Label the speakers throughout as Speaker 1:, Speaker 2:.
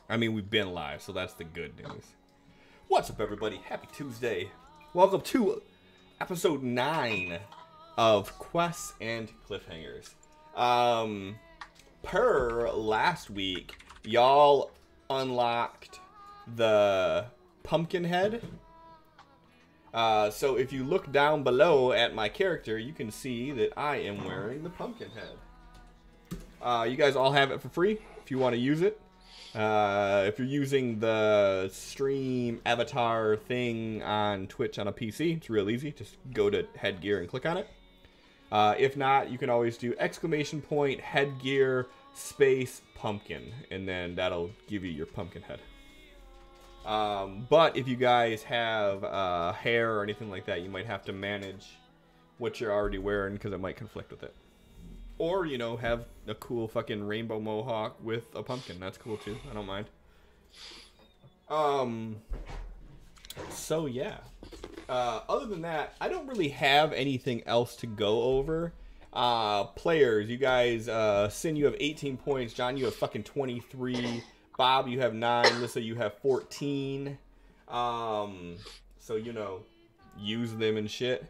Speaker 1: I mean, we've been live, so that's the good news. What's up, everybody? Happy Tuesday. Welcome to episode 9 of Quests and Cliffhangers. Per last week, y'all unlocked the pumpkin head. So if you look down below at my character, you can see that I am wearing the pumpkin head. You guys all have it for free if you want to use it. If you're using the stream avatar thing on Twitch on a PC, it's real easy. Just go to headgear and click on it. If not, you can always do ! headgear space pumpkin, and then that'll give you your pumpkin head. But if you guys have hair or anything like that, you might have to manage what you're already wearing because it might conflict with it. Or, you know, have a cool fucking rainbow mohawk with a pumpkin. That's cool too. I don't mind. So yeah. Other than that, I don't really have anything else to go over. Players, you guys, Sin, you have 18 points. John, you have fucking 23. Bob, you have 9. Lissa, you have 14. So, you know, use them and shit.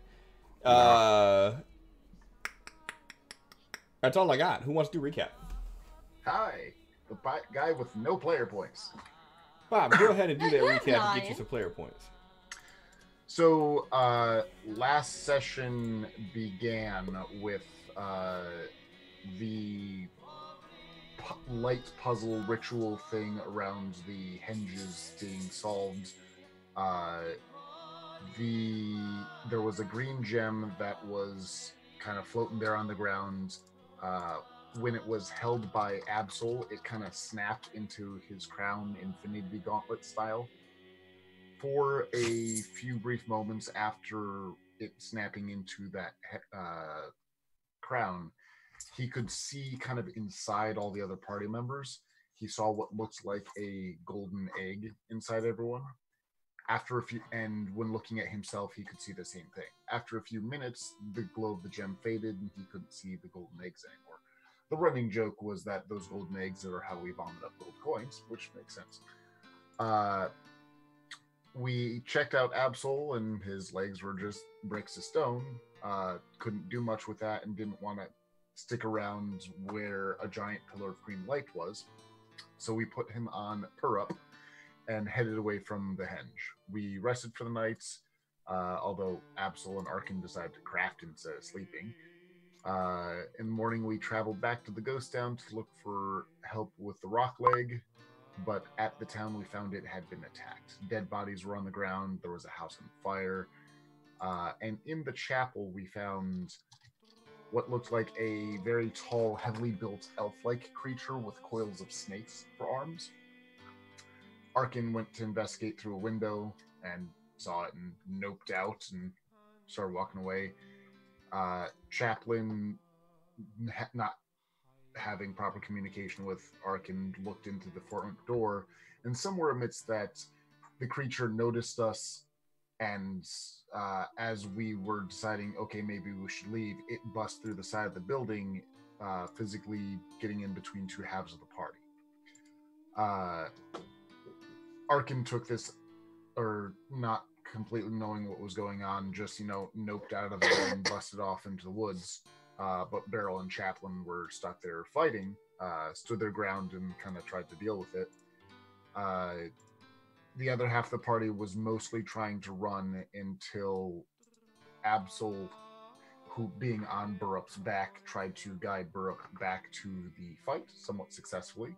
Speaker 1: That's all I got. Who wants to do recap?
Speaker 2: Hi, the guy with no player points.
Speaker 1: Bob, go ahead and do that recap and get you some player points.
Speaker 2: So, last session began with the light puzzle ritual thing around the hinges being solved. There was a green gem that was kind of floating there on the ground. When it was held by Absol, it kind of snapped into his crown, Infinity Gauntlet style. For a few brief moments after it snapping into that crown, he could see kind of inside all the other party members. He saw what looks like a golden egg inside everyone. And when looking at himself, he could see the same thing. After a few minutes, the glow of the gem faded, and he couldn't see the golden eggs anymore. The running joke was that those golden eggs are how we vomit up gold coins, which makes sense. We checked out Absol, and his legs were just bricks of stone. Couldn't do much with that, and didn't want to stick around where a giant pillar of green light was. So we put him on Purup and headed away from the henge. We rested for the night, although Absol and Arkin decided to craft instead of sleeping. In the morning, we traveled back to the ghost town to look for help with the rock leg, but at the town we found it had been attacked. Dead bodies were on the ground, there was a house on fire, and in the chapel we found what looked like a very tall, heavily built elf-like creature with coils of snakes for arms. Arkin went to investigate through a window and saw it and noped out and started walking away. Chaplain, not having proper communication with Arkin, looked into the front door, and somewhere amidst that, the creature noticed us, and as we were deciding, okay, maybe we should leave, it bust through the side of the building, physically getting in between two halves of the party. Arkin took this, or not completely knowing what was going on, just, noped out of it and busted off into the woods. But Beryl and Chaplain were stuck there fighting, stood their ground and kind of tried to deal with it. The other half of the party was mostly trying to run until Absol, who being on Burup's back, tried to guide Burup back to the fight, somewhat successfully.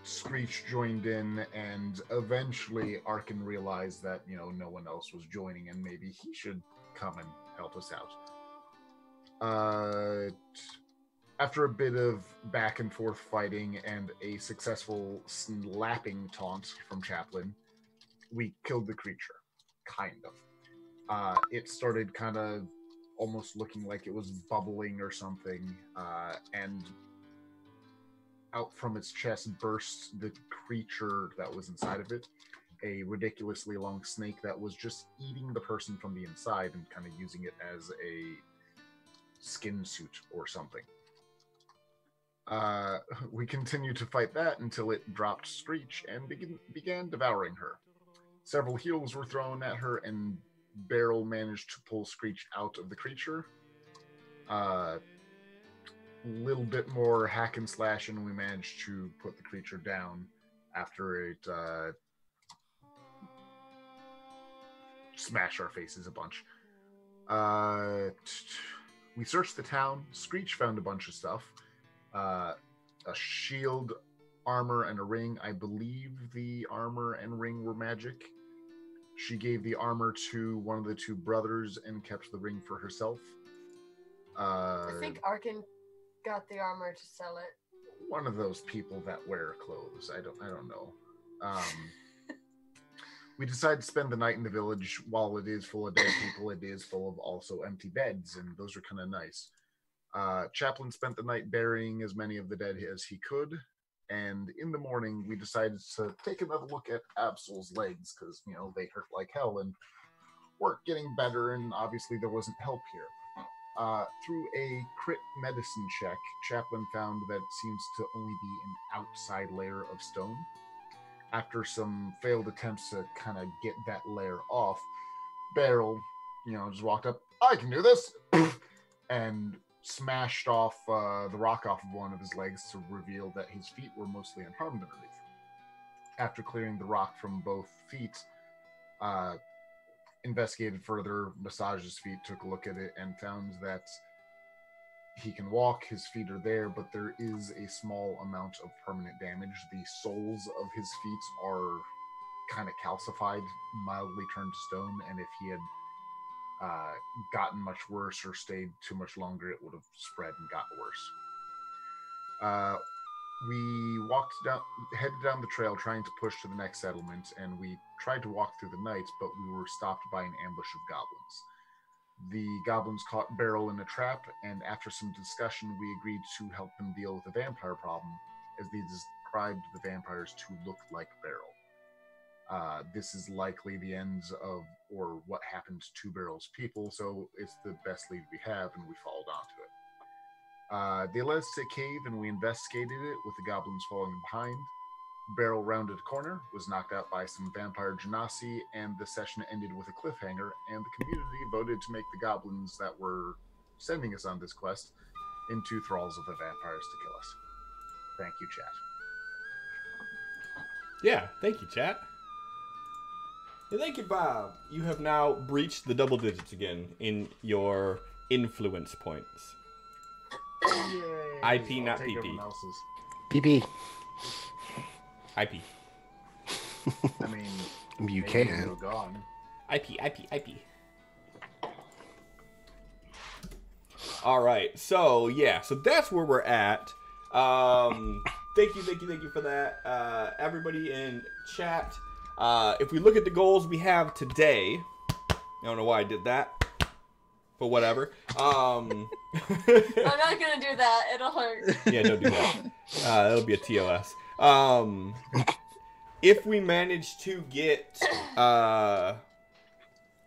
Speaker 2: Screech joined in, and eventually Arkin realized that, no one else was joining, and maybe he should come and help us out. After a bit of back and forth fighting and a successful slapping taunt from Chaplain, we killed the creature, kind of. It started kind of almost looking like it was bubbling or something, and out from its chest burst the creature that was inside of it, a ridiculously long snake that was just eating the person from the inside and kind of using it as a skin suit or something. We continued to fight that until it dropped Screech and began devouring her. Several heals were thrown at her, and Beryl managed to pull Screech out of the creature. Little bit more hack and slash, and we managed to put the creature down after it smashed our faces a bunch. We searched the town. Screech found a bunch of stuff. A shield, armor, and a ring. I believe the armor and ring were magic. She gave the armor to one of the two brothers and kept the ring for herself.
Speaker 3: I think Arkin got the armor to sell it.
Speaker 2: One of those people that wear clothes. I don't know. We decided to spend the night in the village. While it is full of dead people, it is full of also empty beds, and those are kind of nice. Chaplain spent the night burying as many of the dead as he could, and in the morning we decided to take another look at Absol's legs, because they hurt like hell and weren't getting better, and obviously there wasn't help here. Through a crit medicine check, Chaplain found that it seems to only be an outside layer of stone. After some failed attempts to kind of get that layer off, Beryl, just walked up, I can do this, and smashed off the rock off of one of his legs to reveal that his feet were mostly unharmed underneath. After clearing the rock from both feet, investigated further, massaged his feet, took a look at it, and found that he can walk, his feet are there, but there is a small amount of permanent damage. The soles of his feet are kind of calcified, mildly turned to stone, and if he had gotten much worse or stayed too much longer, it would have spread and got worse. We headed down the trail trying to push to the next settlement, and we tried to walk through the night, but we were stopped by an ambush of goblins. The goblins caught Beryl in a trap, and after some discussion, we agreed to help them deal with the vampire problem, as they described the vampires to look like Beryl. This is likely the ends of, or what happened to Beryl's people, so it's the best lead we have, and we followed onto it. They led us to a cave, and we investigated it, with the goblins following behind. Beryl rounded a corner, was knocked out by some vampire genasi, and the session ended with a cliffhanger, and the community voted to make the goblins that were sending us on this quest into thralls of the vampires to kill us. Thank you, chat.
Speaker 1: Yeah, thank you, chat. And thank you, Bob. You have now breached the double digits again in your influence points.
Speaker 2: Yay.
Speaker 1: IP, not PP.
Speaker 4: PP.
Speaker 1: IP.
Speaker 2: I mean,
Speaker 4: You can.
Speaker 2: Gone.
Speaker 1: IP. All right. So that's where we're at. Thank you for that, everybody in chat. If we look at the goals we have today, I don't know why I did that, but whatever.
Speaker 3: I'm not gonna do that. It'll hurt.
Speaker 1: Yeah, don't do that. That'll be a TOS. If we manage to get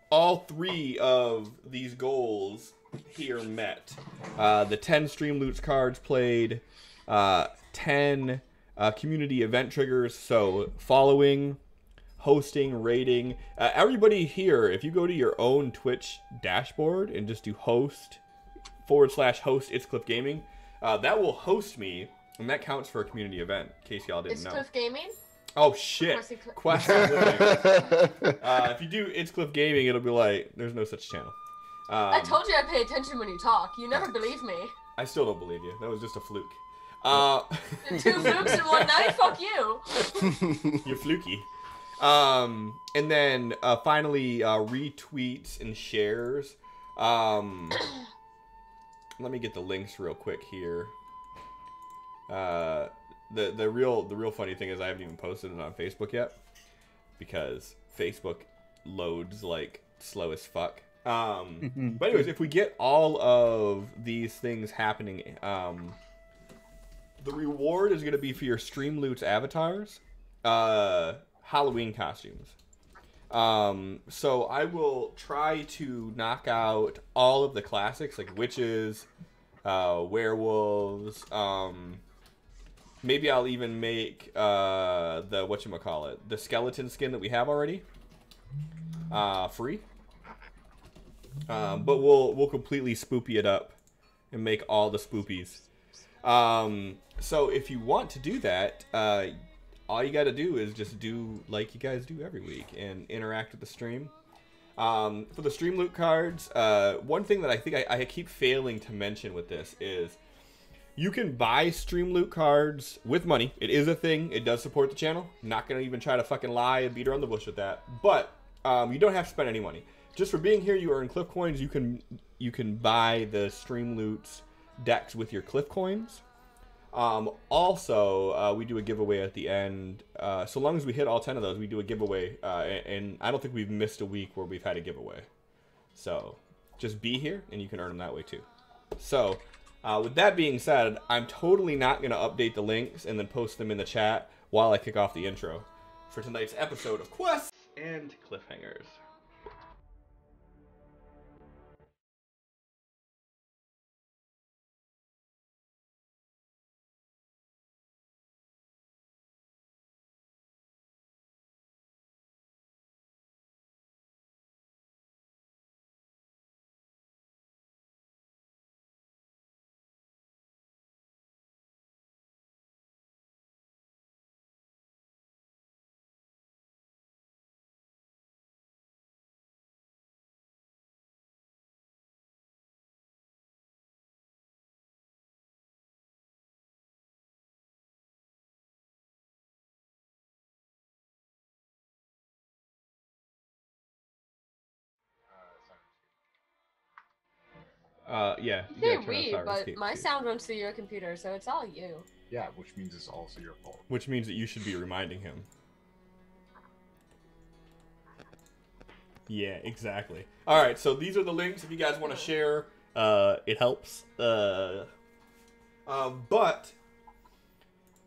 Speaker 1: all three of these goals here met, the 10 stream loots cards played, 10 community event triggers, so following, hosting, rating. Everybody here, if you go to your own Twitch dashboard and just do host /host ItsCliffGaming, that will host me, and that counts for a community event, in case y'all didn't know.
Speaker 3: ItsCliffGaming?
Speaker 1: Oh, shit. Quest. If you do ItsCliffGaming, it'll be like, there's no such channel.
Speaker 3: I told you I pay attention when you talk. You never believe me.
Speaker 1: I still don't believe you. That was just a fluke.
Speaker 3: 2 flukes in one night? Fuck you.
Speaker 1: You're fluky. And then finally, retweets and shares. Let me get the links real quick here. The real funny thing is I haven't even posted it on Facebook yet, because Facebook loads like slow as fuck. But anyways, if we get all of these things happening, the reward is going to be for your stream loots avatars, Halloween costumes. So I will try to knock out all of the classics, like witches, werewolves, Maybe I'll even make the whatchamacallit, the skeleton skin that we have already free. But we'll completely spoopy it up and make all the spoopies. So if you want to do that, all you got to do is just do like you guys do every week and interact with the stream. For the stream loot cards, one thing that I think I keep failing to mention with this is you can buy stream loot cards with money. It is a thing. It does support the channel. I'm not going to even try to fucking lie and beat around the bush with that. But you don't have to spend any money. Just for being here, you earn Cliff Coins. You can buy the stream loots decks with your Cliff Coins. Also, we do a giveaway at the end. So long as we hit all 10 of those, we do a giveaway. And I don't think we've missed a week where we've had a giveaway. So just be here and you can earn them that way too. So with that being said, I'm totally not going to update the links and then post them in the chat while I kick off the intro for tonight's episode of Quests and Cliffhangers. Yeah.
Speaker 3: You say we, but my sound runs through your computer, so it's all you.
Speaker 2: Yeah, which means it's also your fault.
Speaker 1: Which means that you should be reminding him. Yeah, exactly. All right, so these are the links if you guys want to share. It helps. But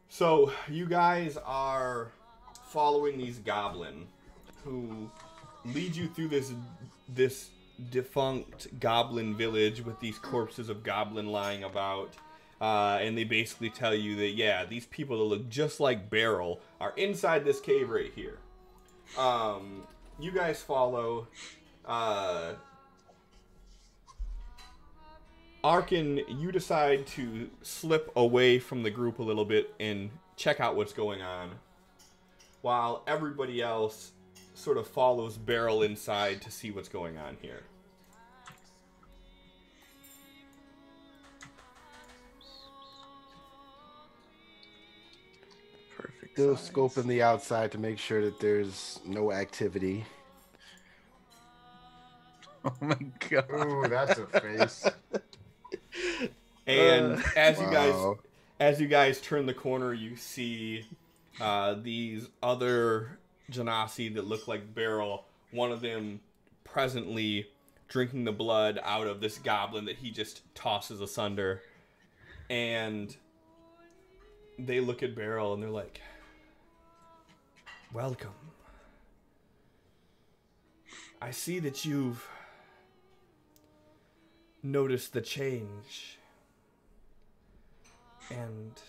Speaker 1: so you guys are following these goblin who lead you through this defunct goblin village with these corpses of goblin lying about. And they basically tell you that, yeah, these people that look just like Beryl are inside this cave right here. You guys follow. Arkin, you decide to slip away from the group a little bit and check out what's going on, while everybody else sort of follows Beryl inside to see what's going on here.
Speaker 4: Perfect. Still scoping the outside to make sure that there's no activity.
Speaker 5: Oh my god.
Speaker 2: Ooh, that's a face.
Speaker 1: And as you guys turn the corner, you see these other Genasi that look like Beryl. One of them presently drinking the blood out of this goblin that he just tosses asunder. And they look at Beryl and they're like, "Welcome. I see that you've noticed the change. And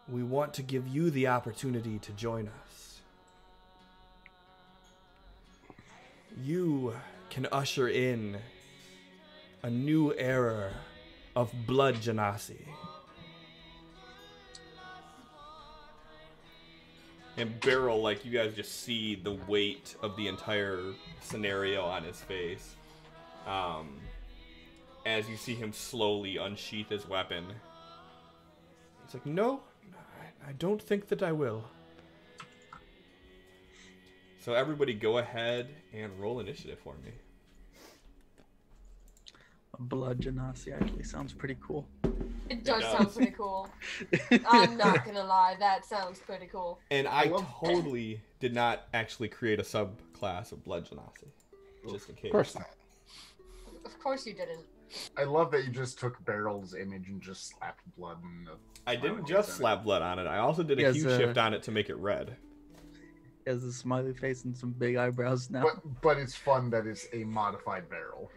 Speaker 1: we want to give you the opportunity to join us. You can usher in a new era of blood genasi." And Beryl, like, you guys just see the weight of the entire scenario on his face. As you see him slowly unsheath his weapon. He's like, "No, I don't think that I will." So everybody go ahead and roll initiative for me.
Speaker 5: Blood Genasi actually sounds pretty cool.
Speaker 3: It does sound pretty cool. I'm not gonna lie, that sounds pretty cool.
Speaker 1: And I totally did not actually create a subclass of Blood Genasi. Just in case.
Speaker 4: Of course not.
Speaker 3: Of course you didn't.
Speaker 2: I love that you just took Beryl's image and just slapped blood in the...
Speaker 1: I didn't just slap blood on it. I also did a hue shift on it to make it red.
Speaker 5: He has a smiley face and some big eyebrows now.
Speaker 2: But it's fun that it's a modified Beryl.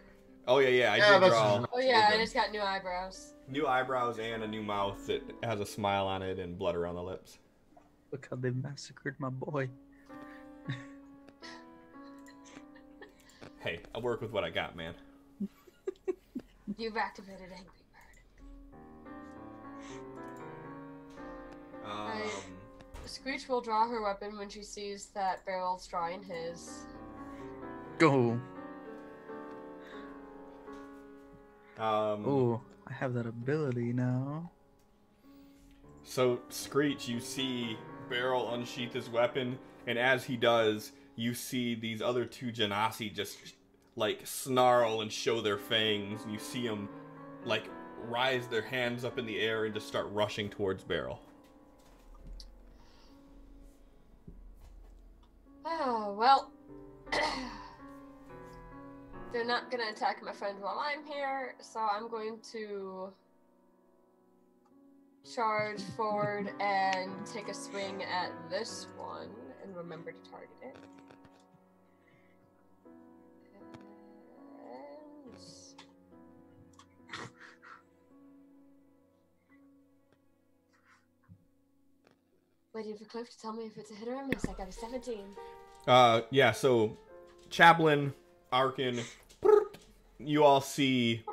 Speaker 1: Oh yeah, I
Speaker 2: Yeah,
Speaker 1: did
Speaker 2: that's
Speaker 1: draw
Speaker 2: just-
Speaker 3: Oh yeah, I just got new eyebrows.
Speaker 1: new eyebrows and a new mouth that has a smile on it and blood around the lips.
Speaker 5: Look how they massacred my boy.
Speaker 1: Hey, I work with what I got, man.
Speaker 3: You've activated Angry Bird.
Speaker 1: Um,
Speaker 3: Screech will draw her weapon when she sees that Barrel's drawing his.
Speaker 5: Go.
Speaker 1: um,
Speaker 5: Oh, I have that ability now.
Speaker 1: So, Screech, you see Beryl unsheath his weapon, and as he does, you see these other two Genasi just, like, snarl and show their fangs, and you see them, like, rise their hands up in the air and just start rushing towards Beryl.
Speaker 3: Oh, well. They're not gonna attack my friend while I'm here, so I'm going to charge forward and take a swing at this one and remember to target it. And... waiting for Cliff to tell me if it's a hit or a miss. I got a 17.
Speaker 1: Yeah, so, Chaplain, Arkin, you all see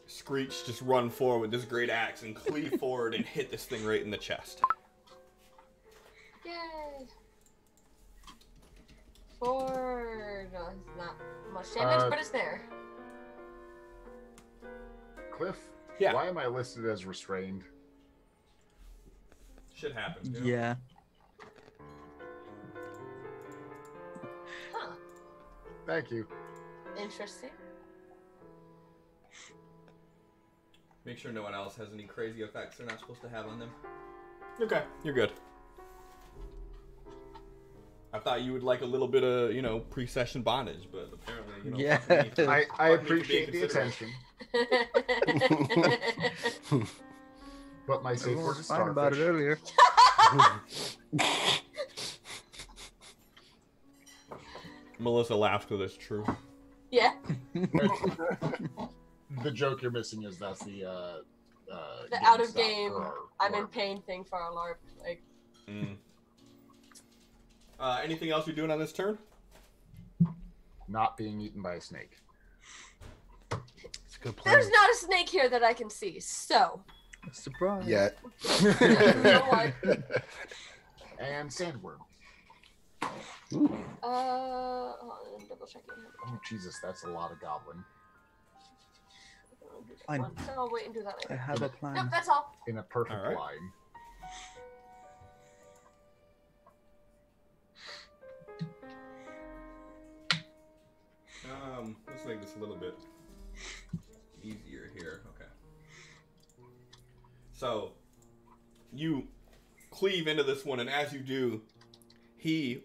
Speaker 1: Screech just run forward with this great axe and cleave forward and hit this thing right in the chest.
Speaker 3: Yay! For no, it's not much damage, but it's there.
Speaker 2: Cliff,
Speaker 1: Yeah.
Speaker 2: why am I listed as restrained?
Speaker 1: Shit happens. You know?
Speaker 5: Yeah.
Speaker 3: Huh.
Speaker 2: Thank you.
Speaker 3: Interesting.
Speaker 1: Make sure no one else has any crazy effects they're not supposed to have on them. Okay, you're good. I thought you would like a little bit of, pre-session bondage, but apparently,
Speaker 5: Yeah.
Speaker 1: fuck me.
Speaker 2: I
Speaker 1: Fuck me for
Speaker 2: appreciate
Speaker 1: being
Speaker 2: the attention, but my
Speaker 5: I
Speaker 2: safe word
Speaker 5: was
Speaker 2: is
Speaker 5: fine about it
Speaker 2: starfish.
Speaker 5: earlier.
Speaker 1: Melissa laughs because it's true.
Speaker 3: Yeah.
Speaker 2: The joke you're missing is that's the
Speaker 3: The
Speaker 2: game
Speaker 3: out of
Speaker 2: stop
Speaker 3: game,
Speaker 2: for our
Speaker 3: I'm in
Speaker 2: LARP.
Speaker 3: pain thing for our LARP. Like,
Speaker 1: Mm. Anything else you're doing on this turn?
Speaker 2: Not being eaten by a snake.
Speaker 4: It's a good plan.
Speaker 3: there's not a snake here that I can see, so.
Speaker 5: Surprise.
Speaker 4: Yeah.
Speaker 3: You know what?
Speaker 2: And sandworm.
Speaker 4: Ooh.
Speaker 3: Hold on, I'm double checking.
Speaker 2: Oh Jesus, that's a lot of goblin
Speaker 5: Fine.
Speaker 3: So I'll wait and do that
Speaker 5: I
Speaker 3: later.
Speaker 5: have a plan.
Speaker 3: Nope, that's all.
Speaker 2: in a perfect
Speaker 1: All right.
Speaker 2: line.
Speaker 1: Let's make this a little bit easier here. Okay. So, you cleave into this one, and as you do, he,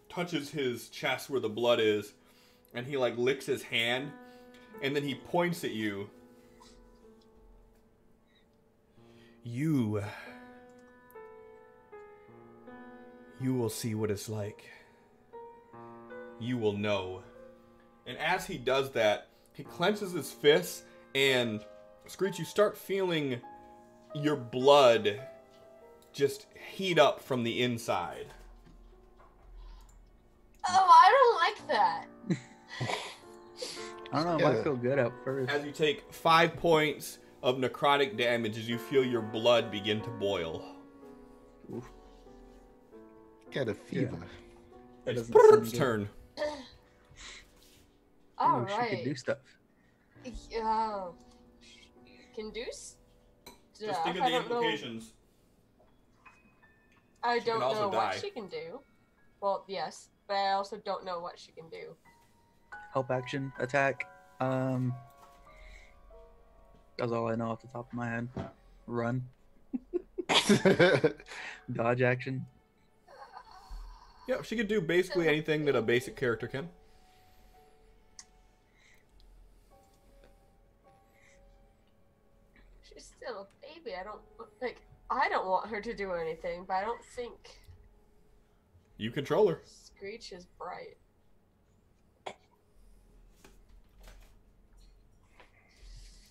Speaker 1: touches his chest where the blood is, and he, licks his hand, and then he points at you. You will see what it's like. You will know. And as he does that, he clenches his fists, and Screech, you start feeling your blood just heat up from the inside.
Speaker 3: Oh, I don't like that.
Speaker 5: I don't know if I feel good at first.
Speaker 1: As you take 5 points of necrotic damage as you feel your blood begin to boil.
Speaker 5: Oof.
Speaker 4: Got a fever.
Speaker 5: That
Speaker 1: It's
Speaker 5: doesn't sound
Speaker 1: Perp's
Speaker 5: good.
Speaker 1: turn.
Speaker 3: All
Speaker 5: Ooh,
Speaker 3: right.
Speaker 5: She could do stuff.
Speaker 3: Can do stuff.
Speaker 1: Just think of
Speaker 3: I
Speaker 1: the
Speaker 3: don't know.
Speaker 1: implications.
Speaker 3: I
Speaker 1: She can
Speaker 3: don't
Speaker 1: also
Speaker 3: know what
Speaker 1: die.
Speaker 3: she can do. Well, yes, but I also don't know what she can do.
Speaker 5: Help action, attack. That's all I know off the top of my head. Run. Dodge action.
Speaker 1: Yeah, she could do basically anything that a basic character can.
Speaker 3: She's still a baby. I don't want her to do anything, but I don't think
Speaker 1: You control her.
Speaker 3: Screech is bright.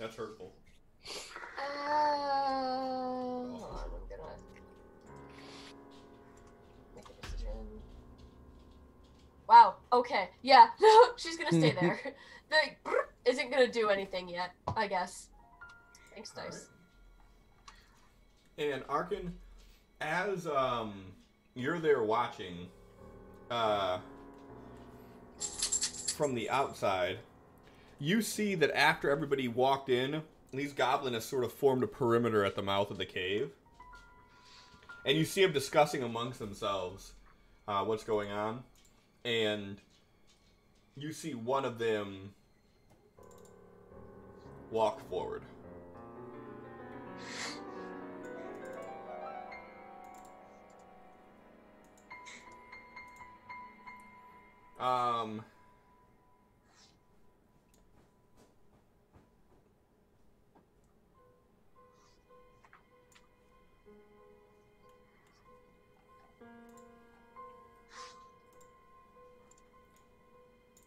Speaker 1: That's hurtful.
Speaker 3: Hold on, I'm gonna make a decision. Wow, okay, yeah, no, she's gonna stay there. The isn't gonna do anything yet, I guess. Thanks, Dice.
Speaker 1: Right. And Arkin, as you're there watching, from the outside, you see that after everybody walked in, these goblins have sort of formed a perimeter at the mouth of the cave. And you see them discussing amongst themselves what's going on. And you see one of them walk forward.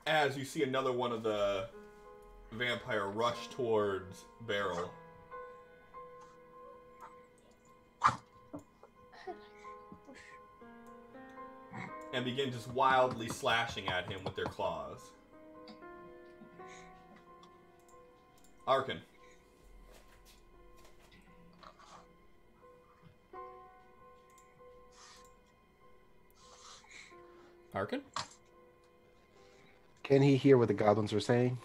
Speaker 1: As you see another one of the vampire rush towards Beryl. And begin just wildly slashing at him with their claws. Arkin. Arkin?
Speaker 4: Can he hear what the goblins are saying?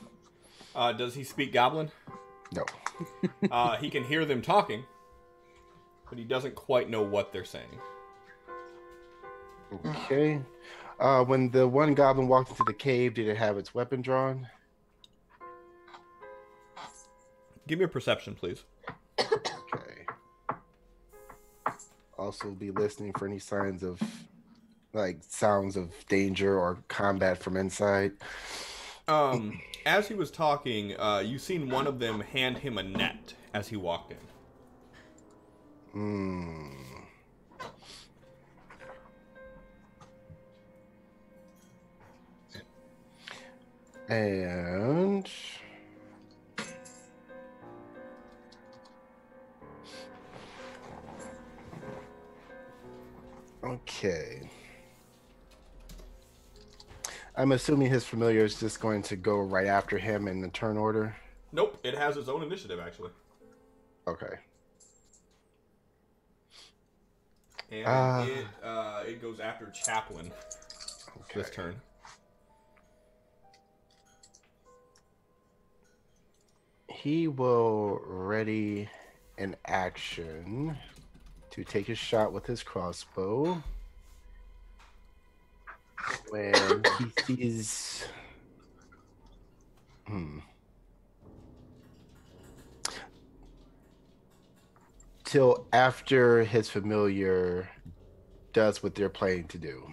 Speaker 1: Does he speak Goblin?
Speaker 4: No.
Speaker 1: He can hear them talking, but he doesn't quite know what they're saying.
Speaker 4: Okay. When the one goblin walked into the cave, did it have its weapon drawn?
Speaker 1: Give me a perception, please.
Speaker 4: Okay. Also be listening for any signs of, like, sounds of danger or combat from inside.
Speaker 1: As he was talking, you seen one of them hand him a net as he walked in.
Speaker 4: And okay. I'm assuming his familiar is just going to go right after him in the turn order.
Speaker 1: Nope, it has its own initiative, actually.
Speaker 4: Okay.
Speaker 1: And it goes after Chaplain this turn.
Speaker 4: He will ready an action to take a shot with his crossbow when he sees till after his familiar does what they're planning to do.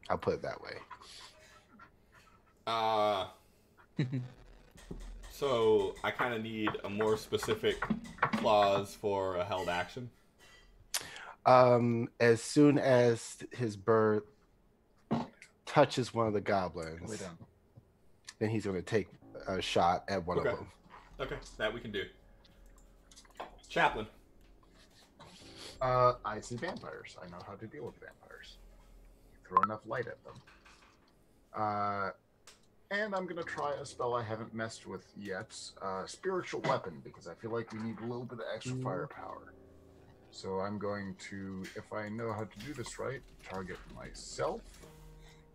Speaker 4: I'll put it that way.
Speaker 1: So I kind of need a more specific clause for a held action.
Speaker 4: As soon as his bird touches one of the goblins, then he's going to take a shot at one of them.
Speaker 1: Okay, that we can do. Chaplain.
Speaker 2: I see vampires. I know how to deal with vampires. Throw enough light at them. And I'm going to try a spell I haven't messed with yet. Spiritual Weapon, because I feel like we need a little bit of extra firepower. So I'm going to, if I know how to do this right, target myself,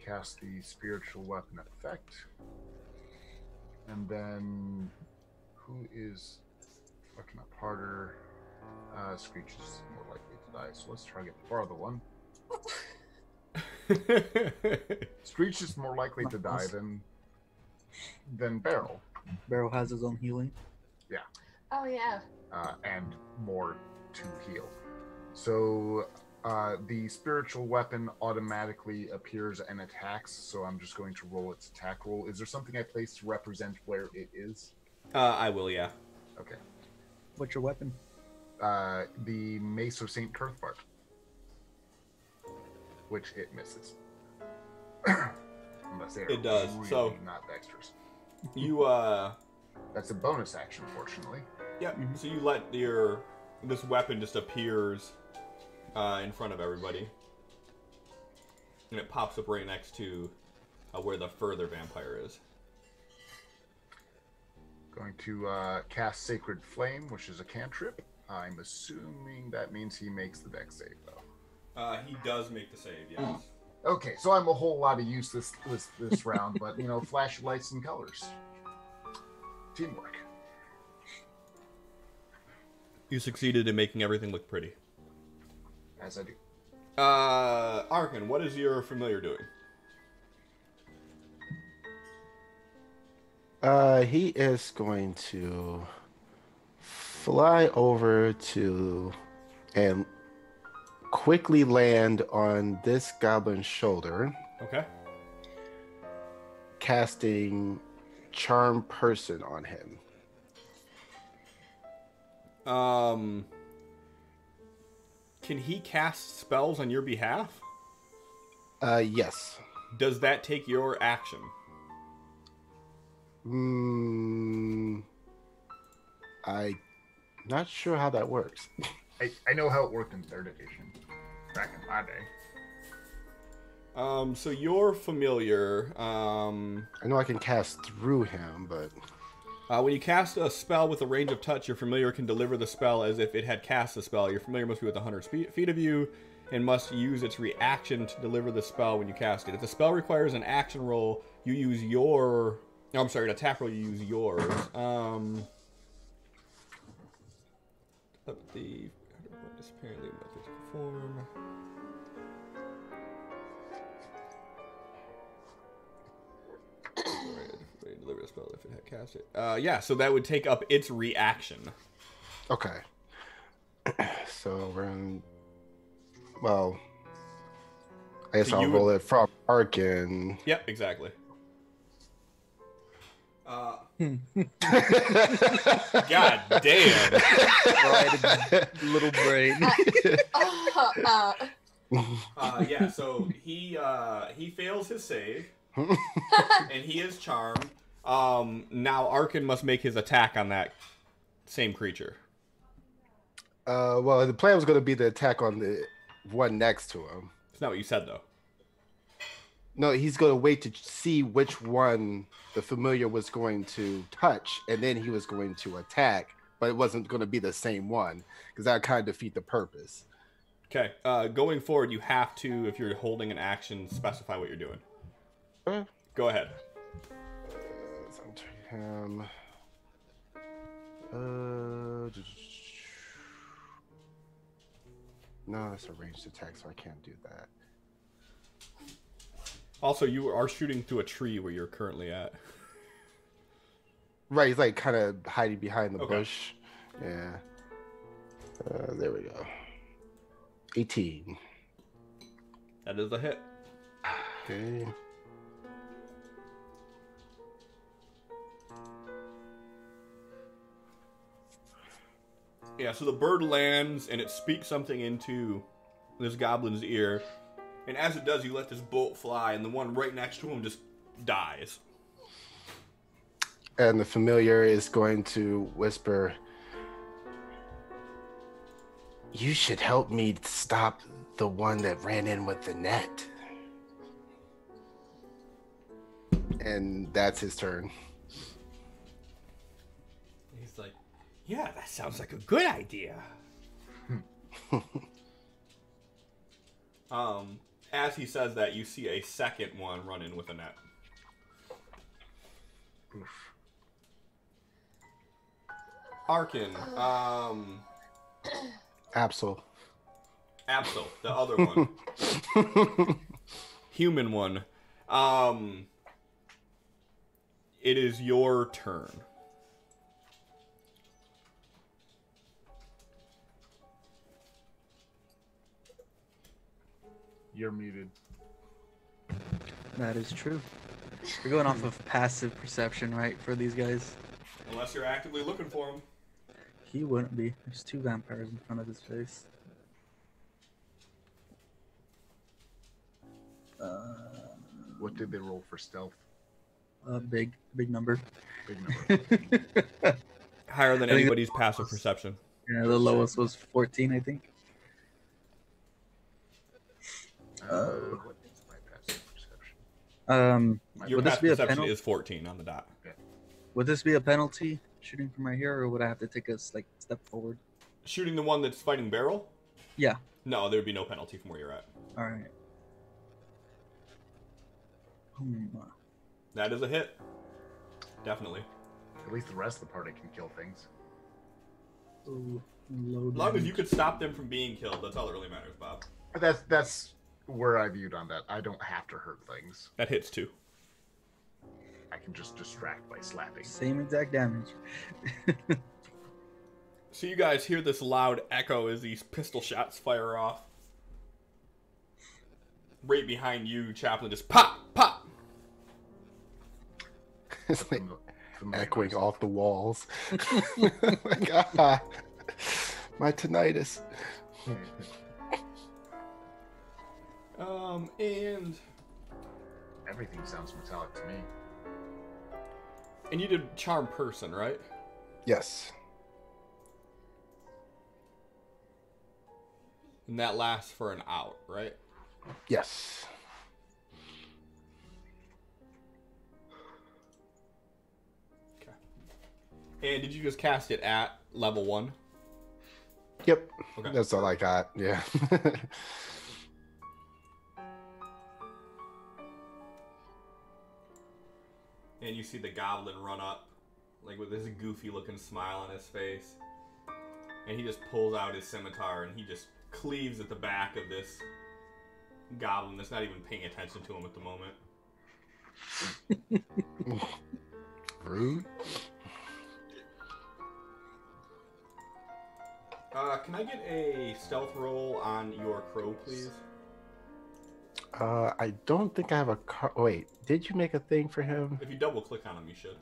Speaker 2: cast the Spiritual Weapon effect, and then who is fucking up harder? Screech is more likely to die, so let's try to get the farther one. Screech is more likely to die than Beryl.
Speaker 5: Beryl has his own healing.
Speaker 2: Yeah.
Speaker 3: Oh yeah.
Speaker 2: And more to heal. So the spiritual weapon automatically appears and attacks, so I'm just going to roll its attack roll. Is there something I place to represent where it is?
Speaker 1: I will, yeah.
Speaker 2: Okay.
Speaker 5: What's your weapon?
Speaker 2: The Mace of St. Cuthbert, which it misses. Unless they're
Speaker 1: it does.
Speaker 2: Really
Speaker 1: so
Speaker 2: not dexterous.
Speaker 1: You
Speaker 2: That's a bonus action, fortunately.
Speaker 1: Yep. So you let this weapon just appears in front of everybody, and it pops up right next to where the further vampire is.
Speaker 2: Going to cast Sacred Flame, which is a cantrip. I'm assuming that means he makes the dex save, though.
Speaker 1: He does make the save, yes.
Speaker 2: Okay, so I'm a whole lot of use this round, but, you know, flash lights and colors. Teamwork.
Speaker 1: You succeeded in making everything look pretty.
Speaker 2: As I do.
Speaker 1: Arkin, what is your familiar doing?
Speaker 4: He is going to fly over to and quickly land on this goblin's shoulder.
Speaker 1: Okay.
Speaker 4: Casting Charm Person on him.
Speaker 1: Can he cast spells on your behalf?
Speaker 4: Yes.
Speaker 1: Does that take your action?
Speaker 4: I'm not sure how that works.
Speaker 2: I know how it worked in 3rd edition. Back in my day.
Speaker 1: So your familiar,
Speaker 4: I know I can cast through him, but...
Speaker 1: when you cast a spell with a range of touch, your familiar can deliver the spell as if it had cast the spell. Your familiar must be within 100 feet of you and must use its reaction to deliver the spell when you cast it. If the spell requires an action roll, you use your... No, I'm sorry, an attack roll, you use yours. The disappearing methods perform. Deliver a spell if it had cast it. Yeah, so that would take up its reaction.
Speaker 4: Okay. So we're in... Well... I guess
Speaker 1: So
Speaker 4: I'll roll it from Arkin.
Speaker 1: Yep, exactly. God damn.
Speaker 5: Right, little brain.
Speaker 1: Yeah, so he fails his save, and he is charmed. Now Arkin must make his attack on that same creature.
Speaker 4: Well, the plan was going to be the attack on the one next to him.
Speaker 1: That's not what you said, though.
Speaker 4: No, he's going to wait to see which one the familiar was going to touch, and then he was going to attack, but it wasn't going to be the same one, because that would kind of defeat the purpose.
Speaker 1: Okay, going forward, you have to, if you're holding an action, specify what you're doing. Go ahead.
Speaker 4: Him. No, that's a ranged attack, so I can't do that.
Speaker 1: Also, you are shooting through a tree where you're currently at.
Speaker 4: Right, he's like kind of hiding behind the
Speaker 1: Okay.
Speaker 4: bush. Yeah. There we go. 18.
Speaker 1: That is a hit.
Speaker 4: Okay.
Speaker 1: Yeah, so the bird lands and it speaks something into this goblin's ear. And as it does, you let this bolt fly, and the one right next to him just dies.
Speaker 4: And the familiar is going to whisper, "You should help me stop the one that ran in with the net." And that's his turn.
Speaker 1: He's like, yeah, that sounds like a good idea. As he says that, you see a second one run in with a net.
Speaker 2: Oof.
Speaker 1: Arkin,
Speaker 4: Absol,
Speaker 1: the other one. Human one. It is your turn.
Speaker 2: You're muted.
Speaker 5: That is true. We're going off of passive perception, right, for these guys?
Speaker 1: Unless you're actively looking for him.
Speaker 5: He wouldn't be. There's 2 vampires in front of his face.
Speaker 2: What did they roll for stealth?
Speaker 5: big number.
Speaker 2: Big number.
Speaker 1: Higher than
Speaker 5: I think
Speaker 1: anybody's passive perception.
Speaker 5: Yeah, the lowest was 14, I think.
Speaker 2: What is my passive perception?
Speaker 1: Your
Speaker 5: Would this
Speaker 1: passive
Speaker 5: be a
Speaker 1: perception
Speaker 5: penalty?
Speaker 1: is 14 on the dot.
Speaker 5: Would this be a penalty shooting from right here, or would I have to take a step forward?
Speaker 1: Shooting the one that's fighting barrel?
Speaker 5: Yeah.
Speaker 1: No, there would be no penalty from where you're at.
Speaker 5: All right.
Speaker 1: That is a hit. Definitely.
Speaker 2: At least the rest of the party can kill things.
Speaker 5: Ooh,
Speaker 1: As long as you could stop them from being killed, that's all that really matters, Bob.
Speaker 2: That's where I viewed on that. I don't have to hurt things.
Speaker 1: That hits too.
Speaker 2: I can just distract by slapping.
Speaker 5: Same exact damage.
Speaker 1: So you guys hear this loud echo as these pistol shots fire off. Right behind you, Chaplain, just pop, pop.
Speaker 4: It's like
Speaker 2: Familiar
Speaker 4: echoing
Speaker 2: noise.
Speaker 4: off the walls. Oh my God. My tinnitus.
Speaker 1: And
Speaker 2: Everything sounds metallic to me.
Speaker 1: you did charm person, right?
Speaker 4: Yes.
Speaker 1: And that lasts for an hour, right?
Speaker 4: Yes.
Speaker 1: Okay. And did you just cast it at level 1?
Speaker 4: Yep.
Speaker 1: Okay.
Speaker 4: That's all I got. Yeah.
Speaker 1: And you see the goblin run up, like with this goofy looking smile on his face. And he just pulls out his scimitar and he just cleaves at the back of this goblin that's not even paying attention to him at the moment.
Speaker 4: Rude.
Speaker 1: Can I get a stealth roll on your crow, please?
Speaker 4: I don't think I have a car. Wait, did you make a thing for him?
Speaker 1: If you double click on him, you should.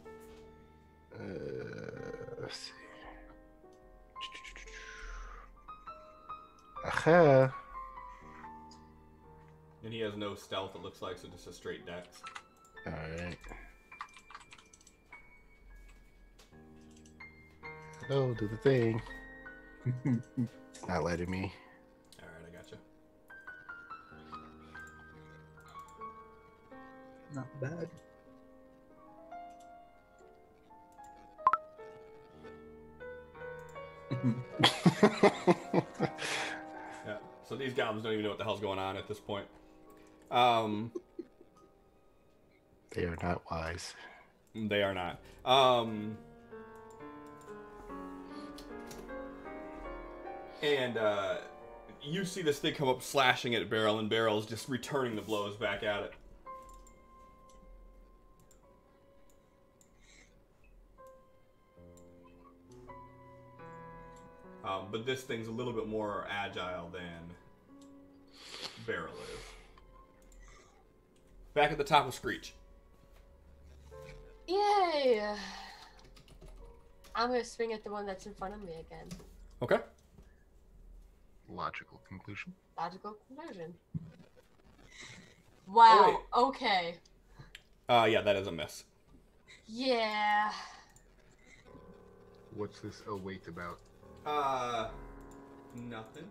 Speaker 4: Let's see. Aha.
Speaker 1: And he has no stealth, it looks like, so just a straight dex.
Speaker 4: All right. Hello, do the thing. It's not letting me.
Speaker 1: Alright, I gotcha.
Speaker 5: Not bad.
Speaker 1: Yeah. So these goblins don't even know what the hell's going on at this point.
Speaker 4: They are not wise.
Speaker 1: They are not. And you see this thing come up slashing at Barrel, and Barrel's just returning the blows back at it. But this thing's a little bit more agile than Barrel is. Back at the top of Screech.
Speaker 3: Yay! I'm gonna swing at the one that's in front of me again.
Speaker 1: Okay.
Speaker 2: Logical conclusion.
Speaker 3: Logical conclusion. Wow. Okay.
Speaker 1: Yeah, that is a miss.
Speaker 3: Yeah.
Speaker 2: What's this await about?
Speaker 1: Nothing.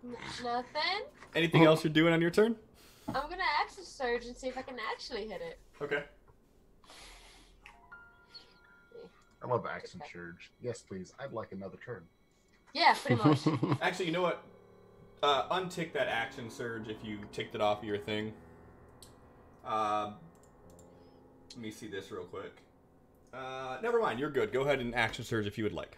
Speaker 3: Nothing.
Speaker 1: Anything else you're doing on your turn?
Speaker 3: I'm gonna action surge and see if I can actually hit it.
Speaker 1: Okay.
Speaker 2: I love accent surge. Yes, please. I'd like another turn.
Speaker 3: Yeah, pretty much.
Speaker 1: Actually, you know what? Untick that action surge if you ticked it off of your thing. Let me see this real quick. Never mind, you're good. Go ahead and action surge if you would like.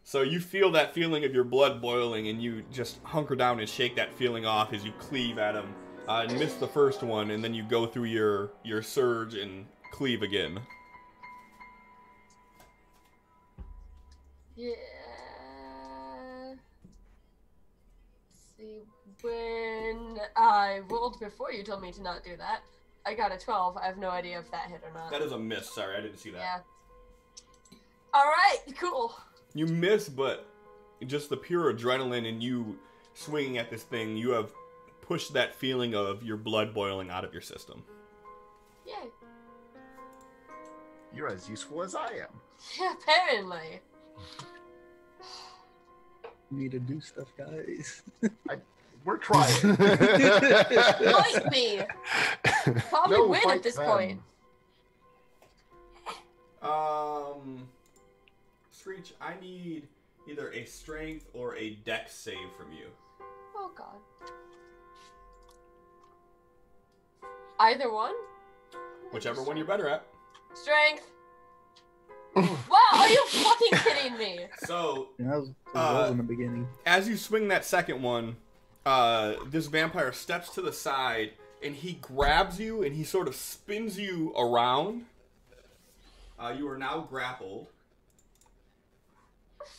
Speaker 1: So you feel that feeling of your blood boiling, and you just hunker down and shake that feeling off as you cleave at him. And miss the first one, and then you go through your surge and cleave again.
Speaker 3: Yeah. See, when I rolled before you told me to not do that, I got a 12. I have no idea if that hit or not.
Speaker 1: That is a miss. Sorry, I didn't see that.
Speaker 3: Yeah. All right. Cool.
Speaker 1: You miss, but just the pure adrenaline and you swinging at this thing, you have pushed that feeling of your blood boiling out of your system.
Speaker 3: Yay.
Speaker 2: You're as useful as I am.
Speaker 3: Yeah, apparently.
Speaker 5: Need to do stuff, guys.
Speaker 2: We're trying.
Speaker 3: Fight me! Probably
Speaker 2: No,
Speaker 3: win
Speaker 2: fight
Speaker 3: at this
Speaker 2: them.
Speaker 3: point.
Speaker 1: Screech, I need either a strength or a dex save from you.
Speaker 3: Oh god. Either one?
Speaker 1: Whichever one you're better at.
Speaker 3: Strength. Wow, are you fucking kidding me?
Speaker 1: So,
Speaker 5: I was rolling in the beginning.
Speaker 1: as you swing that second one, this vampire steps to the side and he grabs you and he sort of spins you around. You are now grappled.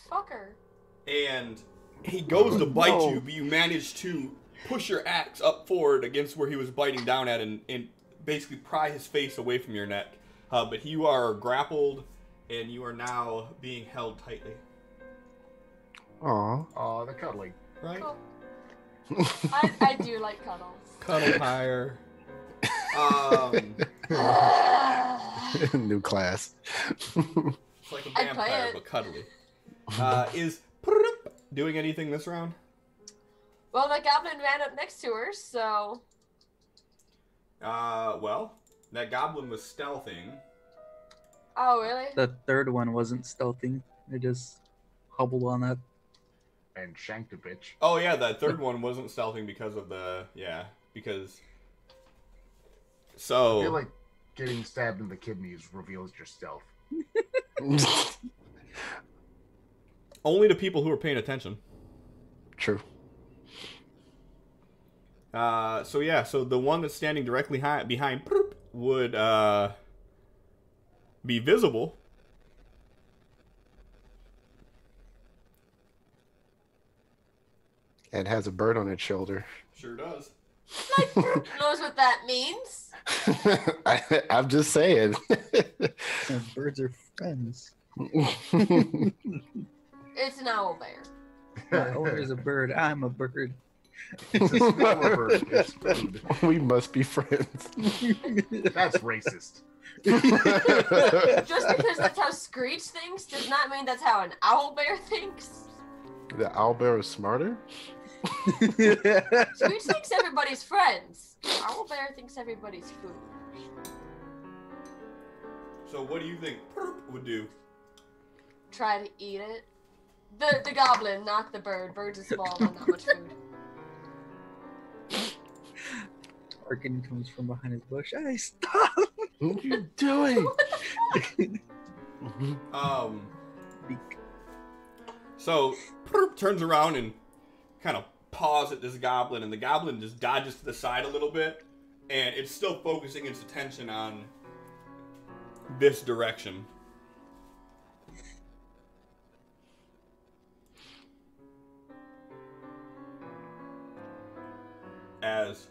Speaker 3: Fucker.
Speaker 1: And he goes to bite you, but you manage to push your axe up forward against where he was biting down at and basically pry his face away from your neck. But you are grappled and you are now being held tightly.
Speaker 4: Aw.
Speaker 2: Aw, the cuddling.
Speaker 1: Right?
Speaker 3: Cool. I do like cuddles.
Speaker 1: Cuddle higher.
Speaker 4: New class.
Speaker 1: It's like a
Speaker 3: I'd play
Speaker 1: vampire,
Speaker 3: it.
Speaker 1: but cuddly. Is doing anything this round?
Speaker 3: Well, the goblin ran up next to her, so...
Speaker 1: Well, that goblin was stealthing.
Speaker 3: Oh, really?
Speaker 5: The third one wasn't stealthing. It just hobbled on up.
Speaker 2: And shanked a bitch.
Speaker 1: Oh yeah, that third one wasn't stealthing because of because.
Speaker 2: I
Speaker 1: So
Speaker 2: feel like getting stabbed in the kidneys reveals your stealth.
Speaker 1: only to people who are paying attention.
Speaker 4: True.
Speaker 1: So the one that's standing directly behind would be visible.
Speaker 4: And has a bird on its shoulder.
Speaker 1: Sure does.
Speaker 3: Like, knows what that means.
Speaker 4: I'm just saying.
Speaker 5: And birds are friends.
Speaker 3: It's an owl bear.
Speaker 5: Oh, there's a bird. I'm a bird.
Speaker 2: It's a smaller bird. It's food.
Speaker 4: We must be friends.
Speaker 2: That's racist.
Speaker 3: Just because that's how Screech thinks does not mean that's how an owl bear thinks.
Speaker 4: The owlbear is smarter?
Speaker 3: Screech thinks everybody's friends. Owl bear thinks everybody's food.
Speaker 1: So what do you think would do?
Speaker 3: Try to eat it. The goblin, not the bird. Bird's is small and not much food.
Speaker 5: Arkin comes from behind his bush. Hey, stop!
Speaker 4: What are you doing?
Speaker 1: So turns around and kind of paws at this goblin, and the goblin just dodges to the side a little bit, and it's still focusing its attention on this direction. As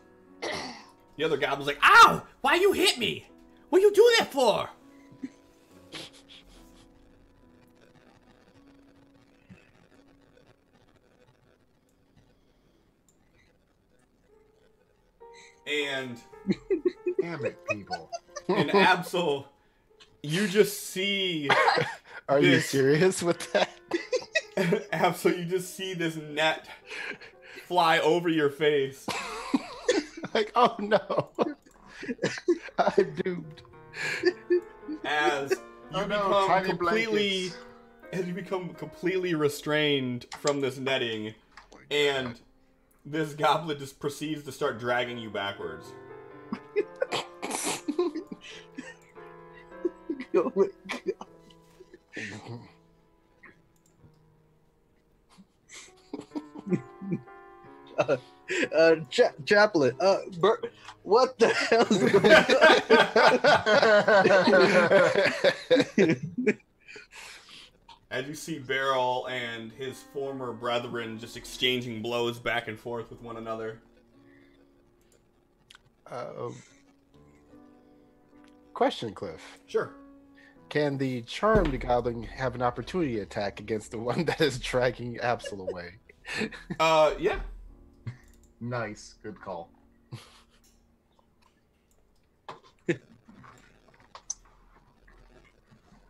Speaker 1: the other goblin's like, "Ow! Why you hit me? What you do that for?" And
Speaker 2: Damn it, people.
Speaker 1: in Absol, you just see
Speaker 4: Are you
Speaker 1: this-
Speaker 4: serious with that?
Speaker 1: Absol, you just see this net fly over your face.
Speaker 4: Like, oh no. I'm doomed.
Speaker 1: As you
Speaker 2: Oh no,
Speaker 1: become
Speaker 2: tiny
Speaker 1: completely
Speaker 2: blankets.
Speaker 1: as you become completely restrained from this netting, and this goblin just proceeds to start dragging you backwards.
Speaker 5: Oh my God. Chaplet. What the hell is going on?
Speaker 1: As you see Beryl and his former brethren just exchanging blows back and forth with one another.
Speaker 4: Question, Cliff.
Speaker 1: Sure.
Speaker 4: Can the charmed goblin have an opportunity attack against the one that is dragging Absol away?
Speaker 1: Yeah.
Speaker 2: Nice. Good call.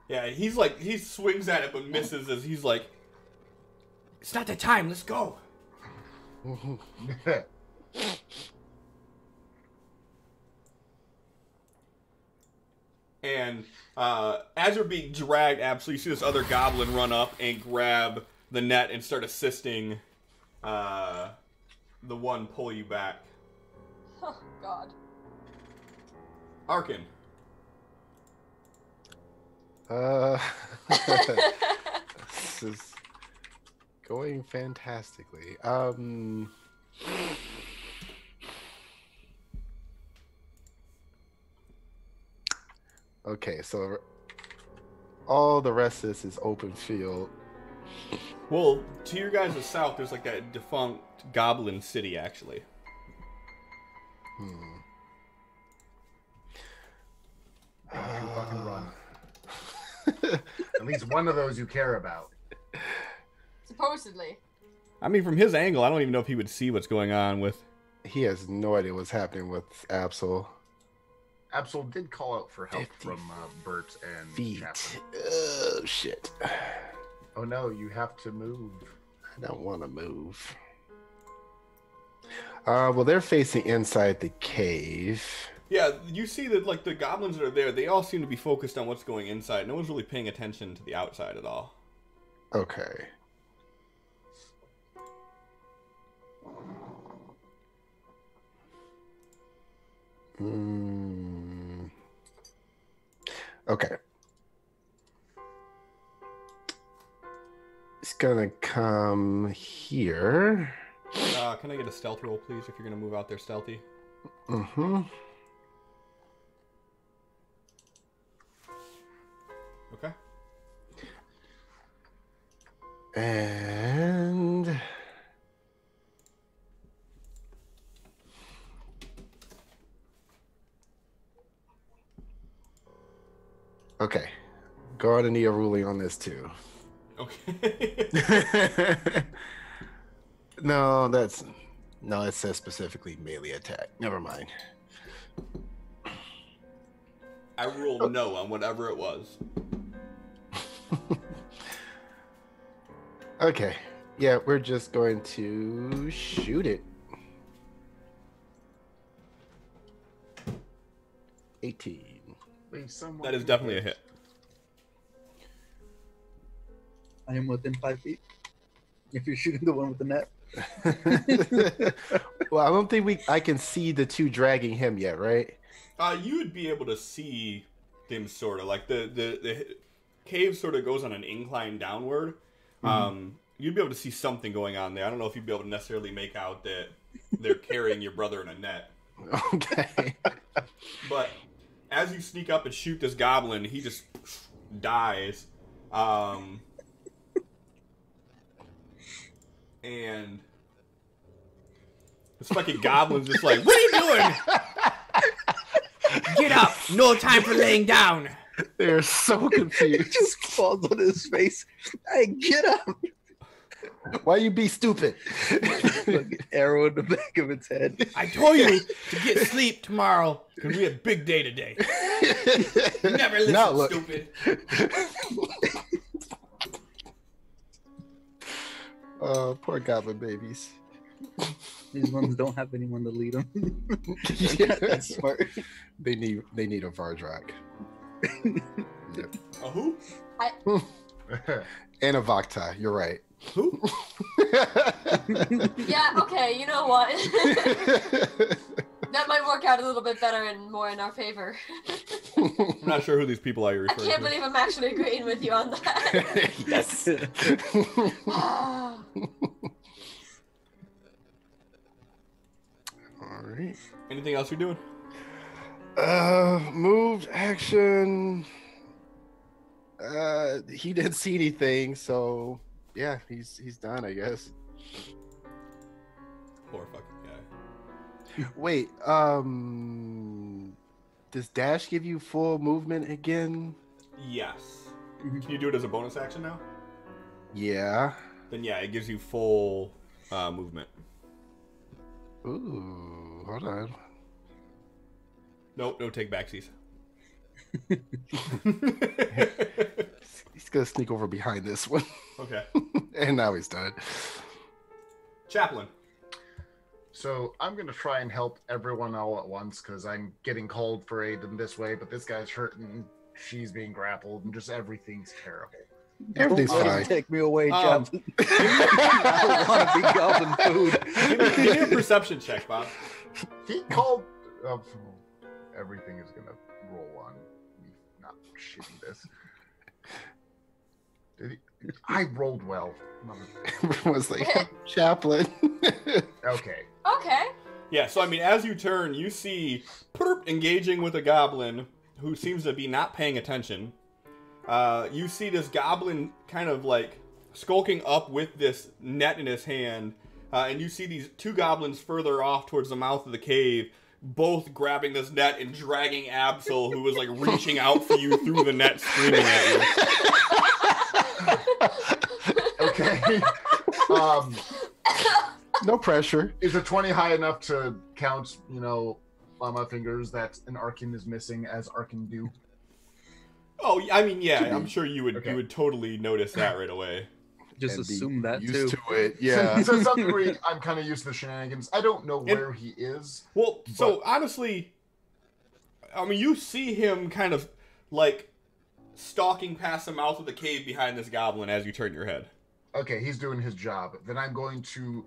Speaker 1: Yeah, he swings at it but misses as he's like, it's not the time, let's go. And as you're being dragged, absolutely, you see this other goblin run up and grab the net and start assisting the one pull you back.
Speaker 3: Oh, God.
Speaker 1: Arkin.
Speaker 4: This is going fantastically. Okay, so all the rest of this is open field.
Speaker 1: Well, to your guys' south, there's like that defunct goblin city, actually.
Speaker 2: You fucking run. At least one of those you care about.
Speaker 3: Supposedly.
Speaker 1: I mean, from his angle, I don't even know if he would see what's going on with...
Speaker 4: He has no idea what's happening with Absol.
Speaker 2: Absol did call out for help from Bert and
Speaker 4: Feet.
Speaker 2: Chaplin.
Speaker 4: Oh, shit.
Speaker 2: Oh no, you have to move.
Speaker 4: I don't want to move. Well, they're facing inside the cave.
Speaker 1: Yeah, you see that, like, the goblins that are there, they all seem to be focused on what's going inside. No one's really paying attention to the outside at all.
Speaker 4: Okay. Okay. It's gonna come here.
Speaker 1: Can I get a stealth roll, please, if you're going to move out there stealthy?
Speaker 4: Mm-hmm.
Speaker 1: Okay.
Speaker 4: And... okay. Going to need a ruling on this, too.
Speaker 1: Okay.
Speaker 4: No, that's... No, it says specifically melee attack. Never mind.
Speaker 1: I rolled no on whatever it was.
Speaker 4: Okay. Yeah, we're just going to shoot it. 18.
Speaker 2: Wait, someone
Speaker 1: That is definitely a hit.
Speaker 5: I am within 5 feet. If you're shooting the one with the net.
Speaker 4: Well, I don't think I can see the two dragging him yet, right?
Speaker 1: You would be able to see them sort of like the cave sort of goes on an incline downward. You'd be able to see something going on there. I don't know if you'd be able to necessarily make out that they're carrying your brother in a net.
Speaker 4: Okay.
Speaker 1: But as you sneak up and shoot this goblin, he just dies. And this fucking goblin's just like, what are you doing? Get up! No time for laying down!
Speaker 4: They're so
Speaker 5: He
Speaker 4: confused.
Speaker 5: just falls on his face. Hey, get up!
Speaker 4: Why you be stupid?
Speaker 5: Fucking arrow in the back of its head.
Speaker 1: I told you to get sleep tomorrow, because we had a big day today. You never listen,
Speaker 4: Now look.
Speaker 1: stupid.
Speaker 4: Oh, poor goblin babies.
Speaker 5: These ones don't have anyone to lead them. That's smart.
Speaker 4: They need a Vardrak. Yep.
Speaker 1: A who?
Speaker 4: And a Vakta, you're right.
Speaker 1: Who?
Speaker 3: Yeah, okay, you know what? That might work out a little bit better and more in our favor.
Speaker 1: I'm not sure who these people are you're
Speaker 3: I
Speaker 1: referring
Speaker 3: can't
Speaker 1: to.
Speaker 3: believe I'm actually agreeing with you on that.
Speaker 4: Yes. All right.
Speaker 1: Anything else you're doing?
Speaker 4: Moved action. He didn't see anything, so yeah, he's done, I guess.
Speaker 1: Poor fucking guy.
Speaker 4: Wait, does dash give you full movement again?
Speaker 1: Yes. Can you do it as a bonus action now?
Speaker 4: Yeah.
Speaker 1: Then yeah, it gives you full movement.
Speaker 4: Ooh, hold on.
Speaker 1: Nope, no take backsies.
Speaker 4: He's gonna sneak over behind this one.
Speaker 1: Okay.
Speaker 4: And now he's done.
Speaker 1: Chaplain.
Speaker 2: So I'm going to try and help everyone all at once because I'm getting called for aid in this way, but this guy's hurting, she's being grappled, and just everything's terrible.
Speaker 4: Everything's
Speaker 5: Don't
Speaker 4: fine.
Speaker 5: take me away,
Speaker 1: Um,
Speaker 5: Chaplain. I want to be gobbling food.
Speaker 1: Give me a perception check, Bob.
Speaker 2: He called... everything is going to roll on me not shitting this. Did he? I rolled well.
Speaker 4: Everyone's like, Chaplain.
Speaker 2: Okay.
Speaker 3: Okay.
Speaker 1: Yeah, so I mean, as you turn, you see Perp engaging with a goblin who seems to be not paying attention. You see this goblin kind of like skulking up with this net in his hand, and you see these two goblins further off towards the mouth of the cave, both grabbing this net and dragging Absol, who was like reaching out for you through the net, screaming at you.
Speaker 2: Okay.
Speaker 4: No pressure.
Speaker 2: Is a 20 high enough to count, on my fingers that an Arkin is missing as Arkin do?
Speaker 1: Oh, I mean, yeah, I'm sure you would
Speaker 2: Okay.
Speaker 1: you would totally notice that right away.
Speaker 5: Just
Speaker 4: And be
Speaker 5: assume that
Speaker 4: used
Speaker 5: too.
Speaker 4: to it. Yeah.
Speaker 2: So to some degree, I'm kind of used to the shenanigans. I don't know where he is.
Speaker 1: Well, so honestly, I mean, you see him kind of like stalking past the mouth of the cave behind this goblin as you turn your head.
Speaker 2: Okay, he's doing his job. Then I'm going to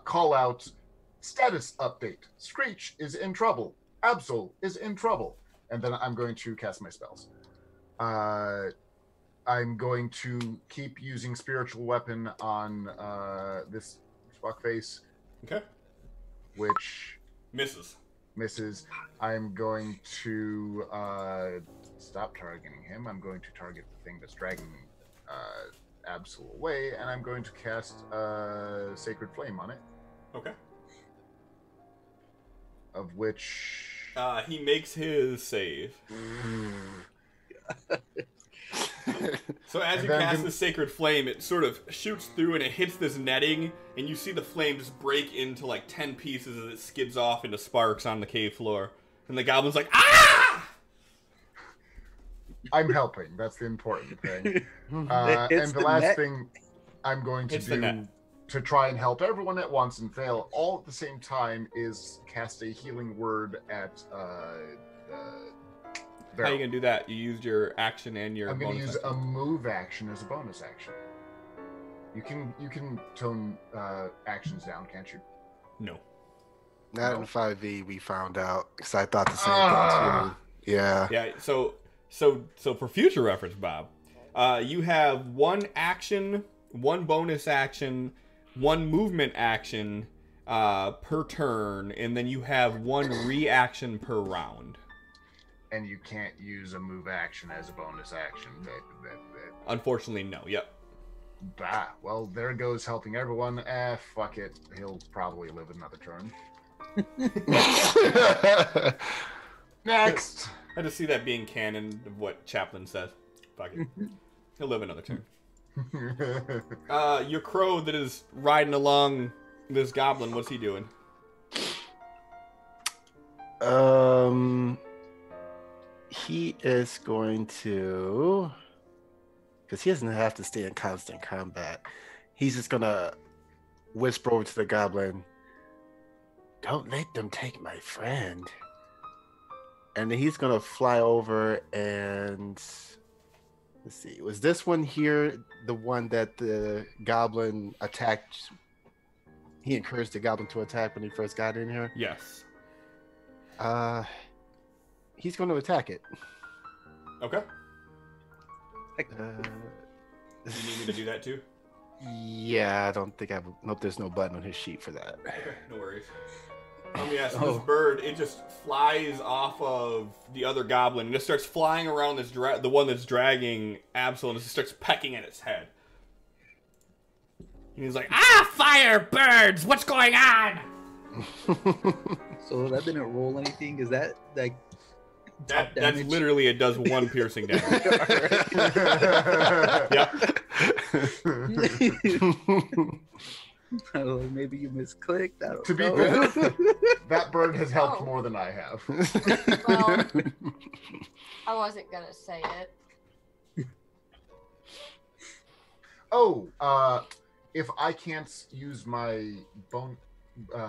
Speaker 2: call out status update. Screech is in trouble. Absol is in trouble. And then I'm going to cast my spells. I'm going to keep using spiritual weapon on this fuckface,
Speaker 1: Okay.
Speaker 2: which
Speaker 1: Misses.
Speaker 2: misses. I'm going to stop targeting him. I'm going to target the thing that's dragging Absol away, and I'm going to cast Sacred Flame on it,
Speaker 1: Okay.
Speaker 2: of which...
Speaker 1: He makes his save. So as
Speaker 2: And
Speaker 1: you
Speaker 2: then
Speaker 1: cast
Speaker 2: him-
Speaker 1: the Sacred Flame, it sort of shoots through and it hits this netting, and you see the flame just break into like 10 pieces as it skids off into sparks on the cave floor. And the goblin's like, ah!
Speaker 2: I'm helping. That's the important thing.
Speaker 5: It
Speaker 2: And
Speaker 5: hits
Speaker 2: the
Speaker 5: the
Speaker 2: last
Speaker 5: net.
Speaker 2: thing I'm going to
Speaker 1: Hits the net.
Speaker 2: do to try and help everyone at once and fail all at the same time is cast a healing word at
Speaker 1: How
Speaker 2: Beryl.
Speaker 1: are you going to do that? You used your action and your
Speaker 2: I'm going to
Speaker 1: bonus
Speaker 2: use
Speaker 1: action.
Speaker 2: a move action as a bonus action. You can tone actions down, can't you?
Speaker 1: No.
Speaker 4: Not in 5e, we found out, because I thought the same
Speaker 2: Ah.
Speaker 4: thing too. Yeah.
Speaker 1: Yeah, so for future reference, Bob, you have one action, one bonus action, one movement action per turn, and then you have one reaction per round.
Speaker 2: And you can't use a move action as a bonus action.
Speaker 1: Unfortunately, no. Yep.
Speaker 2: Bah. Well, there goes helping everyone. Fuck it. He'll probably live another turn. Next.
Speaker 1: I just see that being canon of what Chaplain says. Fuck it. He'll live another turn. Your crow that is riding along this goblin, what's he doing?
Speaker 4: He is going to, because he doesn't have to stay in constant combat. He's just gonna whisper over to the goblin, "Don't let them take my friend." And then he's gonna fly over and let's see. Was this one here the one that the goblin attacked? He encouraged the goblin to attack when he first got in here.
Speaker 1: Yes.
Speaker 4: He's going to attack it.
Speaker 1: Okay.
Speaker 4: Uh,
Speaker 1: You need me to do that too?
Speaker 4: Yeah, I don't think I nope. There's no button on his sheet for that.
Speaker 1: Okay, no worries. Yes,
Speaker 5: Oh.
Speaker 1: this bird, it just flies off of the other goblin and just starts flying around this the one that's dragging Absol, and it just starts pecking at its head. And he's like, "Ah, fire birds! What's going on?"
Speaker 5: So that didn't roll anything. Is that like
Speaker 1: That's
Speaker 5: damage.
Speaker 1: literally, it does 1 piercing damage. Yep.
Speaker 5: Oh, maybe you misclicked. I don't
Speaker 2: To be
Speaker 5: know.
Speaker 2: fair, that bird has helped
Speaker 3: Oh.
Speaker 2: more than I have.
Speaker 3: Well, I wasn't gonna say it.
Speaker 2: Oh, if I can't use my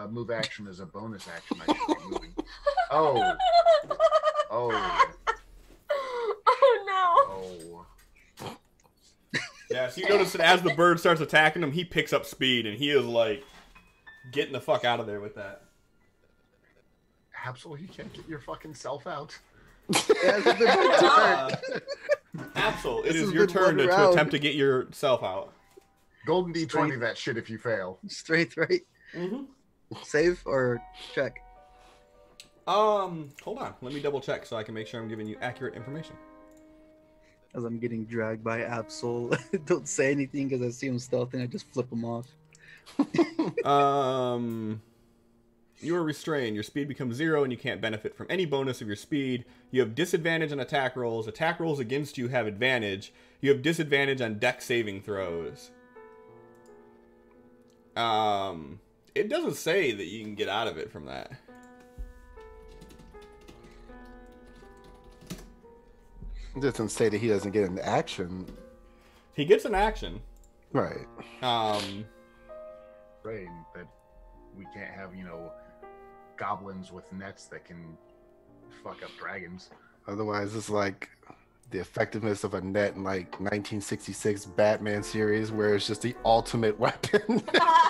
Speaker 2: move action as a bonus action, I should be moving. Oh, oh,
Speaker 3: Oh
Speaker 2: oh.
Speaker 1: Yeah, so you notice that as the bird starts attacking him, he picks up speed, and he is, like, getting the fuck out of there with that.
Speaker 2: Absol, you can't get your fucking self out.
Speaker 1: Absol, it
Speaker 5: This
Speaker 1: is
Speaker 5: has
Speaker 1: your
Speaker 5: been
Speaker 1: turn
Speaker 5: one
Speaker 1: to
Speaker 5: round.
Speaker 1: attempt to get yourself out.
Speaker 2: Golden D20
Speaker 5: Strength.
Speaker 2: that shit if you fail.
Speaker 5: Strength, right?
Speaker 1: Mm-hmm.
Speaker 5: Save or check?
Speaker 1: Hold on. Let me double check so I can make sure I'm giving you accurate information.
Speaker 5: As I'm getting dragged by Absol. Don't say anything because I see him stealthing. I just flip him off.
Speaker 1: You are restrained. Your speed becomes 0 and you can't benefit from any bonus of your speed. You have disadvantage on attack rolls. Attack rolls against you have advantage. You have disadvantage on dex saving throws. It doesn't say that you can get out of it from that.
Speaker 4: It doesn't say that he doesn't get an action.
Speaker 1: He gets an action.
Speaker 4: Right.
Speaker 2: Right, that we can't have, goblins with nets that can fuck up dragons.
Speaker 4: Otherwise, it's like the effectiveness of a net in like 1966 Batman series, where it's just the ultimate weapon.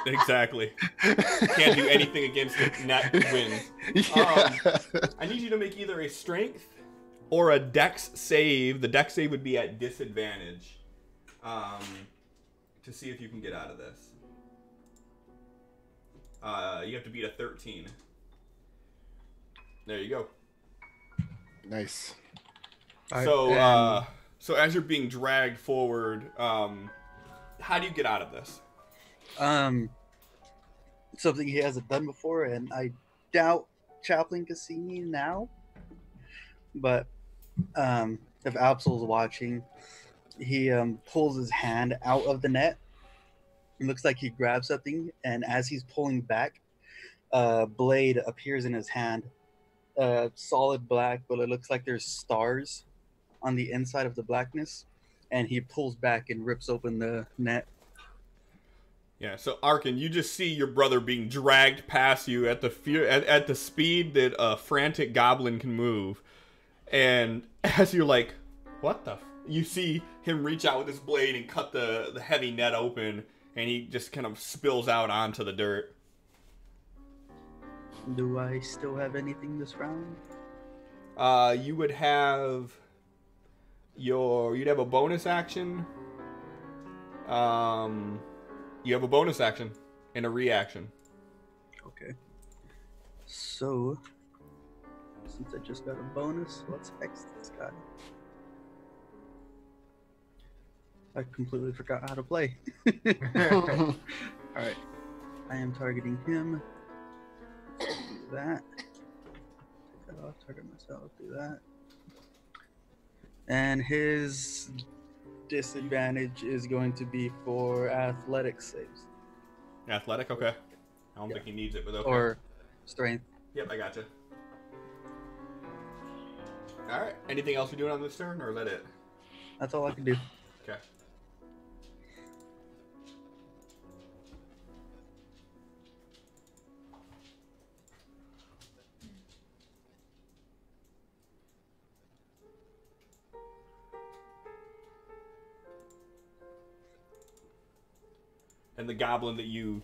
Speaker 1: Exactly. Can't do anything against it. Net wins.
Speaker 4: Yeah.
Speaker 1: I need you to make either a strength or a dex save. The dex save would be at disadvantage. To see if you can get out of this. You have to beat a 13. There you go.
Speaker 4: Nice.
Speaker 1: So, so as you're being dragged forward, how do you get out of this?
Speaker 5: Something he hasn't done before, and I doubt Chaplin can see me now. But if Absol's watching, he pulls his hand out of the net. It looks like he grabs something, and as he's pulling back, a blade appears in his hand. Solid black, but it looks like there's stars on the inside of the blackness. And he pulls back and rips open the net.
Speaker 1: Yeah, so Arkin, you just see your brother being dragged past you at the speed that a frantic goblin can move. And as you're like, what the you see him reach out with his blade and cut the heavy net open, and he just kind of spills out onto the dirt.
Speaker 5: Do I still have anything this round?
Speaker 1: You would have you'd have a bonus action. You have a bonus action and a reaction.
Speaker 5: Okay. So, since I just got a bonus, let's hex this guy. I completely forgot how to play. Alright. I am targeting him. Do that. Take that off, target myself, do that. And his disadvantage is going to be for athletic saves.
Speaker 1: Athletic, okay. I don't
Speaker 5: Yeah.
Speaker 1: think he needs it, but okay.
Speaker 5: Or strength.
Speaker 1: Yep, I gotcha. Alright, anything else you're doing on this turn, or is that it?
Speaker 5: That's all I can do.
Speaker 1: Okay. And the goblin that you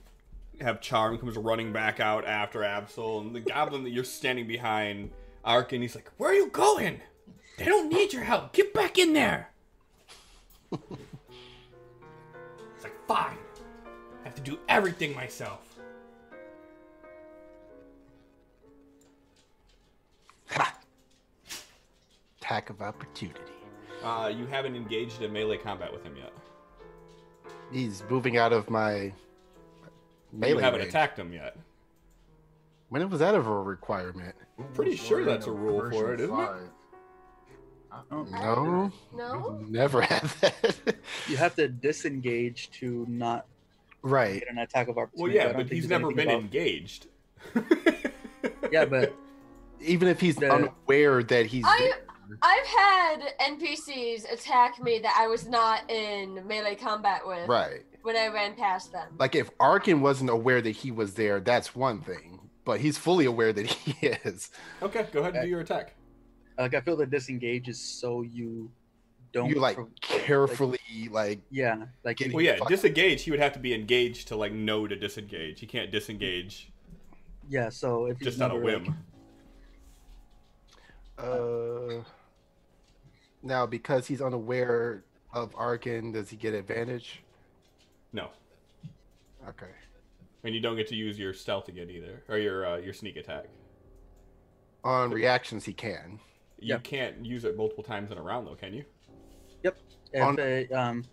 Speaker 1: have charmed comes running back out after Absol, and the goblin that you're standing behind, Arkin, he's like, "Where are you going? They don't need your help. Get back in there." It's like, "Fine. I have to do everything myself."
Speaker 4: Ha! Attack of opportunity.
Speaker 1: You haven't engaged in melee combat with him yet.
Speaker 4: He's moving out of my melee
Speaker 1: You haven't
Speaker 4: range.
Speaker 1: attacked him yet.
Speaker 4: When was that ever a requirement?
Speaker 1: Pretty sure
Speaker 2: We're
Speaker 1: that's
Speaker 2: in
Speaker 1: a rule for it,
Speaker 2: version
Speaker 1: isn't it?
Speaker 2: 5.
Speaker 5: Oh,
Speaker 4: No,
Speaker 3: No?
Speaker 4: we've never had that.
Speaker 5: you have to disengage to not
Speaker 4: Right.
Speaker 5: get an attack of
Speaker 1: Well,
Speaker 5: opportunity. I
Speaker 1: yeah,
Speaker 5: don't
Speaker 1: but
Speaker 5: think
Speaker 1: he's
Speaker 5: there's
Speaker 1: never
Speaker 5: anything
Speaker 1: been
Speaker 5: about-
Speaker 1: engaged.
Speaker 5: Yeah, but
Speaker 4: Even if he's
Speaker 5: The-
Speaker 4: unaware that he's
Speaker 3: I've had NPCs attack me that I was not in melee combat with
Speaker 4: right.
Speaker 3: when I ran past them.
Speaker 4: Like if Arkin wasn't aware that he was there, that's one thing. But he's fully aware that he is.
Speaker 1: Okay, go ahead and do your attack.
Speaker 5: like I feel the disengage is so you don't
Speaker 4: You like
Speaker 5: pro-
Speaker 4: carefully like
Speaker 5: yeah, like
Speaker 4: Getting-
Speaker 1: Well, yeah,
Speaker 4: Fuck.
Speaker 1: disengage. He would have to be engaged to like know to disengage. He can't disengage
Speaker 5: yeah. So if he's
Speaker 1: just on a
Speaker 5: never,
Speaker 1: whim.
Speaker 4: now because he's unaware of Arkin, does he get advantage?
Speaker 1: No,
Speaker 4: Okay.
Speaker 1: and you don't get to use your stealth again either, or your sneak attack.
Speaker 4: On reactions he can.
Speaker 1: You
Speaker 5: Yeah.
Speaker 1: can't use it multiple times in a round, though, can you?
Speaker 5: if
Speaker 4: on-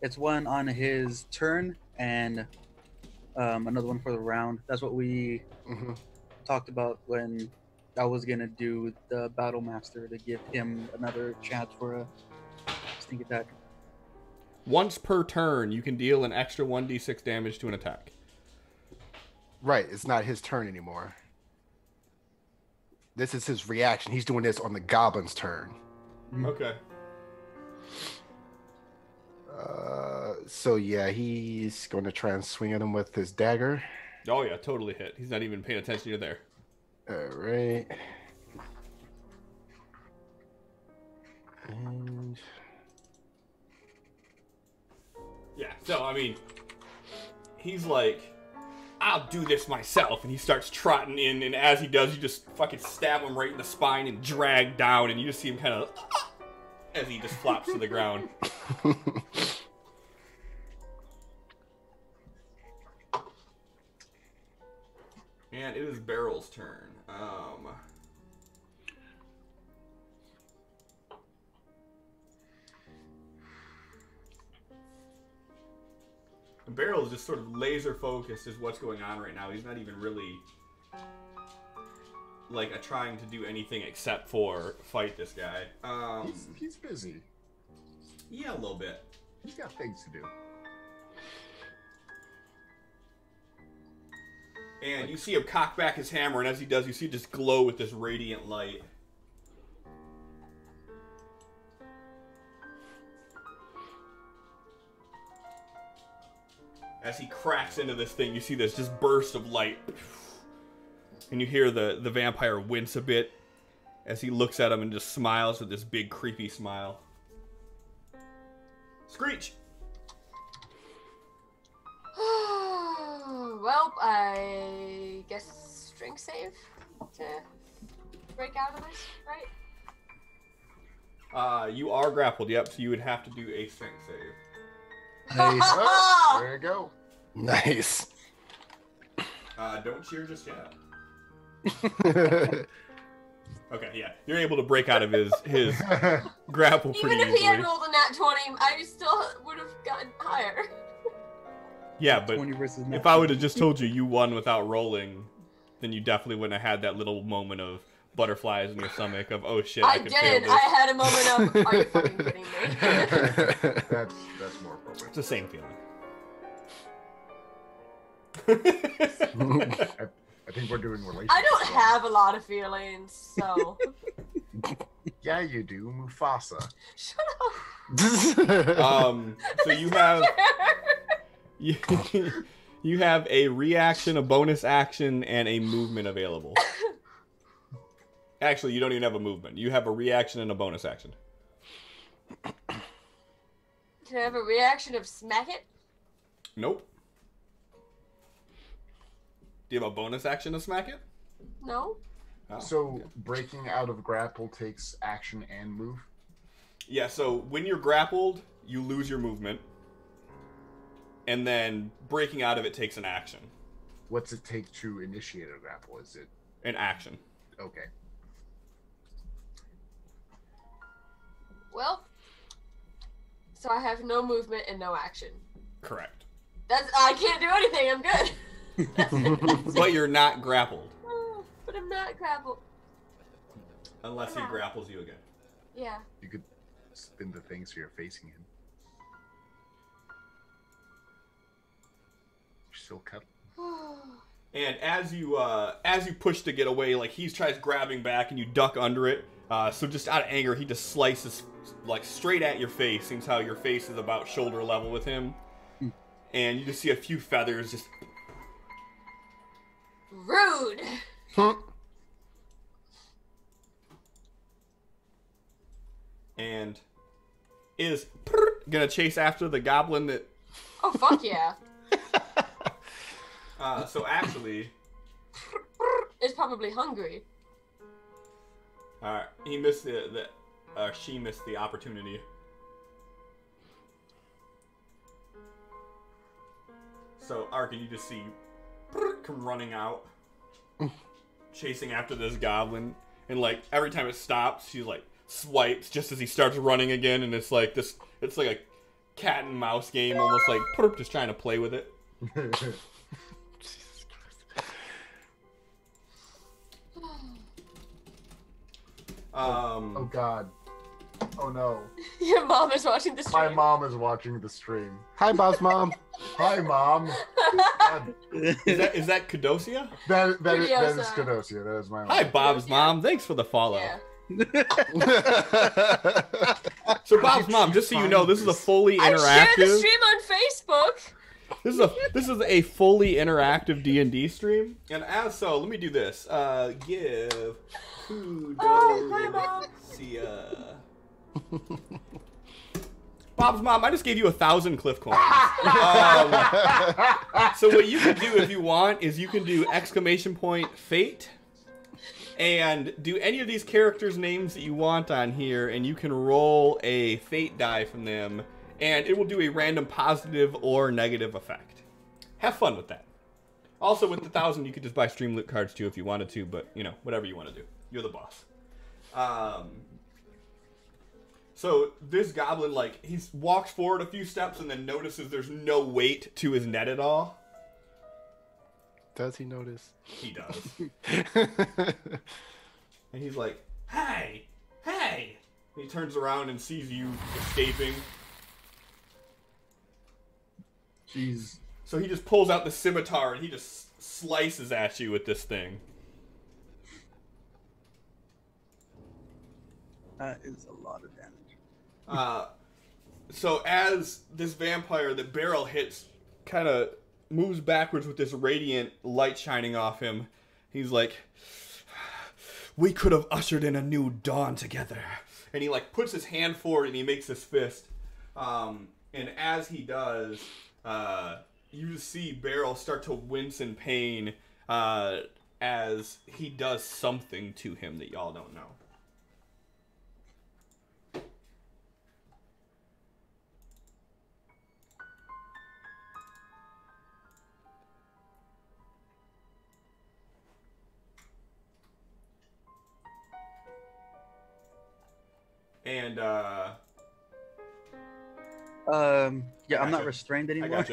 Speaker 5: it's one on his turn and another one for the round. That's what we
Speaker 4: Hmm.
Speaker 5: talked about when I was gonna do the battle master to give him another chance for a sneak attack.
Speaker 1: Once per turn, you can deal an extra 1d6 damage to an attack.
Speaker 4: Right, it's not his turn anymore. This is his reaction. He's doing this on the goblin's turn.
Speaker 1: Okay.
Speaker 4: So yeah, he's going to try and swing at him with his dagger.
Speaker 1: Oh yeah, totally hit. He's not even paying attention. You're there.
Speaker 4: All right. And
Speaker 1: Yeah. So I mean, he's like, "I'll do this myself," and he starts trotting in. And as he does, you just fucking stab him right in the spine and drag down, and you just see him kind of as he just flops to the ground. And it is Barrel's turn. Barrel is just sort of laser focused as what's going on right now. He's not even really like trying to do anything except for fight this guy.
Speaker 2: He's busy.
Speaker 1: Yeah, a little bit.
Speaker 2: He's got things to do.
Speaker 1: And you see him cock back his hammer, and as he does, you see it just glow with this radiant light. As he cracks into this thing, you see this just burst of light. And you hear the vampire wince a bit as he looks at him and just smiles with this big, creepy smile. Screech!
Speaker 3: Well, I guess strength save to break out of this, right?
Speaker 1: You are grappled, yep, so you would have to do a strength save.
Speaker 5: Nice.
Speaker 2: Oh, there you go.
Speaker 4: nice.
Speaker 1: Don't cheer just yet. Okay, yeah. You're able to break out of his grapple pretty
Speaker 3: Even if he had
Speaker 1: easily.
Speaker 3: rolled a nat 20, I still would have gotten higher.
Speaker 1: Yeah, but
Speaker 5: 20 versus
Speaker 1: if I would have just told you you won without rolling, then you definitely wouldn't have had that little moment of butterflies in your stomach of, oh shit, I
Speaker 3: I
Speaker 1: could fail
Speaker 3: did.
Speaker 1: this.
Speaker 3: I had a moment of, are you fucking kidding me?
Speaker 2: That's more appropriate.
Speaker 1: It's the same feeling.
Speaker 2: I think we're doing relations.
Speaker 3: I don't have a lot of feelings, so
Speaker 2: Yeah, you do, Mufasa.
Speaker 3: shut up.
Speaker 1: So you have you have a reaction, a bonus action, and a movement available. Actually, you don't even have a movement. You have a reaction and a bonus action.
Speaker 3: Can I have a reaction of smack it?
Speaker 1: Nope. Do you have a bonus action to smack it?
Speaker 3: No.
Speaker 1: Oh,
Speaker 2: So
Speaker 1: okay.
Speaker 2: breaking out of grapple takes action and move.
Speaker 1: Yeah, so when you're grappled, you lose your movement. And then breaking out of it takes an action.
Speaker 2: What's it take to initiate a grapple? Is it
Speaker 1: An action.
Speaker 2: okay?
Speaker 3: Well, so I have no movement and no action.
Speaker 1: Correct.
Speaker 3: I can't do anything. I'm good. That's it.
Speaker 1: But you're not grappled.
Speaker 3: Oh, but I'm not grappled.
Speaker 1: Unless he grapples you again.
Speaker 3: Yeah.
Speaker 2: You could spin the thing so you're facing him. You're still cut.
Speaker 1: And as you push to get away, like he tries grabbing back and you duck under it. So just out of anger, he just slices like straight at your face. Seems how your face is about shoulder level with him. And you just see a few feathers just...
Speaker 3: Rude!
Speaker 1: And is gonna chase after the goblin that...
Speaker 3: Oh, fuck yeah.
Speaker 1: So actually...
Speaker 3: It's probably hungry.
Speaker 1: Alright, he missed she missed the opportunity. So, Arkin, you just see come running out, chasing after this goblin, and like every time it stops, she like swipes just as he starts running again, and it's like a cat and mouse game, almost like just trying to play with it.
Speaker 2: Oh God. Oh no.
Speaker 3: Your mom is watching the stream.
Speaker 2: My mom is watching the stream.
Speaker 4: Hi, Bob's mom.
Speaker 2: Hi, Mom. God.
Speaker 1: Is that Cadocia?
Speaker 2: That is
Speaker 3: Curiosa.
Speaker 2: Cadocia. That is my mom.
Speaker 1: Hi, Bob's mom. Thanks for the follow.
Speaker 3: Yeah.
Speaker 1: So Bob's mom, just so you know, this is a fully
Speaker 3: I share the
Speaker 1: interactive.
Speaker 3: stream on Facebook.
Speaker 1: This is a fully interactive D&D stream, and as so, let me do this. Give kudos.
Speaker 3: Oh, hi, Mom.
Speaker 1: Bob's mom, I just gave you 1,000 cliff coins. So what you can do if you want is you can do ! Fate, and do any of these characters' names that you want on here, and you can roll a fate die from them, and it will do a random positive or negative effect. Have fun with that. Also, with the 1,000, you could just buy stream loot cards too if you wanted to, but you know, whatever you want to do. You're the boss. So this goblin, like, he walks forward a few steps and then notices there's no weight to his net at all.
Speaker 4: Does he notice?
Speaker 1: He does. And he's like, hey! Hey! And he turns around and sees you escaping.
Speaker 2: Jeez.
Speaker 1: So he just pulls out the scimitar and he just slices at you with this thing.
Speaker 5: That is a lot of damage.
Speaker 1: So as this vampire that Beryl hits kind of moves backwards with this radiant light shining off him, he's like, we could have ushered in a new dawn together. And he like puts his hand forward and he makes this fist. And as he does, you see Beryl start to wince in pain as he does something to him that y'all don't know. And
Speaker 5: yeah, I'm not
Speaker 1: Gotcha.
Speaker 5: restrained
Speaker 1: I
Speaker 5: anymore.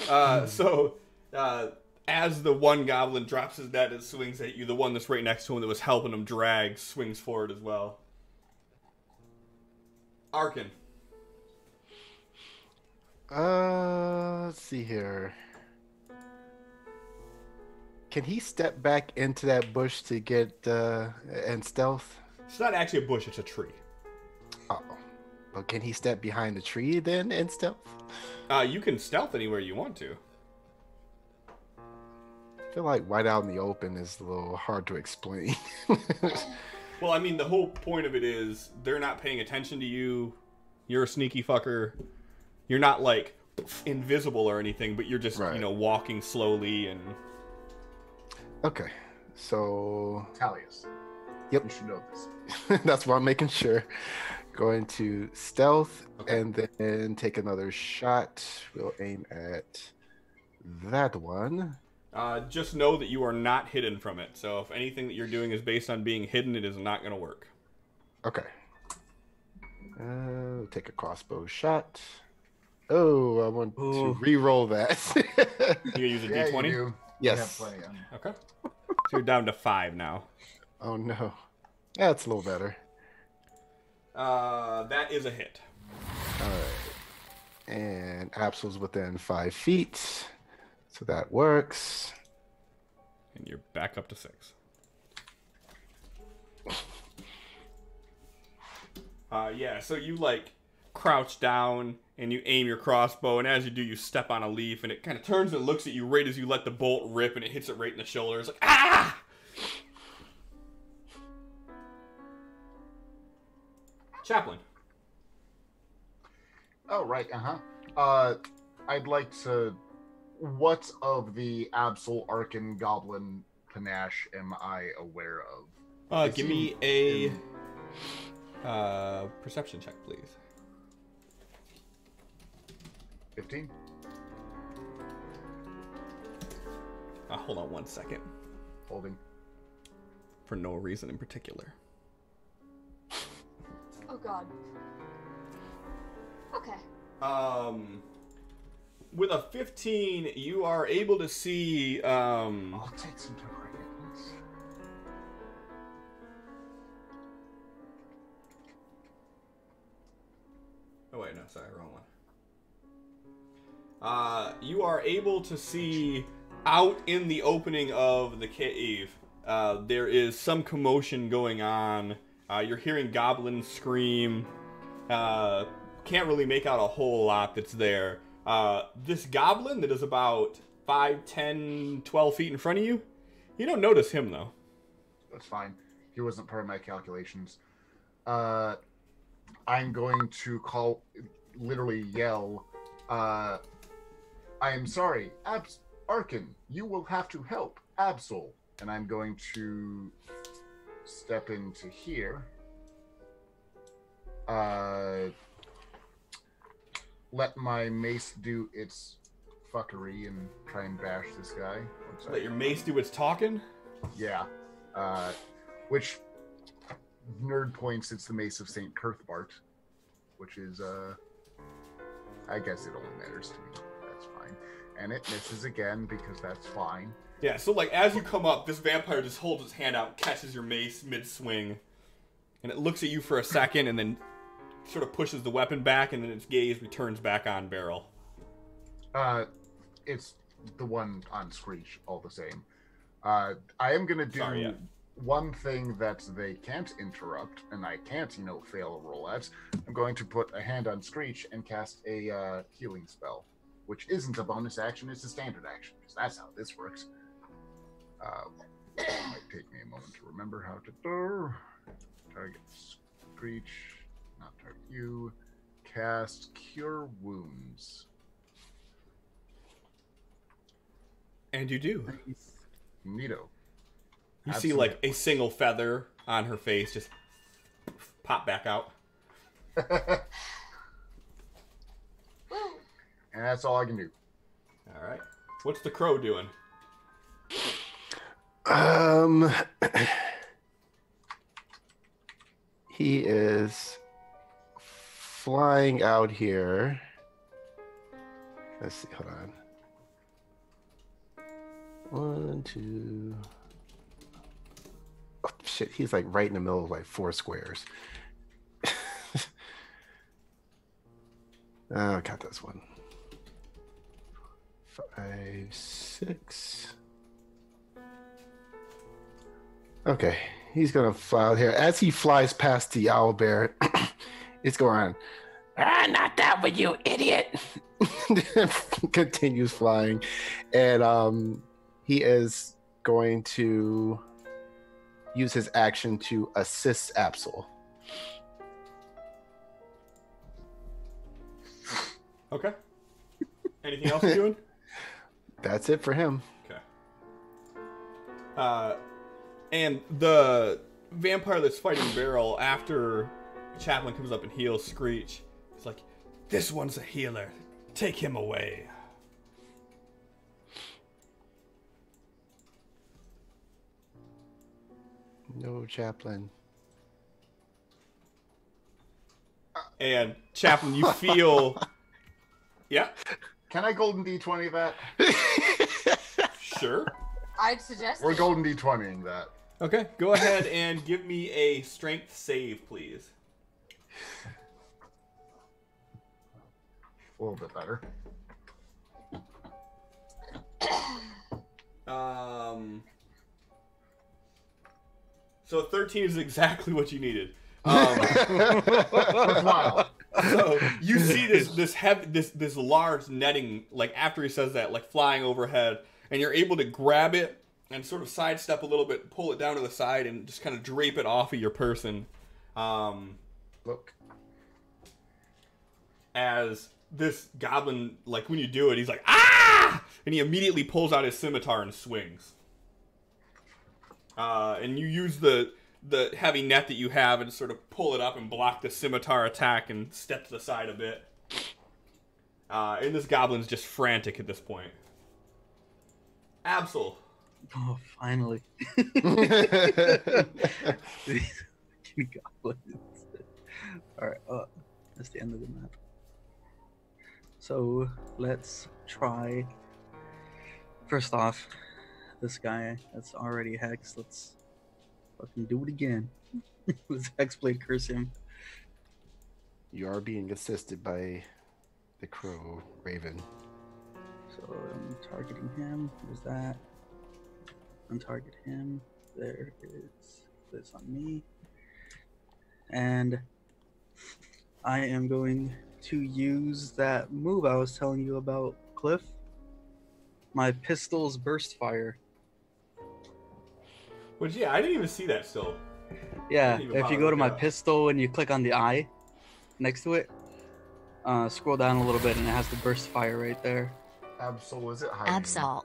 Speaker 1: gotcha. As the one goblin drops his net and swings at you, the one that's right next to him that was helping him drag swings forward as well. Arkin.
Speaker 4: Let's see here. Can he step back into that bush to get and stealth?
Speaker 1: It's not actually a bush, it's a tree.
Speaker 4: Oh, but can he step behind the tree then and stealth?
Speaker 1: You can stealth anywhere you want to.
Speaker 4: I feel like right out in the open is a little hard to explain.
Speaker 1: Well, I mean, the whole point of it is they're not paying attention to you. You're a sneaky fucker. You're not, like, invisible or anything, but you're just,
Speaker 4: Right.
Speaker 1: you know, walking slowly and...
Speaker 4: Okay, so
Speaker 2: Talius.
Speaker 4: Yep.
Speaker 2: You should know this.
Speaker 4: that's why I'm making sure. Going to stealth
Speaker 1: Okay.
Speaker 4: and then take another shot. We'll aim at that one.
Speaker 1: Just know that you are not hidden from it. So if anything that you're doing is based on being hidden, it is not going to work.
Speaker 4: Okay. Take a crossbow shot. Oh, I want
Speaker 5: Ooh.
Speaker 4: to re-roll that.
Speaker 1: You gonna use a
Speaker 2: Yeah,
Speaker 1: D20?
Speaker 2: you do.
Speaker 4: Yes.
Speaker 2: You have plenty.
Speaker 1: Okay. So you're down to 5 now.
Speaker 4: Oh no. Yeah, it's a little better.
Speaker 1: That is a hit.
Speaker 4: All right. And Absol's within 5 feet. So that works.
Speaker 1: And you're back up to 6. Yeah, so you like crouch down and you aim your crossbow, and as you do, you step on a leaf, and it kind of turns and looks at you right as you let the bolt rip, and it hits it right in the shoulder. It's like, ah! Chaplain.
Speaker 2: Oh, right, I'd like to... What of the Absol Arcan Goblin panache am I aware of?
Speaker 1: Give me a perception check, please.
Speaker 2: 15?
Speaker 1: Hold on 1 second.
Speaker 2: Holding.
Speaker 1: For no reason in particular.
Speaker 3: Oh god. Okay.
Speaker 1: With a 15, you are able to see,
Speaker 2: I'll take some tokens.
Speaker 1: Oh wait, no, sorry, wrong one. You are able to see out in the opening of the cave. There is some commotion going on. You're hearing goblins scream. Can't really make out a whole lot that's there. This goblin that is about 5, 10, 12 feet in front of you, you don't notice him though.
Speaker 2: That's fine. He wasn't part of my calculations. I'm going to literally yell, I am sorry, Arcan, you will have to help Absol. And I'm going to step into here. Let my mace do its fuckery and try and bash this guy.
Speaker 1: Let your mace do its talking?
Speaker 2: Yeah. Which, nerd points, it's the mace of St. Cuthbert, which is, I guess it only matters to me. That's fine. And it misses again because that's fine.
Speaker 1: Yeah, so like as you come up, this vampire just holds his hand out, catches your mace mid-swing, and it looks at you for a second and then sort of pushes the weapon back, and then its gaze returns back on Beryl.
Speaker 2: It's the one on Screech, all the same. I am going to do one thing that they can't interrupt, and I can't, fail a roll at. I'm going to put a hand on Screech and cast a healing spell, which isn't a bonus action, it's a standard action, because that's how this works. It might take me a moment to remember how to do. Target Screech, not target you. Cast Cure Wounds.
Speaker 1: And you do.
Speaker 2: Neato.
Speaker 1: You see like a single feather on her face just pop back out.
Speaker 2: And that's all I can do.
Speaker 1: All right. What's the crow doing?
Speaker 4: He is flying out here. Let's see, hold on. 1, 2. Oh, shit, he's like right in the middle of like 4 squares. Oh, got this one. 5, 6. Okay, he's gonna fly out here. As he flies past the owlbear, it's going on. Not that one, you idiot! Continues flying, and he is going to use his action to assist Absol.
Speaker 1: Okay. Anything else you're doing?
Speaker 4: That's it for him.
Speaker 1: Okay. And the vampire that's fighting Beryl, after Chaplain comes up and heals Screech, he's like, "This one's a healer. Take him away."
Speaker 4: No, Chaplain.
Speaker 1: And Chaplain, you feel... Yeah?
Speaker 2: Can I golden D20 that?
Speaker 1: Sure.
Speaker 3: I'd suggest
Speaker 2: We're
Speaker 3: it.
Speaker 2: golden D20ing that.
Speaker 1: Okay, go ahead and give me a strength save, please.
Speaker 2: A little bit better.
Speaker 1: So 13 is exactly what you needed.
Speaker 2: Wow.
Speaker 1: So you see this large netting, like after he says that, like flying overhead, and you're able to grab it and sort of sidestep a little bit, pull it down to the side, and just kind of drape it off of your person.
Speaker 2: Look.
Speaker 1: As this goblin, like when you do it, he's like, ah! And he immediately pulls out his scimitar and swings. And you use the heavy net that you have and sort of pull it up and block the scimitar attack and step to the side a bit. And this goblin's just frantic at this point. Absol.
Speaker 5: Oh, finally. Goblins. Alright, that's the end of the map. So, let's try... First off, this guy that's already hexed, let's fucking do it again. Let's hexblade curse him.
Speaker 4: You are being assisted by the crow raven.
Speaker 5: So I'm targeting him. There's that. Untarget him. There is this on me. And I am going to use that move I was telling you about, Cliff. My pistol's burst fire.
Speaker 1: Which, yeah, I didn't even see that still.
Speaker 5: Yeah, if you go to my pistol and you click on the eye next to it, scroll down a little bit and it has the burst fire right there.
Speaker 2: Absol, is it hiding?
Speaker 6: Absol.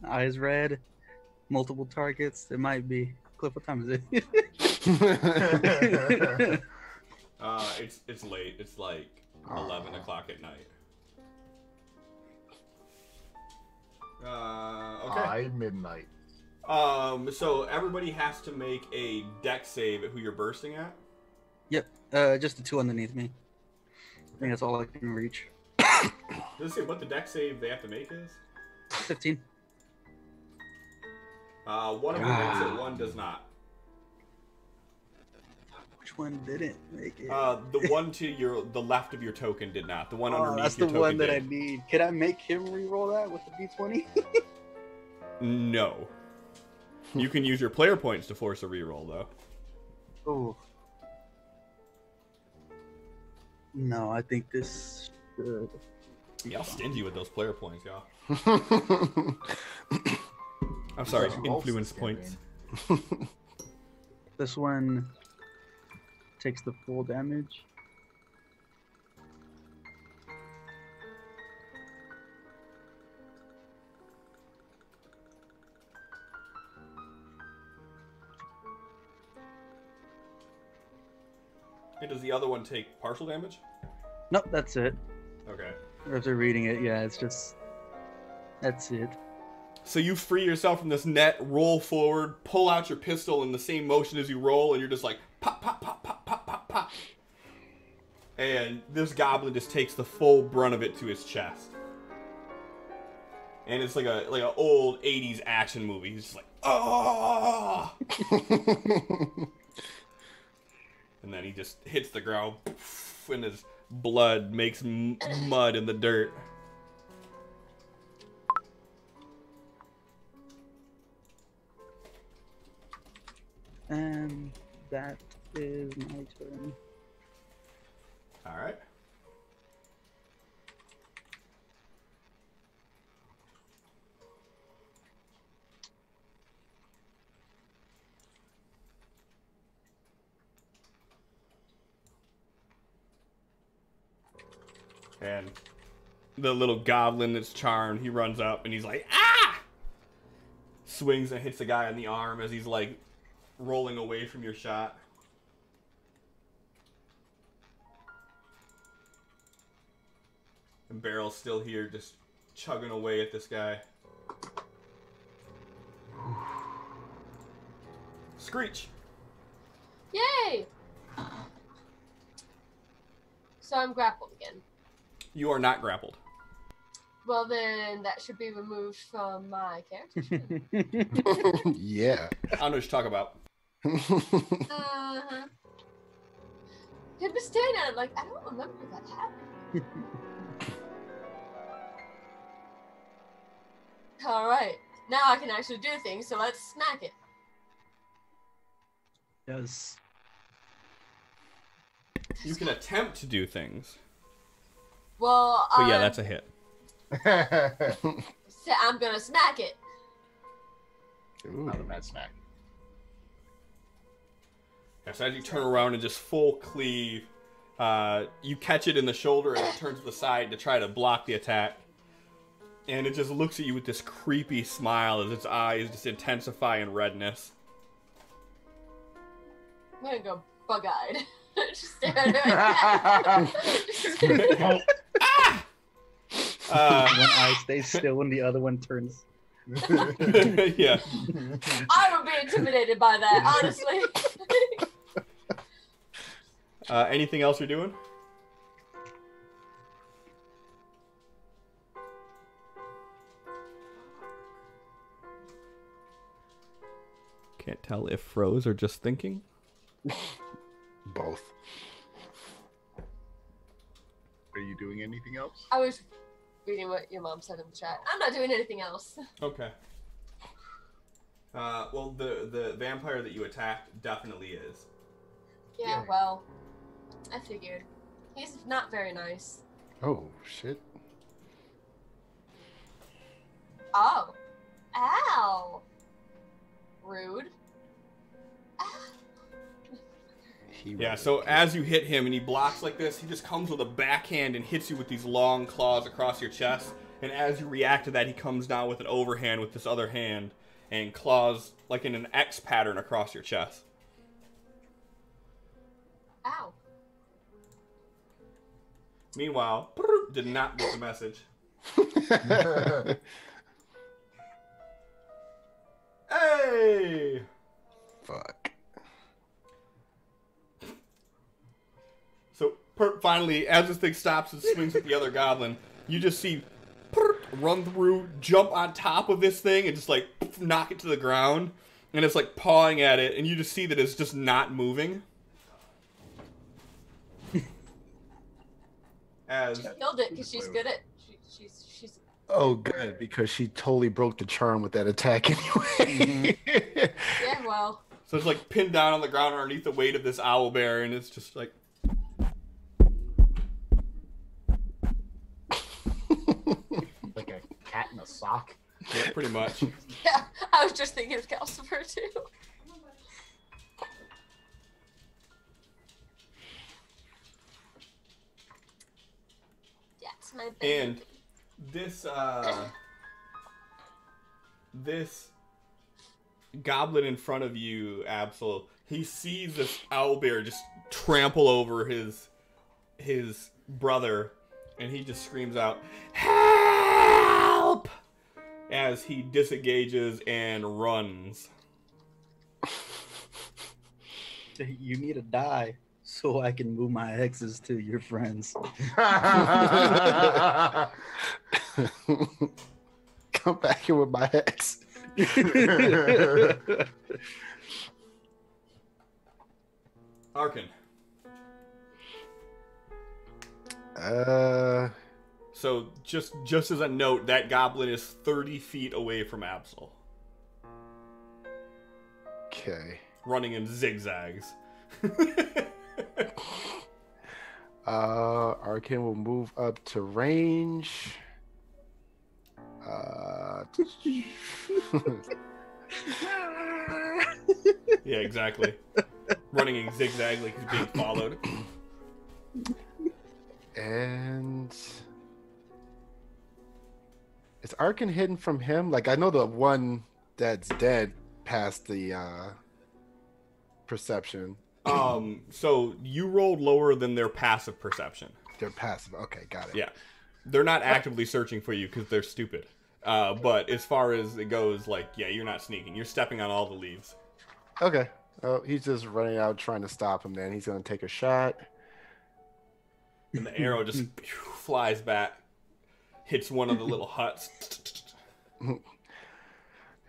Speaker 5: Eyes red, multiple targets. It might be. Cliff, what time is it?
Speaker 1: It's late. It's like 11 o'clock at night. Okay.
Speaker 2: Midnight.
Speaker 1: So everybody has to make a dex save at who you're bursting at.
Speaker 5: Yep. Just the two underneath me. I think that's all I can reach.
Speaker 1: Does it say what the dex save they have to make is?
Speaker 5: 15.
Speaker 1: One of them makes it, one does not.
Speaker 5: Which one didn't make it?
Speaker 1: The one to the left of your token did not. The one underneath
Speaker 5: that's
Speaker 1: your
Speaker 5: the
Speaker 1: token
Speaker 5: one that
Speaker 1: did.
Speaker 5: I need. Can I make him re-roll that with the D20?
Speaker 1: No. You can use your player points to force a reroll, though.
Speaker 5: Oh. No, I think this should.
Speaker 1: Y'all stingy with those player points, y'all. I'm sorry, influence points.
Speaker 5: This one takes the full damage.
Speaker 1: Hey, does the other one take partial damage?
Speaker 5: Nope, that's it.
Speaker 1: Okay.
Speaker 5: After reading it, yeah, it's just... That's it.
Speaker 1: So you free yourself from this net, roll forward, pull out your pistol in the same motion as you roll, and you're just like, pop, pop, pop, pop, pop, pop, pop. And this goblin just takes the full brunt of it to his chest. And it's like an old 80s action movie. He's just like, oh! And then he just hits the ground, and his blood makes mud in the dirt.
Speaker 5: And that is my turn.
Speaker 1: Alright. And the little goblin that's charmed, he runs up and he's like, ah! Swings and hits the guy on the arm as he's like rolling away from your shot. And Barrel's still here just chugging away at this guy. Screech!
Speaker 3: Yay! So I'm grappled again.
Speaker 1: You are not grappled.
Speaker 3: Well, then that should be removed from my character.
Speaker 4: Yeah.
Speaker 1: I don't know what you're talking about.
Speaker 3: Uh-huh. He'd be staring at it like, I don't remember that happened. Alright, now I can actually do things, so let's smack it.
Speaker 5: Yes.
Speaker 1: You can attempt to do things.
Speaker 3: Well,
Speaker 1: But yeah, that's a hit.
Speaker 3: I'm gonna smack it.
Speaker 4: Ooh.
Speaker 2: Not a mad smack.
Speaker 1: Yeah, so as you turn around and just full cleave, you catch it in the shoulder and it turns to the side to try to block the attack. And it just looks at you with this creepy smile as its eyes just intensify in redness.
Speaker 3: I'm gonna go bug-eyed. Just stare at it.
Speaker 5: One eye stays still when the other one turns.
Speaker 1: Yeah.
Speaker 3: I would be intimidated by that, honestly.
Speaker 1: Anything else you're doing? Can't tell if froze or just thinking.
Speaker 4: Both.
Speaker 2: Are you doing anything else?
Speaker 3: I was reading what your mom said in the chat. I'm not doing anything else.
Speaker 1: Okay. Well, the vampire that you attacked definitely is.
Speaker 3: Yeah, well, I figured. He's not very nice.
Speaker 4: Oh, shit.
Speaker 3: Oh. Ow. Rude.
Speaker 1: Yeah, so as you hit him and he blocks like this, he just comes with a backhand and hits you with these long claws across your chest. And as you react to that, he comes down with an overhand with this other hand and claws like in an X pattern across your chest.
Speaker 3: Ow.
Speaker 1: Meanwhile, did not get the message. Hey!
Speaker 4: Fuck.
Speaker 1: So finally, as this thing stops and swings at the other goblin, you just see run through, jump on top of this thing, and just like knock it to the ground. And it's like pawing at it, and you just see that it's just not moving. As
Speaker 3: Killed it because she's good at. She's.
Speaker 4: Oh, good, because she totally broke the charm with that attack anyway.
Speaker 3: Yeah, well.
Speaker 1: so it's like pinned down on the ground underneath the weight of this owl bear, and it's just like.
Speaker 2: Like a cat in a sock.
Speaker 1: Yeah, pretty much.
Speaker 3: Yeah, I was just thinking of Calcifer too. That's my baby.
Speaker 1: And this goblin in front of you, Absol, he sees this owlbear just trample over his brother, and he just screams out, "Help!" as he disengages and runs.
Speaker 5: You need to die so I can move my exes to your friends.
Speaker 4: Come back here with my ex.
Speaker 1: Arkin. So just as a note, that goblin is 30 feet away from Absol,
Speaker 4: Okay.
Speaker 1: running in zigzags.
Speaker 4: Arcane will move up to range.
Speaker 1: Yeah, exactly. Running in zigzag like he's being followed.
Speaker 4: And is Arkin hidden from him? Like, I know the one that's dead passed the perception.
Speaker 1: So you rolled lower than their passive perception.
Speaker 4: They're passive. Okay, got it.
Speaker 1: Yeah. They're not actively searching for you because they're stupid. But as far as it goes, like, yeah, you're not sneaking. You're stepping on all the leaves.
Speaker 4: Okay. Oh, he's just running out trying to stop him then. He's going to take a shot.
Speaker 1: And the arrow just flies back, hits one of the little huts.
Speaker 4: He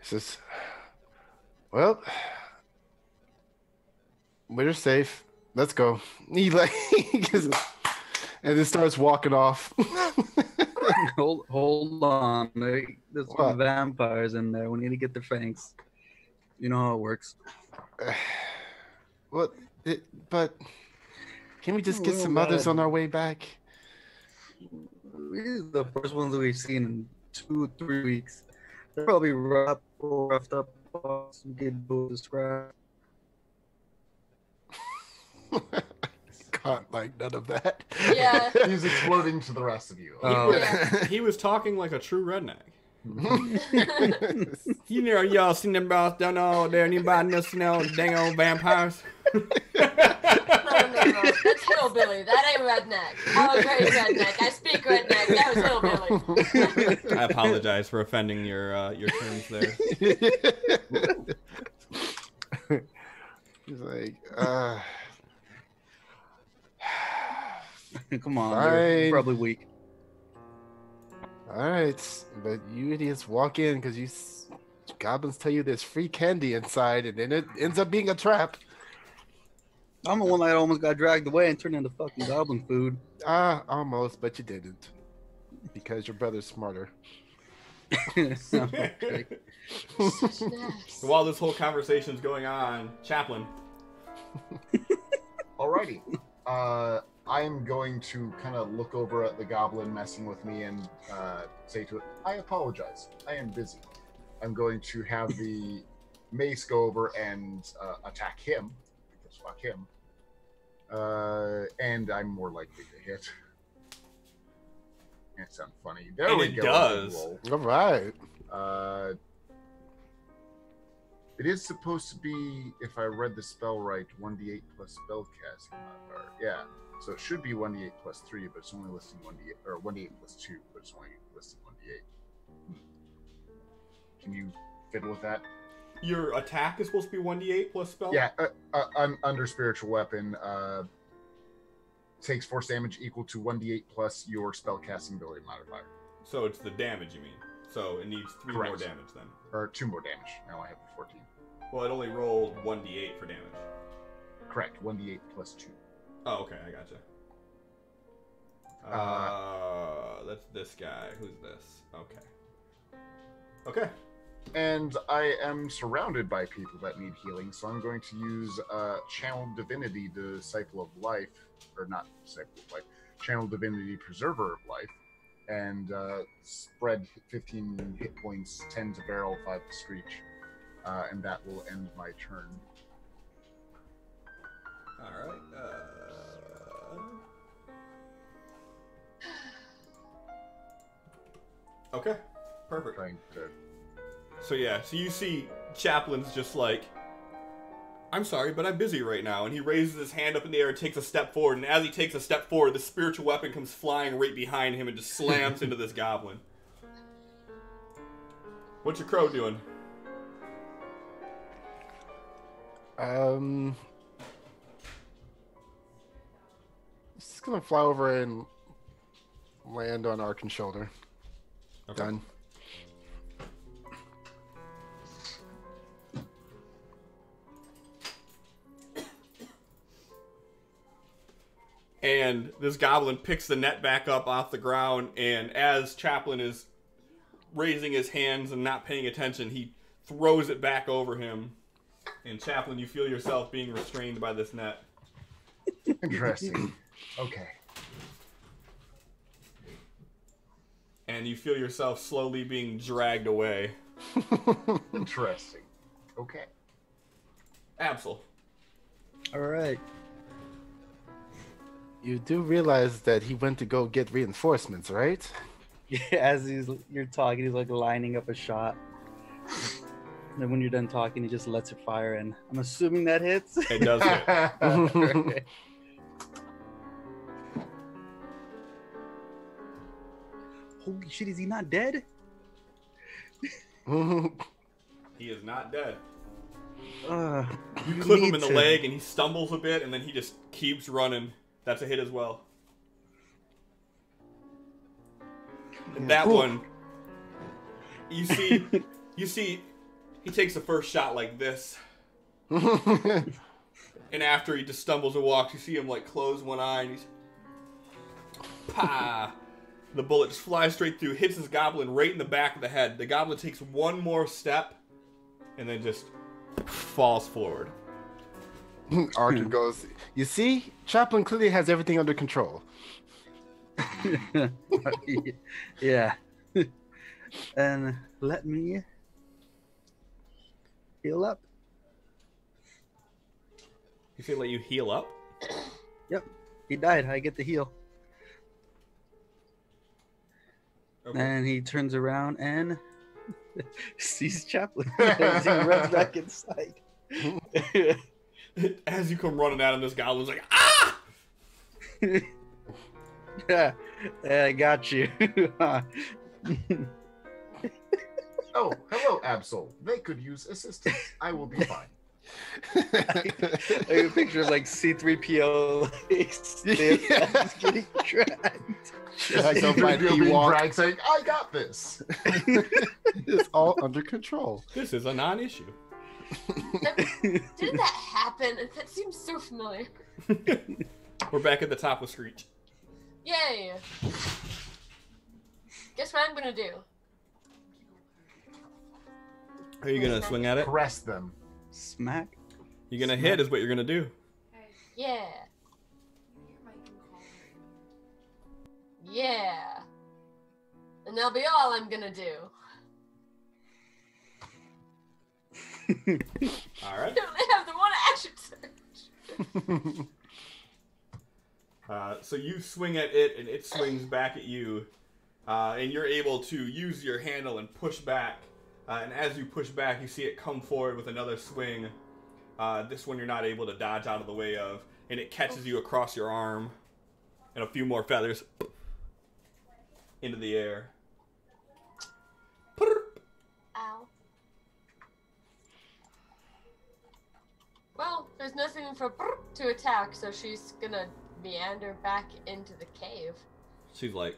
Speaker 4: says, well, we're safe. Let's go. He like, and then starts walking off.
Speaker 5: Hold on. There's some vampires in there. We need to get their fangs. You know how it works.
Speaker 4: What? But can we just get some others on our way back?
Speaker 5: These are the first ones that we've seen in 2-3 weeks. They're probably roughed up. Some good booze scrap.
Speaker 4: Got like none of that.
Speaker 3: Yeah.
Speaker 2: He's exploding to the rest of you.
Speaker 1: He was talking like a true redneck. You know, y'all seen them boss down all there, anybody know dang old vampires?
Speaker 3: No. That's hillbilly. That ain't redneck. I'm a great redneck. I speak redneck. That was hillbilly.
Speaker 1: I apologize for offending your terms there.
Speaker 4: He's like,
Speaker 5: Come on,
Speaker 4: Fine.
Speaker 5: they're probably weak.
Speaker 4: all right, but you idiots walk in because goblins tell you there's free candy inside, and then it ends up being a trap.
Speaker 5: I'm the one that almost got dragged away and turned into fucking goblin food.
Speaker 4: Almost, but you didn't, because your brother's smarter.
Speaker 5: Okay.
Speaker 3: Such an ass.
Speaker 1: So while this whole conversation's going on, Chaplain.
Speaker 2: Alrighty. I'm going to kind of look over at the goblin messing with me and say to it, I apologize. I am busy. I'm going to have the mace go over and attack him. Because fuck him. And I'm more likely to hit. That sounds funny. There
Speaker 1: And
Speaker 2: we
Speaker 1: it
Speaker 2: go.
Speaker 1: does.
Speaker 2: Roll.
Speaker 4: All right.
Speaker 2: It is supposed to be, if I read the spell right, 1d8 plus spellcasting modifier. Yeah, so it should be 1d8 plus 3, but it's only listing 1d8, or 1d8 plus 2, but it's only listing 1d8. Can you fiddle with that?
Speaker 1: Your attack is supposed to be 1d8 plus spell?
Speaker 2: Yeah, under spiritual weapon, takes force damage equal to 1d8 plus your spellcasting ability modifier.
Speaker 1: So it's the damage, you mean? So it needs 3 more
Speaker 2: Correct.
Speaker 1: damage then.
Speaker 2: Or 2 more damage. I only have 14.
Speaker 1: Well, it only rolled 1d8 for damage.
Speaker 2: Correct, 1d8 plus 2.
Speaker 1: Oh, okay, I gotcha. That's this guy. Who's this? Okay. Okay.
Speaker 2: And I am surrounded by people that need healing, so I'm going to use Channel Divinity, Disciple of Life, or not Disciple of Life, Channel Divinity, Preserver of Life, and spread 15 hit points, 10 to barrel, 5 to screech, and that will end my turn.
Speaker 1: All right. Okay. Perfect.
Speaker 2: Trying to...
Speaker 1: So yeah, so you see Chaplin's just like, I'm sorry, but I'm busy right now. And he raises his hand up in the air and takes a step forward. And as he takes a step forward, the spiritual weapon comes flying right behind him and just slams into this goblin. What's your crow doing?
Speaker 4: Just gonna fly over and land on Arkin's shoulder.
Speaker 1: Okay.
Speaker 4: Done.
Speaker 1: And this goblin picks the net back up off the ground, and as Chaplin is raising his hands and not paying attention, he throws it back over him. And Chaplin, you feel yourself being restrained by this net.
Speaker 2: Interesting. Okay.
Speaker 1: And you feel yourself slowly being dragged away.
Speaker 2: Interesting. Okay.
Speaker 1: Absol.
Speaker 5: All right.
Speaker 4: You do realize that he went to go get reinforcements, right?
Speaker 5: Yeah, as you're talking, he's like lining up a shot. And then when you're done talking, he just lets it fire, and I'm assuming that hits.
Speaker 1: It does hit.
Speaker 5: Okay. Holy shit, is he not dead?
Speaker 1: He is not dead.
Speaker 5: You
Speaker 1: You clip him
Speaker 5: need
Speaker 1: in the
Speaker 5: to-
Speaker 1: leg, and he stumbles a bit, and then he just keeps running. That's a hit as well. And that one, you see, he takes the first shot like this. And after he just stumbles and walks, you see him like close one eye and he's... Pah! The bullet just flies straight through, hits his goblin right in the back of the head. The goblin takes one more step and then just falls forward.
Speaker 4: Arkin goes, you see? Chaplin clearly has everything under control.
Speaker 5: Yeah. And let me heal up.
Speaker 1: You say let you heal up?
Speaker 5: Yep. He died. I get the heal.
Speaker 1: Okay.
Speaker 5: And he turns around and sees Chaplin as he runs back inside.
Speaker 1: As you come running at him, this goblin's like, ah!
Speaker 5: Yeah, I got you.
Speaker 2: Oh, hello, Absol. They could use assistance. I will be fine.
Speaker 5: I have a picture of like C-3PO like, getting dragged.
Speaker 4: I don't find
Speaker 2: You're being
Speaker 4: Ewok.
Speaker 2: dragged saying, I got this.
Speaker 4: It's all under control.
Speaker 1: This is a non-issue.
Speaker 3: Did that happen? That seems so familiar.
Speaker 1: We're back at the top of Screech.
Speaker 3: Yay! Guess what I'm gonna do?
Speaker 1: Are you gonna swing at it?
Speaker 2: Press them.
Speaker 5: Smack.
Speaker 1: You're gonna hit is what you're gonna do.
Speaker 3: Yeah. Yeah. And that'll be all I'm gonna do.
Speaker 1: Alright.
Speaker 3: I only have the one action search.
Speaker 1: So you swing at it and it swings back at you. And you're able to use your handle and push back. And as you push back, you see it come forward with another swing. This one you're not able to dodge out of the way of. And it catches you across your arm. And a few more feathers into the air.
Speaker 3: Ow. Well, there's nothing for to attack, so she's gonna meander back into the cave.
Speaker 1: She's like,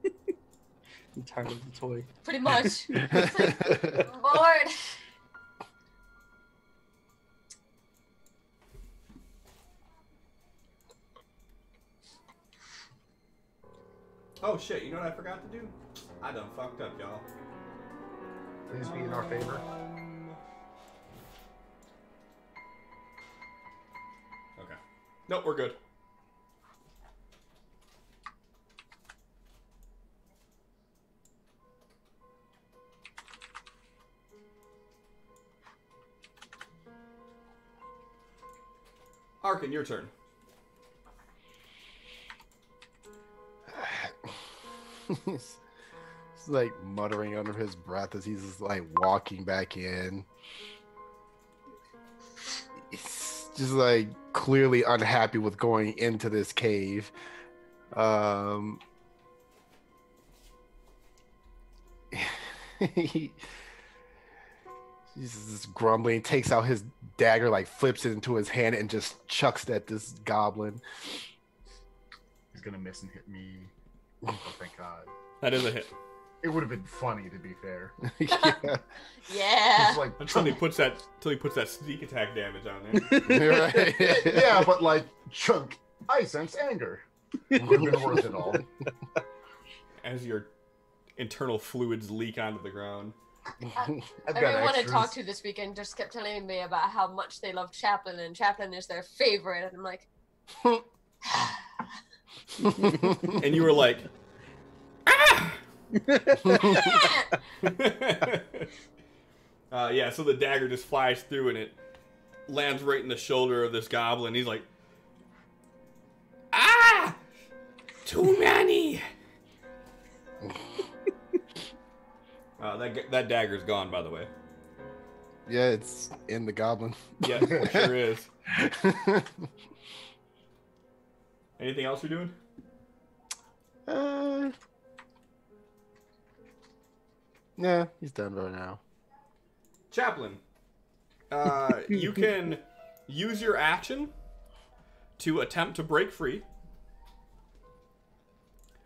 Speaker 5: I'm tired of the toy.
Speaker 3: Pretty much. It's like, I'm bored.
Speaker 1: oh shit, you know what I forgot to do? I done fucked up, y'all.
Speaker 2: Please be in our favor.
Speaker 1: Okay. Nope, we're good. Arkin, your turn.
Speaker 4: He's like muttering under his breath as he's just like walking back in. He's just like clearly unhappy with going into this cave. He's just grumbling, takes out his dagger, like flips it into his hand and just chucks it at this goblin.
Speaker 2: He's gonna miss and hit me. Oh, thank God.
Speaker 1: That is a hit.
Speaker 2: It would have been funny, to be fair.
Speaker 4: Yeah.
Speaker 3: Yeah.
Speaker 2: It's like,
Speaker 1: Until he puts that sneak attack damage on there.
Speaker 4: Right.
Speaker 2: yeah, but like, chunk, I sense anger. Would have been worth it all.
Speaker 1: As your internal fluids leak onto the ground.
Speaker 2: I've got
Speaker 3: Everyone I
Speaker 2: extras.
Speaker 3: talked to this weekend just kept telling me about how much they love Chaplin, and Chaplin is their favorite. And I'm like,
Speaker 1: And you were like, ah! Yeah, so the dagger just flies through and it lands right in the shoulder of this goblin. He's like, ah! Too many! That dagger's gone, by the way.
Speaker 4: Yeah, it's in the goblin.
Speaker 1: Yeah, it sure is. Anything else you're doing?
Speaker 4: Yeah, he's done right now.
Speaker 1: Chaplain, you can use your action to attempt to break free.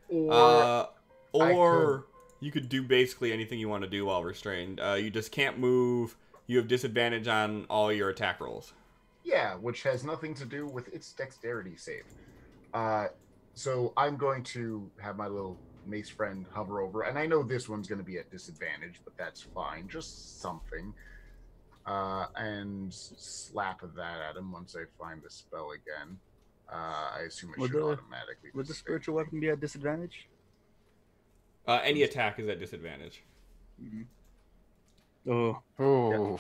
Speaker 2: Or
Speaker 1: Or you could do basically anything you want to do while restrained. You just can't move. You have disadvantage on all your attack rolls.
Speaker 2: Yeah, which has nothing to do with its dexterity save. So I'm going to have my little mace friend hover over, and I know this one's going to be at disadvantage, but that's fine. Just something. And slap that at him once I find the spell again. I assume it should automatically.
Speaker 5: Would the spiritual weapon be at disadvantage?
Speaker 1: Any attack is at disadvantage.
Speaker 5: Mm-hmm. Oh.
Speaker 4: Oh.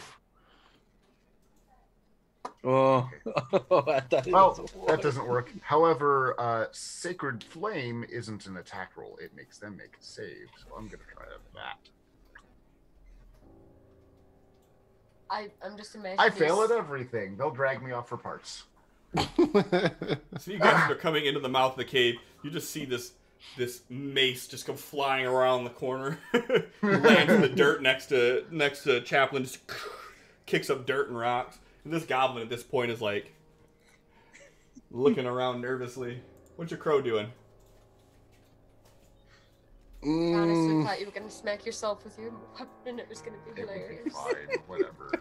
Speaker 5: Oh.
Speaker 2: Okay. Well, that doesn't work. However, Sacred Flame isn't an attack roll. It makes them make a save. So I'm going to try that.
Speaker 3: I'm just imagining.
Speaker 2: I fail at everything. They'll drag me off for parts.
Speaker 1: So you guys are coming into the mouth of the cave. You just see this mace just come flying around the corner, lands in the dirt next to Chaplain, just kicks up dirt and rocks. And this goblin at this point is like looking around nervously. What's your crow doing?
Speaker 3: I honestly thought you were gonna smack yourself with your weapon. It was gonna be
Speaker 2: It would be
Speaker 3: hilarious.
Speaker 2: fine, whatever.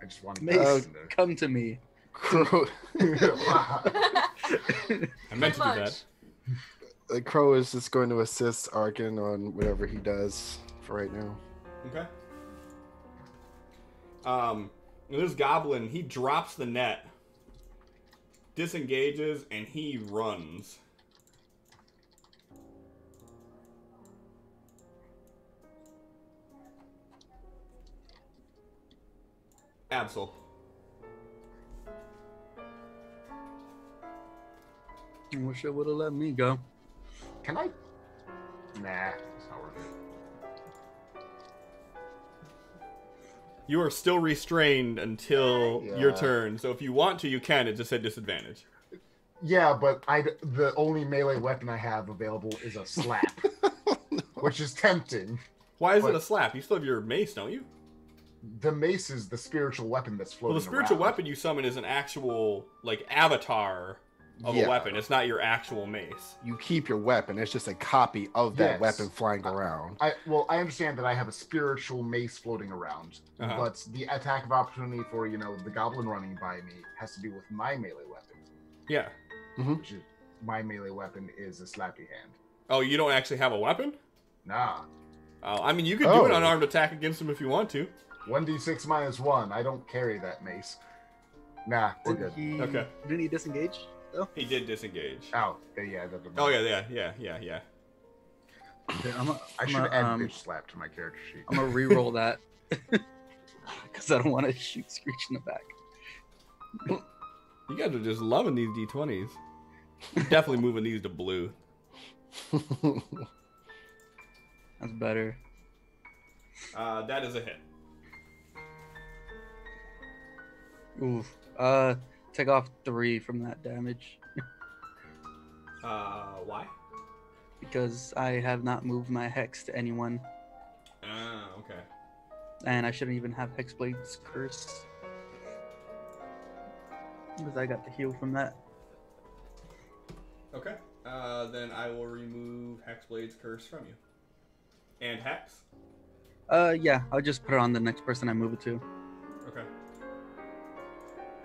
Speaker 2: I just want to
Speaker 5: Mace, come to me.
Speaker 4: Crow.
Speaker 1: I meant to do that.
Speaker 4: The crow is just going to assist Arkin on whatever he does for right now.
Speaker 1: Okay. This goblin, he drops the net, disengages, and he runs. Absol.
Speaker 5: I wish it would have let me go.
Speaker 2: Can I? Nah, it's not worth it.
Speaker 1: You are still restrained until your turn, so if you want to, you can. It just said disadvantage.
Speaker 2: Yeah, but the only melee weapon I have available is a slap, which is tempting.
Speaker 1: Why is it a slap? You still have your mace, don't you?
Speaker 2: The mace is the spiritual weapon that's floating
Speaker 1: Well, the spiritual
Speaker 2: around.
Speaker 1: weapon you summon is an actual, like, avatar of a weapon. It's not your actual mace.
Speaker 4: You keep your weapon. It's just a copy of that weapon flying around.
Speaker 2: I understand that I have a spiritual mace floating around, but the attack of opportunity for, the goblin running by me has to do with my melee weapon.
Speaker 1: Yeah.
Speaker 2: Which is, my melee weapon is a slappy hand.
Speaker 1: Oh, you don't actually have a weapon?
Speaker 2: Nah.
Speaker 1: Oh, I mean, you could do an unarmed attack against him if you want to.
Speaker 2: 1d6 minus 1. I don't carry that mace. Nah, we're good.
Speaker 1: Okay.
Speaker 5: Didn't he disengage? Though?
Speaker 1: He did disengage.
Speaker 2: Oh, yeah.
Speaker 1: Oh, yeah.
Speaker 5: Yeah,
Speaker 2: I should add bitch slap to my character sheet.
Speaker 5: I'm gonna re-roll that because I don't want to shoot Screech in the back.
Speaker 1: You guys are just loving these d20s. Definitely moving these to blue.
Speaker 5: That's better.
Speaker 1: That is a hit.
Speaker 5: Oof. Take off 3 from that damage.
Speaker 1: Why?
Speaker 5: Because I have not moved my hex to anyone.
Speaker 1: Okay.
Speaker 5: And I shouldn't even have Hexblade's curse. Because I got the heal from that.
Speaker 1: Okay. Then I will remove Hexblade's curse from you. And Hex?
Speaker 5: Yeah, I'll just put it on the next person I move it to.
Speaker 1: Okay.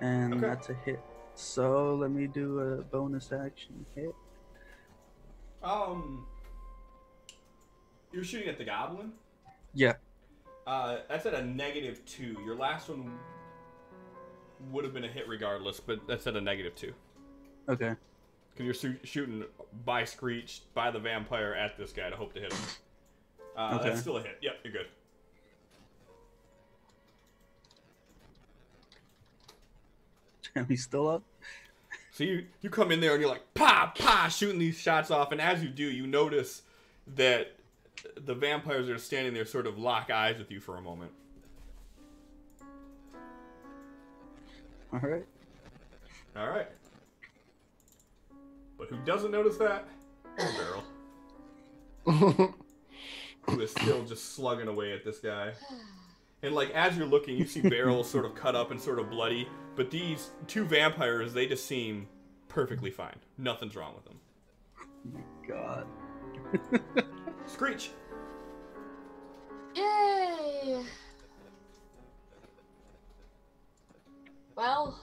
Speaker 5: And that's a hit. So let me do a bonus action hit.
Speaker 1: You're shooting at the goblin?
Speaker 5: Yeah.
Speaker 1: That's at a -2. Your last one would have been a hit regardless, but that's at a -2.
Speaker 5: Okay.
Speaker 1: Because you're shooting by Screech, by the vampire at this guy to hope to hit him.
Speaker 5: Okay.
Speaker 1: That's still a hit. Yep, you're good.
Speaker 5: He's still up?
Speaker 1: So you come in there and you're like, pa, pa, shooting these shots off. And as you do, you notice that the vampires that are standing there sort of lock eyes with you for a moment.
Speaker 5: All right.
Speaker 1: All right. But who doesn't notice that? Beryl. Who is still just slugging away at this guy. And like as you're looking, you see Beryl sort of cut up and sort of bloody. But these 2 vampires, they just seem perfectly fine. Nothing's wrong with them.
Speaker 5: Oh my god.
Speaker 1: Screech.
Speaker 3: Yay! Well,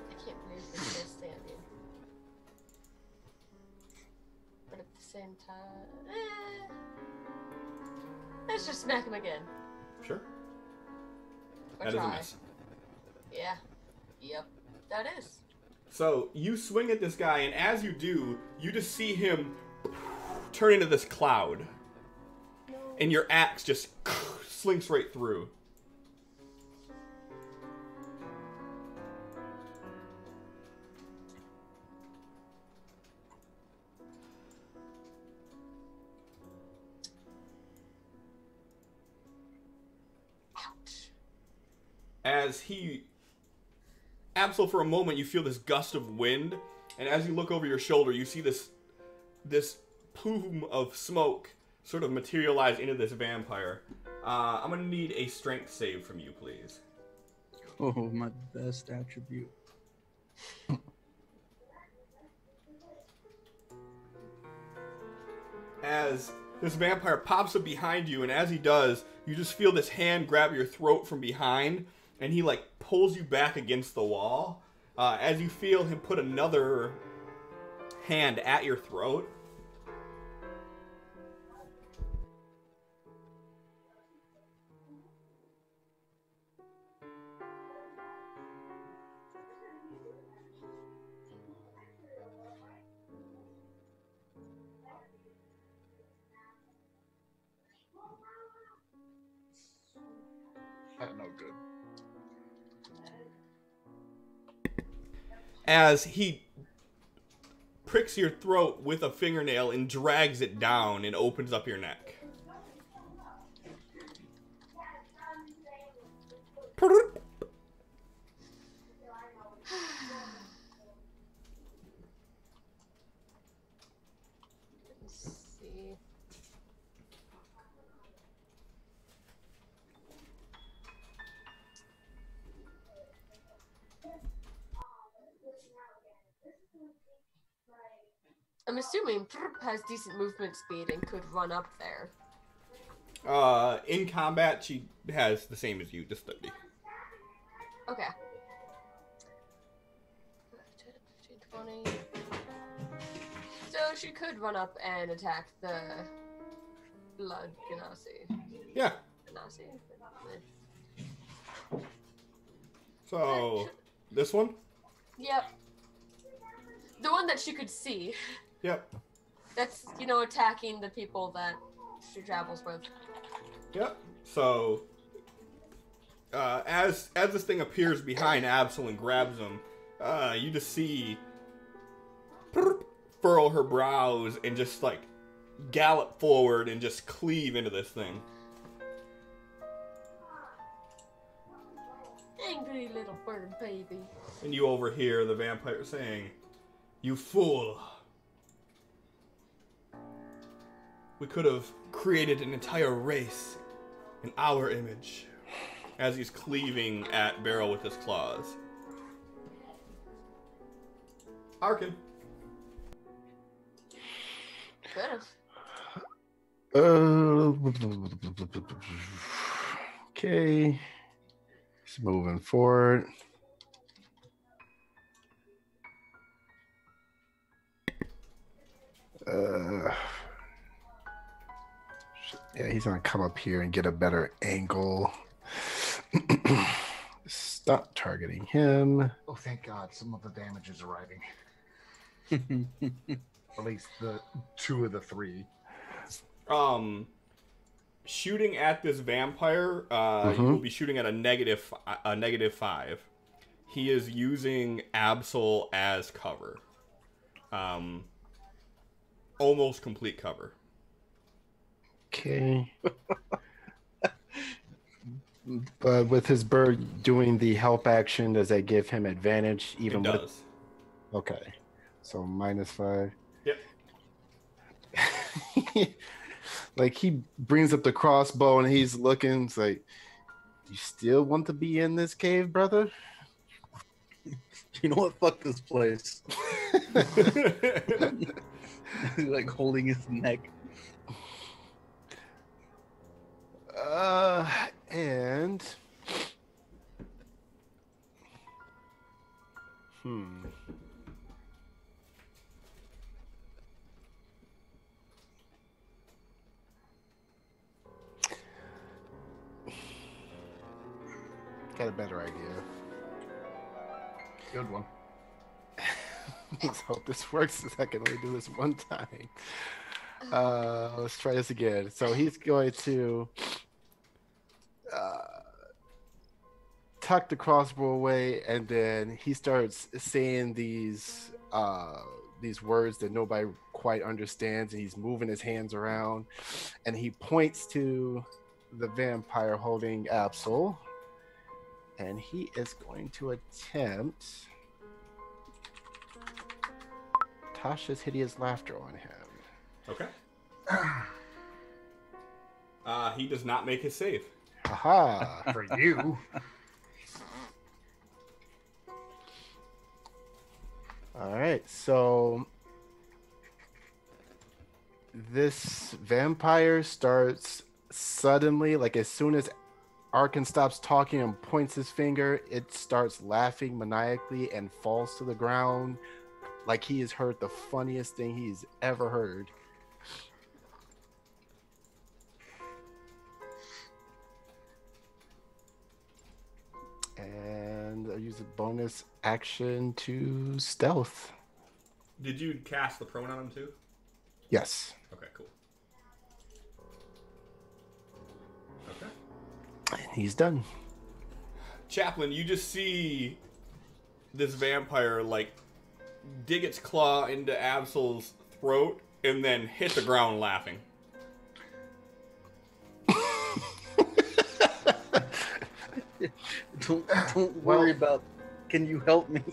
Speaker 3: I can't believe we're still standing. But at the same time, let's just smack him again.
Speaker 1: Sure.
Speaker 3: Or
Speaker 1: That is a
Speaker 3: try.
Speaker 1: miss.
Speaker 3: Yeah. Yep. That is.
Speaker 1: So you swing at this guy, and as you do, you just see him turn into this cloud.
Speaker 3: No.
Speaker 1: And your axe just slinks right through.
Speaker 3: Ouch.
Speaker 1: As he... Absol, for a moment, you feel this gust of wind, and as you look over your shoulder, you see this plume of smoke sort of materialize into this vampire. I'm gonna need a strength save from you, please.
Speaker 5: Oh, my best attribute.
Speaker 1: As this vampire pops up behind you, and as he does, you just feel this hand grab your throat from behind, and he like pulls you back against the wall. As you feel him put another hand at your throat.
Speaker 2: No good.
Speaker 1: As he pricks your throat with a fingernail and drags it down and opens up your neck.
Speaker 3: Let's see. I'm assuming Prp has decent movement speed and could run up there.
Speaker 1: In combat, she has the same as you, just 30.
Speaker 3: Okay. 10, 15, 20. So she could run up and attack the blood Ganassi.
Speaker 1: Yeah.
Speaker 3: Ganassi?
Speaker 1: So, this one?
Speaker 3: Yep. The one that she could see.
Speaker 1: Yep.
Speaker 3: That's, attacking the people that she travels with.
Speaker 1: Yep. So, as this thing appears behind Absol and grabs him, you just see furrow her brows and just like gallop forward and just cleave into this thing.
Speaker 3: Angry little bird baby.
Speaker 1: And you overhear the vampire saying, "You fool. We could have created an entire race in our image," as he's cleaving at Beryl with his claws. Arkin.
Speaker 3: Could have.
Speaker 4: Okay. Just moving forward. Yeah, he's gonna come up here and get a better angle. Stop targeting him.
Speaker 2: Oh, thank God, some of the damage is arriving. At least the 2 of the 3.
Speaker 1: Shooting at this vampire, you will be shooting at a -5. He is using Absol as cover. Almost complete cover.
Speaker 4: Okay. But with his bird doing the help action, does that give him advantage even
Speaker 1: It
Speaker 4: with?
Speaker 1: does.
Speaker 4: Okay. So -5.
Speaker 1: Yep.
Speaker 4: Like he brings up the crossbow and he's looking. It's like, you still want to be in this cave, brother?
Speaker 5: You know what? Fuck this place. like holding his neck.
Speaker 4: And got a better idea.
Speaker 2: Good one.
Speaker 4: Let's hope this works, since I can only do this one time. Let's try this again. So he's going to tuck the crossbow away, and then he starts saying these words that nobody quite understands, and he's moving his hands around, and he points to the vampire holding Absol, and he is going to attempt Tasha's hideous laughter on him.
Speaker 1: Okay. He does not make his save.
Speaker 4: Aha!
Speaker 2: For you.
Speaker 4: All right, so this vampire starts suddenly, like as soon as Arkin stops talking and points his finger, it starts laughing maniacally and falls to the ground like he has heard the funniest thing he's ever heard. And I'll use a bonus action to stealth.
Speaker 1: Did you cast the prone on him too?
Speaker 4: Yes.
Speaker 1: Okay, cool. Okay.
Speaker 4: And he's done.
Speaker 1: Chaplain, you just see this vampire like dig its claw into Absol's throat and then hit the ground laughing.
Speaker 5: Don't worry about. Can you help me?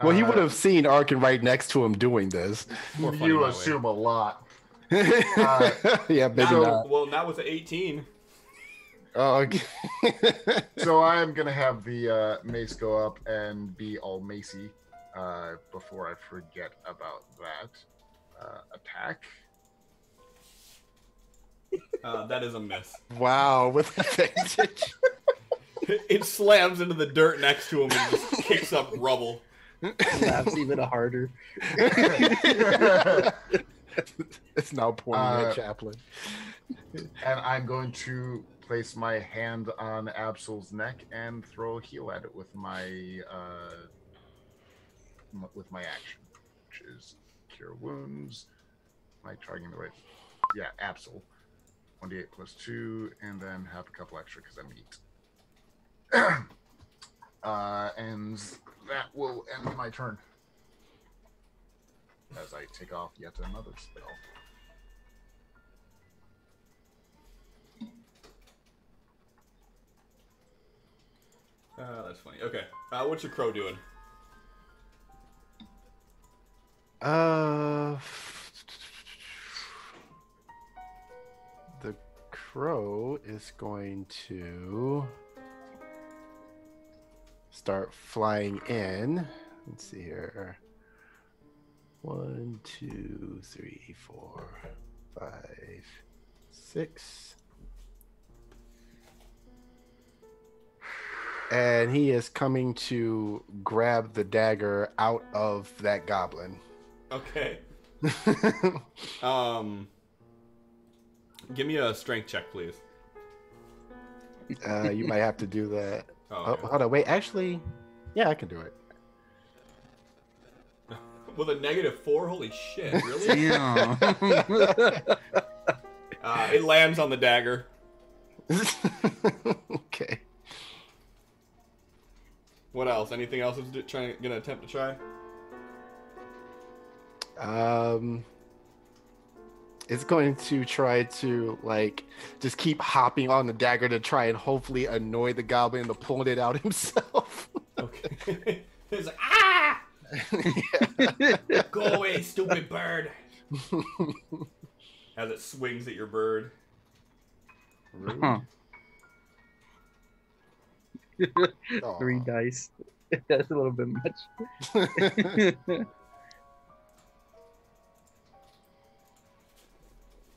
Speaker 4: Well, he would have seen Arkin right next to him doing this.
Speaker 1: More funny
Speaker 2: You
Speaker 1: that way.
Speaker 2: assume a lot.
Speaker 4: Yeah, maybe
Speaker 2: So-
Speaker 4: not.
Speaker 1: Well, not with the 18.
Speaker 4: Oh, okay.
Speaker 2: So I'm gonna have the mace go up and be all macy before I forget about that attack.
Speaker 1: That is a miss.
Speaker 4: Wow, with advantage.
Speaker 1: It slams into the dirt next to him and just kicks up rubble.
Speaker 5: Laughs even harder.
Speaker 4: It's now pointing at Chaplain.
Speaker 2: And I'm going to place my hand on Absol's neck and throw a heal at it with my action, which is cure wounds. Am I targeting the right? Yeah, Absol. 1d8 plus 2, and then have a couple extra because I'm eat. And that will end my turn as I take off yet another spell.
Speaker 1: That's funny. Okay. What's your crow doing?
Speaker 4: The crow is going to start flying in. Let's see here. 1, 2, 3, 4, 5, 6. And he is coming to grab the dagger out of that goblin.
Speaker 1: Okay. Give me a strength check, please.
Speaker 4: You might have to do that.
Speaker 1: Oh,
Speaker 4: Oh,
Speaker 1: okay.
Speaker 4: hold on, wait. Actually, yeah, I can do it.
Speaker 1: With a -4? Holy shit, really?
Speaker 5: Yeah.
Speaker 1: It lands on the dagger.
Speaker 4: Okay.
Speaker 1: What else? Anything else it's gonna attempt to try?
Speaker 4: It's going to try to like just keep hopping on the dagger to try and hopefully annoy the goblin into pulling it out himself.
Speaker 1: Okay. It's like, ah! Go away, stupid bird! As it swings at your bird.
Speaker 5: Huh.
Speaker 4: Aw.
Speaker 5: 3 dice. That's a little bit much.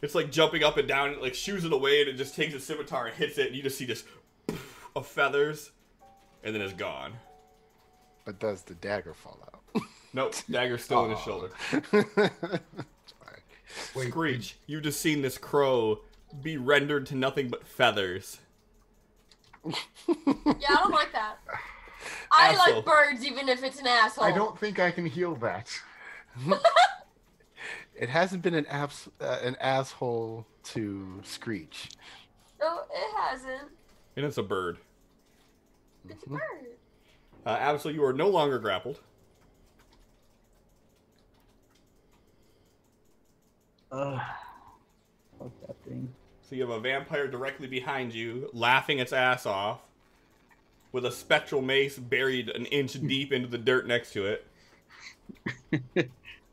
Speaker 1: It's like jumping up and down, it like shoos it away, and it just takes its scimitar and hits it, and you just see this of feathers, and then it's gone.
Speaker 4: But does the dagger fall out?
Speaker 1: Nope, dagger's still in his shoulder.
Speaker 2: Wait,
Speaker 1: Screech, you've just seen this crow be rendered to nothing but feathers.
Speaker 3: Yeah, I don't like that. I
Speaker 1: Asshole.
Speaker 3: like birds even if it's an asshole.
Speaker 2: I don't think I can heal that.
Speaker 4: It hasn't been an asshole to Screech.
Speaker 3: No, it hasn't.
Speaker 1: And it's a bird.
Speaker 3: It's a bird.
Speaker 1: Absol, you are no longer grappled.
Speaker 5: Fuck that thing.
Speaker 1: So you have a vampire directly behind you, laughing its ass off, with a spectral mace buried an inch deep into the dirt next to it.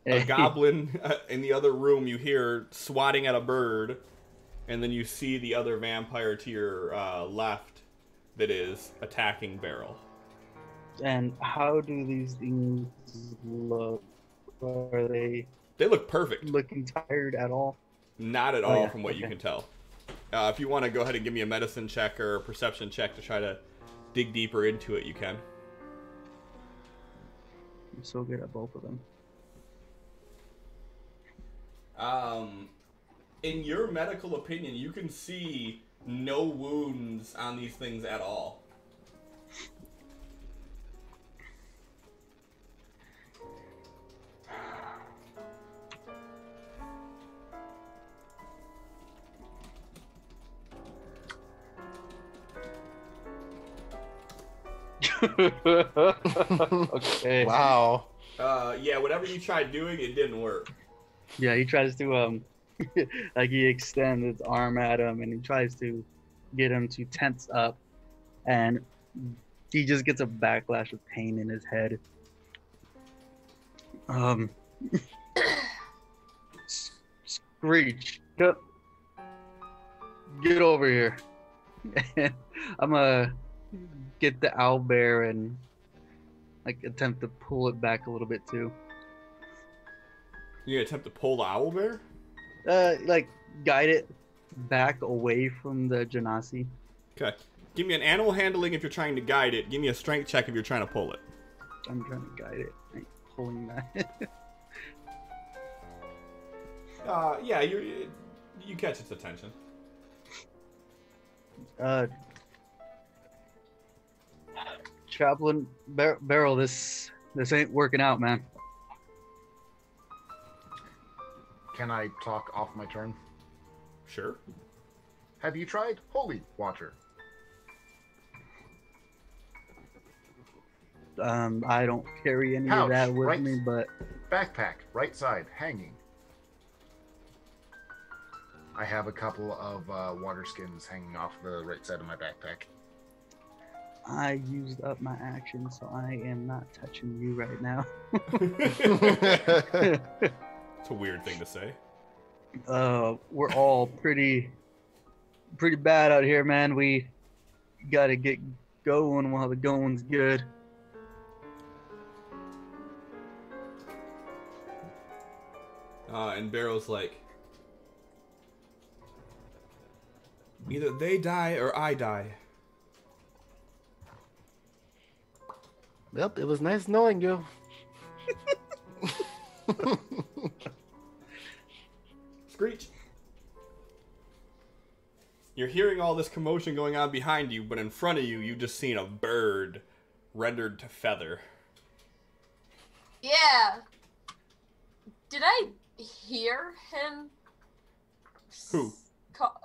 Speaker 1: A goblin in the other room you hear swatting at a bird, and then you see the other vampire to your left that is attacking Beryl.
Speaker 5: And how do these things look? Are they
Speaker 1: They look perfect.
Speaker 5: looking tired at all?
Speaker 1: Not at all,
Speaker 5: yeah,
Speaker 1: from what you
Speaker 5: okay.
Speaker 1: can tell. If you want to go ahead and give me a medicine check or a perception check to try to dig deeper into it, you can.
Speaker 5: I'm so good at both of them.
Speaker 1: In your medical opinion, you can see no wounds on these things at all.
Speaker 5: Okay.
Speaker 4: Wow.
Speaker 1: Yeah, whatever you tried doing, it didn't work.
Speaker 5: Yeah, he tries to like he extends his arm at him and he tries to get him to tense up, and he just gets a backlash of pain in his head. Screech, get over here. I'm gonna get the owlbear and like attempt to pull it back a little bit too.
Speaker 1: You gonna attempt to pull the owlbear?
Speaker 5: Like guide it back away from the Genasi.
Speaker 1: Okay. Give me an animal handling if you're trying to guide it. Give me a strength check if you're trying to pull it.
Speaker 5: I'm trying to guide it. I ain't pulling that.
Speaker 1: Yeah, you catch its attention.
Speaker 5: Chaplain Beryl, this ain't working out, man.
Speaker 2: Can I talk off my turn?
Speaker 1: Sure.
Speaker 2: Have you tried Holy Water?
Speaker 5: I don't carry any
Speaker 2: Pouch,
Speaker 5: of that with
Speaker 2: right?
Speaker 5: me, but
Speaker 2: Backpack, right side, hanging. I have a couple of water skins hanging off the right side of my backpack.
Speaker 5: I used up my action, so I am not touching you right now.
Speaker 1: It's a weird thing to say.
Speaker 5: We're all pretty bad out here, man. We gotta get going while the going's good.
Speaker 1: And Barrow's like, either they die or I die.
Speaker 4: Yep, it was nice knowing you.
Speaker 1: Screech. You're hearing all this commotion going on behind you, but in front of you, you've just seen a bird rendered to feather.
Speaker 3: Yeah. Did I hear him?
Speaker 1: Who?
Speaker 3: Call,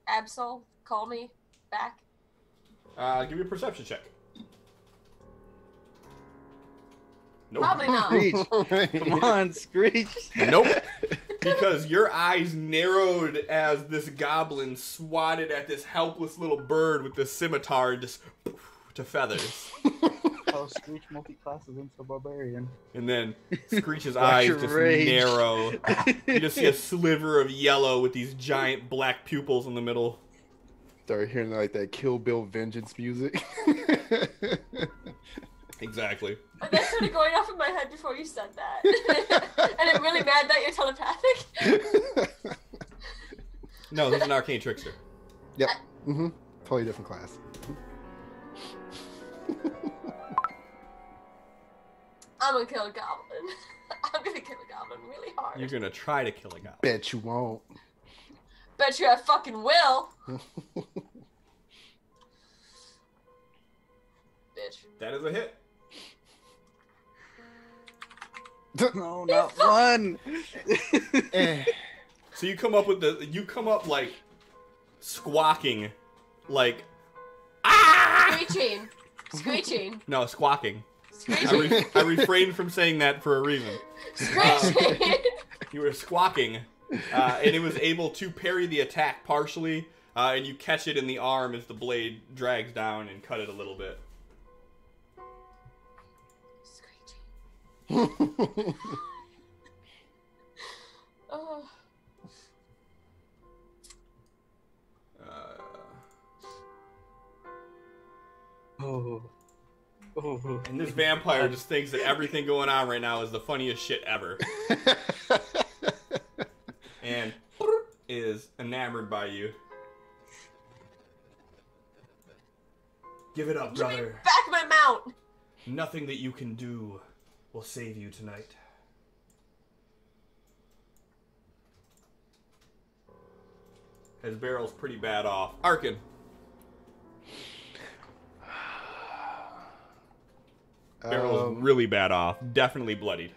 Speaker 3: Absol, call me back.
Speaker 1: Give me a perception check. Nope.
Speaker 3: Probably not.
Speaker 5: Screech. Come on, Screech.
Speaker 1: Nope. Because your eyes narrowed as this goblin swatted at this helpless little bird with this scimitar just to feathers.
Speaker 5: Oh, Screech multi-classes into barbarian.
Speaker 1: And then Screech's
Speaker 5: Watch
Speaker 1: eyes
Speaker 5: your
Speaker 1: just
Speaker 5: rage.
Speaker 1: narrow. You just see a sliver of yellow with these giant black pupils in the middle.
Speaker 4: Start hearing like that Kill Bill vengeance music.
Speaker 1: He exactly.
Speaker 3: And that started going off in my head before you said that. And I'm really mad that you're telepathic.
Speaker 1: No, he's an arcane trickster.
Speaker 4: Yep. Mm-hmm. Totally different class.
Speaker 3: I'm gonna kill a goblin. I'm gonna kill a goblin really hard.
Speaker 1: You're gonna try to kill a goblin.
Speaker 4: Bet you won't.
Speaker 3: Bet you I fucking will. Bitch.
Speaker 1: That is a hit.
Speaker 5: No, not one.
Speaker 1: So you come up like squawking, like
Speaker 3: Screeching. Screeching.
Speaker 1: no, squawking.
Speaker 3: Screeching.
Speaker 1: I refrained from saying that for a reason.
Speaker 3: Screeching.
Speaker 1: You were squawking, and it was able to parry the attack partially, and you catch it in the arm as the blade drags down and cut it a little bit.
Speaker 3: Screeching. Oh.
Speaker 5: Oh. Oh.
Speaker 1: And this vampire just thinks that everything going on right now is the funniest shit ever. And is enamored by you. Give it up,
Speaker 3: Give me
Speaker 1: brother.
Speaker 3: back my mount.
Speaker 1: Nothing that you can do will save you tonight. His barrel's pretty bad off. Arkin. Barrel's really bad off. Definitely bloodied.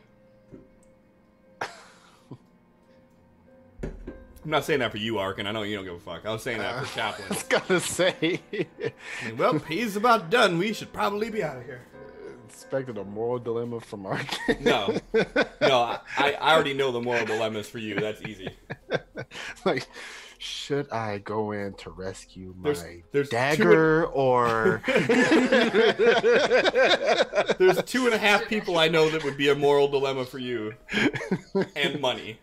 Speaker 1: I'm not saying that for you, Arkin. I know you don't give a fuck. I was saying that for Chaplin.
Speaker 4: I was gonna say.
Speaker 1: Well, he's about done. We should probably be out of here.
Speaker 4: Expected a moral dilemma from Arkin.
Speaker 1: No. No, I already know the moral dilemmas for you. That's easy.
Speaker 4: Like, should I go in to rescue my
Speaker 1: there's
Speaker 4: dagger or...
Speaker 1: There's 2.5 people I know that would be a moral dilemma for you. And money.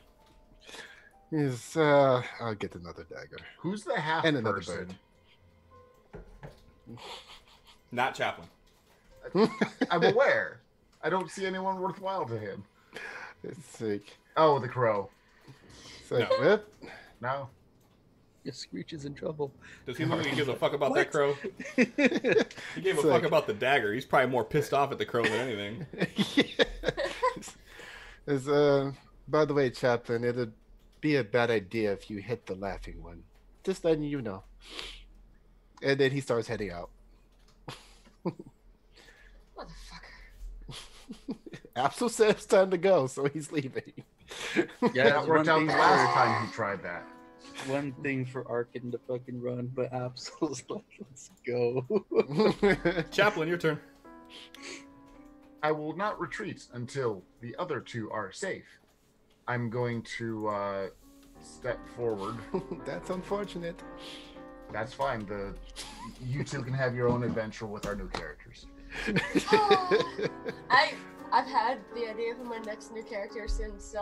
Speaker 4: I'll get another dagger.
Speaker 2: Who's the half
Speaker 4: And another
Speaker 2: person?
Speaker 4: bird.
Speaker 1: Not Chaplin.
Speaker 2: I'm aware. I don't see anyone worthwhile to him.
Speaker 4: It's like...
Speaker 2: Oh, the crow.
Speaker 4: It's like,
Speaker 1: No.
Speaker 4: what?
Speaker 2: No.
Speaker 5: Your Screech is in trouble.
Speaker 1: Does he look like he gives a fuck about that
Speaker 5: What?
Speaker 1: crow? He gave a
Speaker 4: It's
Speaker 1: fuck
Speaker 4: like-
Speaker 1: about the dagger. He's probably more pissed off at the crow than anything.
Speaker 4: By the way, Chaplin, it'd be a bad idea if you hit the laughing one. Just letting you know. And then he starts heading out.
Speaker 3: Motherfucker.
Speaker 4: Absol said it's time to go, so he's leaving.
Speaker 5: Yeah,
Speaker 2: That worked out the last time he tried that.
Speaker 5: One thing for Arkin to fucking run, but Absol's like, let's go.
Speaker 1: Chaplin, your turn.
Speaker 2: I will not retreat until the other two are safe. I'm going to step forward.
Speaker 4: That's unfortunate.
Speaker 2: That's fine. You two can have your own adventure with our new characters.
Speaker 3: I've had the idea for my next new character since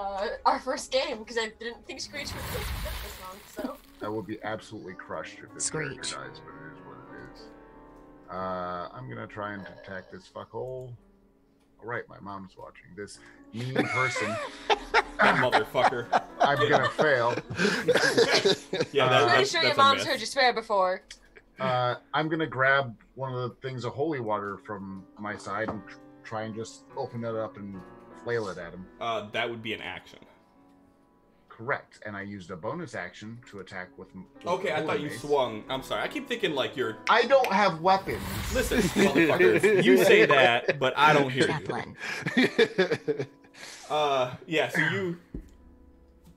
Speaker 3: our first game because I didn't think Screech would live this long. So
Speaker 2: I will be absolutely crushed if this character dies, but it is what it is. I'm gonna try and attack this fuckhole. All right, my mom's watching. This mean person.
Speaker 1: That motherfucker.
Speaker 2: I'm gonna fail.
Speaker 1: Yeah,
Speaker 3: I'm pretty
Speaker 1: that's
Speaker 3: sure your
Speaker 1: a
Speaker 3: mom's
Speaker 1: miss.
Speaker 3: heard you swear before.
Speaker 2: I'm gonna grab one of the things of holy water from my side and try and just open it up and flail it at him.
Speaker 1: That would be an action.
Speaker 2: Correct. And I used a bonus action to attack with
Speaker 1: Okay,
Speaker 2: the
Speaker 1: I thought
Speaker 2: holy
Speaker 1: you
Speaker 2: mace.
Speaker 1: swung. I'm sorry. I keep thinking like you're...
Speaker 2: I don't have weapons.
Speaker 1: Listen, motherfuckers. You say that, but I don't hear
Speaker 6: Chaplin.
Speaker 1: you. Yeah, so you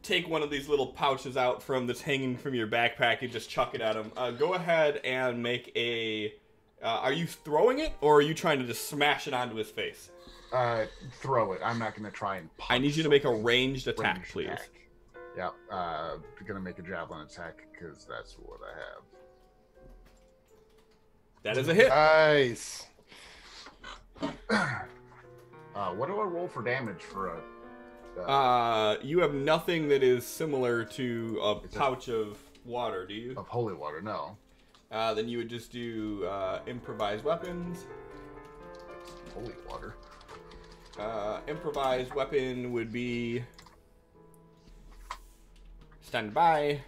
Speaker 1: take one of these little pouches out from that's hanging from your backpack and just chuck it at him. Go ahead and make a... are you throwing it, or are you trying to just smash it onto his face?
Speaker 2: Throw it. I'm not going to try and punch.
Speaker 1: I need you to make a ranged attack,
Speaker 2: Ranged
Speaker 1: please.
Speaker 2: attack. Yeah, going to make a javelin attack because that's what I
Speaker 1: That is a hit.
Speaker 4: Nice.
Speaker 2: have. What do I roll for damage for a...
Speaker 1: You have nothing that is similar to a
Speaker 2: It's a-
Speaker 1: pouch of water, do you?
Speaker 2: of holy water? No.
Speaker 1: Then you would just do improvised weapons.
Speaker 2: holy water.
Speaker 1: Improvised weapon would be... Stand by.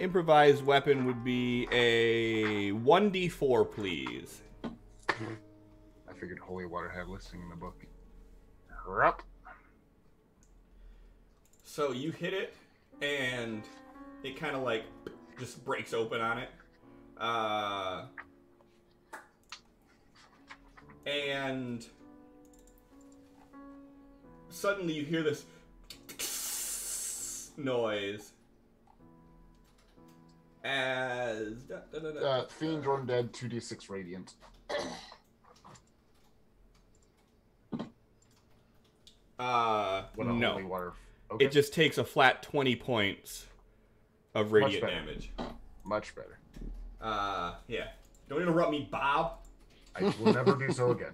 Speaker 1: Improvised weapon would be a 1d4, please.
Speaker 2: I figured holy water had listing in the book. Up.
Speaker 1: So you hit it, and it kind of like just breaks open on it. And suddenly you hear this noise as
Speaker 2: Fiend or undead 2d6 radiant.
Speaker 1: No.
Speaker 2: Holy water. Okay.
Speaker 1: It just takes a flat 20 points of radiant damage.
Speaker 2: Much better.
Speaker 1: Yeah. Don't interrupt me, Bob.
Speaker 2: I will never do so again.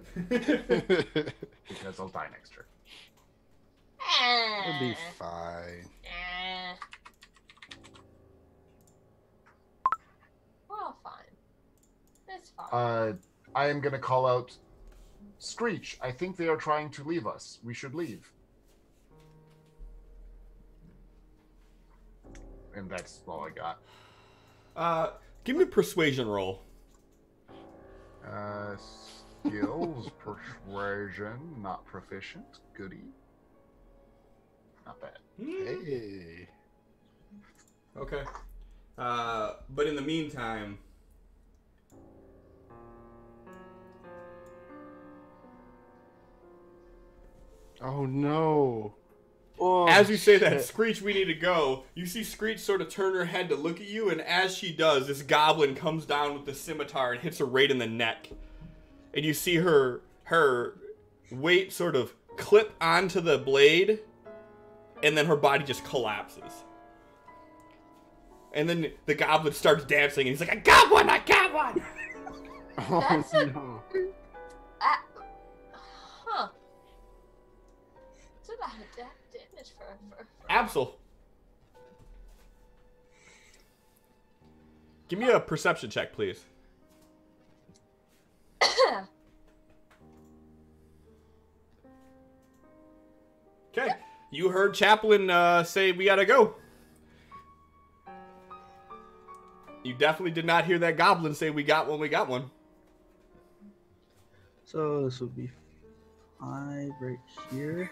Speaker 2: Because I'll die next turn.
Speaker 4: It'll be fine.
Speaker 3: Well, fine. It's fine.
Speaker 2: I am going to call out Screech. I think they are trying to leave us. We should leave. And that's all I got.
Speaker 1: Give me a persuasion roll.
Speaker 2: Skills, persuasion, not proficient. Goody. Not bad.
Speaker 4: Hey.
Speaker 1: Okay. But in the meantime...
Speaker 4: Oh no.
Speaker 5: Oh,
Speaker 1: As you say that, Screech, we need to go. You see Screech sort of turn her head to look at you, and as she does, this goblin comes down with the scimitar and hits her right in the neck. And you see her weight sort of clip onto the blade, and then her body just collapses. And then the goblin starts dancing, and he's like, I got one! I got one!
Speaker 4: Oh
Speaker 3: That's a-
Speaker 4: no.
Speaker 3: Huh. It's a lot of damage for
Speaker 1: Absol. Give me a perception check, please. Okay. You heard Chaplain say we gotta go. You definitely did not hear that goblin say we got one, we got one.
Speaker 5: So this would be 5 right here.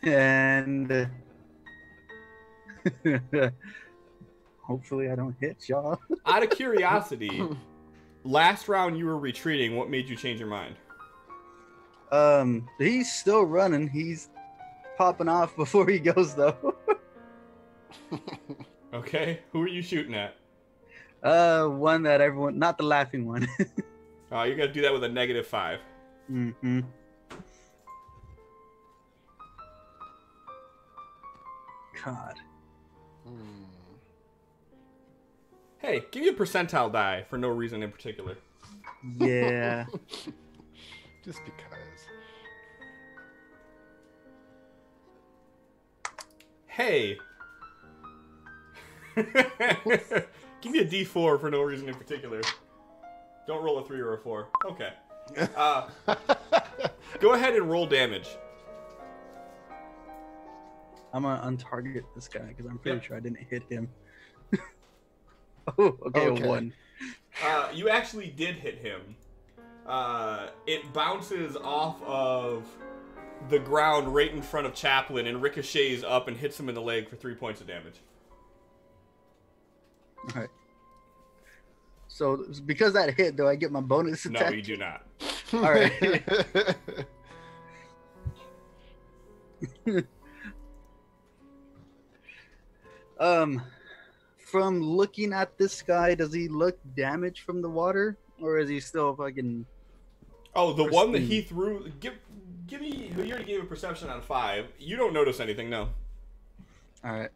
Speaker 5: And hopefully I don't hit y'all.
Speaker 1: Out of curiosity, last round you were retreating. What made you change your mind?
Speaker 5: He's still running. He's popping off before he goes though.
Speaker 1: Okay, who are you shooting at?
Speaker 5: One that everyone, not the laughing one.
Speaker 1: Oh, you're gonna do that with a -5.
Speaker 5: Mm-hmm. God.
Speaker 1: Hey, give me a percentile die for no reason in particular.
Speaker 5: Yeah.
Speaker 4: Just because.
Speaker 1: Hey. Give me a D4 for no reason in particular. Don't roll a 3 or a 4. Okay. Go ahead and roll damage.
Speaker 5: I'm gonna untarget this guy because I'm pretty
Speaker 1: Yep.
Speaker 5: sure I didn't hit him. Oh, okay,
Speaker 4: Okay.
Speaker 5: a 1.
Speaker 1: You actually did hit him. It bounces off of the ground right in front of Chaplin and ricochets up and hits him in the leg for 3 points of damage.
Speaker 5: All right. So because that hit, do I get my bonus
Speaker 1: No,
Speaker 5: attack?
Speaker 1: you do not.
Speaker 5: All right. From looking at this guy, does he look damaged from the water, or is he still fucking?
Speaker 1: Oh, the one that
Speaker 5: Pristine.
Speaker 1: he threw. Give me. You already gave a perception on 5. You don't notice anything, no.
Speaker 5: All right.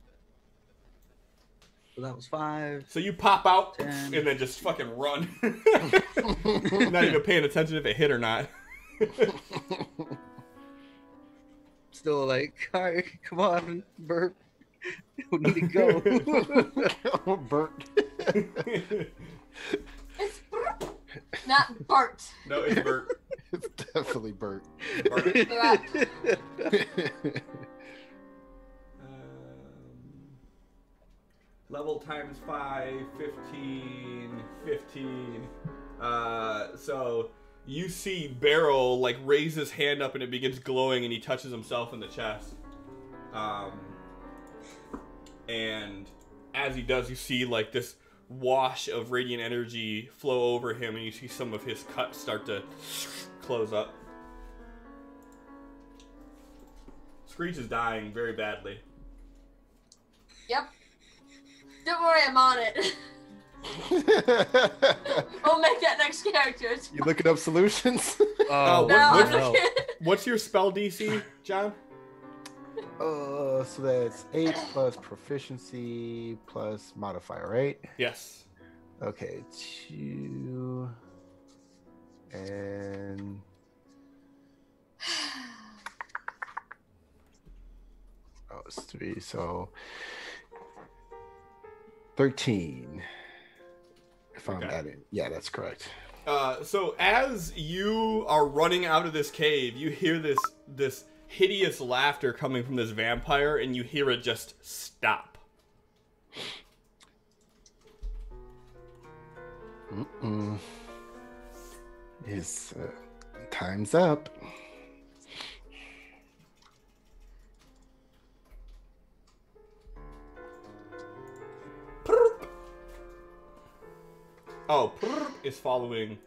Speaker 5: So that was 5.
Speaker 1: So you pop out
Speaker 5: 10.
Speaker 1: and then just fucking run. Not even paying attention if it hit or not.
Speaker 5: Still like, all right, come on, Bert. We need to go.
Speaker 4: Oh, burnt.
Speaker 3: It's... No, Not Bart.
Speaker 1: No, it's Bert.
Speaker 4: It's definitely Bert.
Speaker 1: Bert. Level times 5, 15, 15. So you see Barrel like raise his hand up and it begins glowing and he touches himself in the chest. And as he does, you see like this wash of radiant energy flow over him and you see some of his cuts start to close up. Screech is dying very badly.
Speaker 3: Yep. Don't worry, I'm on it. We'll make that next character.
Speaker 4: You looking up solutions?
Speaker 1: Oh,
Speaker 3: No,
Speaker 1: what's your spell DC, John?
Speaker 4: So that's 8 plus proficiency plus modifier, right?
Speaker 1: Yes.
Speaker 4: Okay, 2 and it's 3, so 13. If I'm adding, yeah, that's correct.
Speaker 1: So as you are running out of this cave, you hear this hideous laughter coming from this vampire, and you hear it just stop.
Speaker 4: His time's up.
Speaker 1: Oh, is following.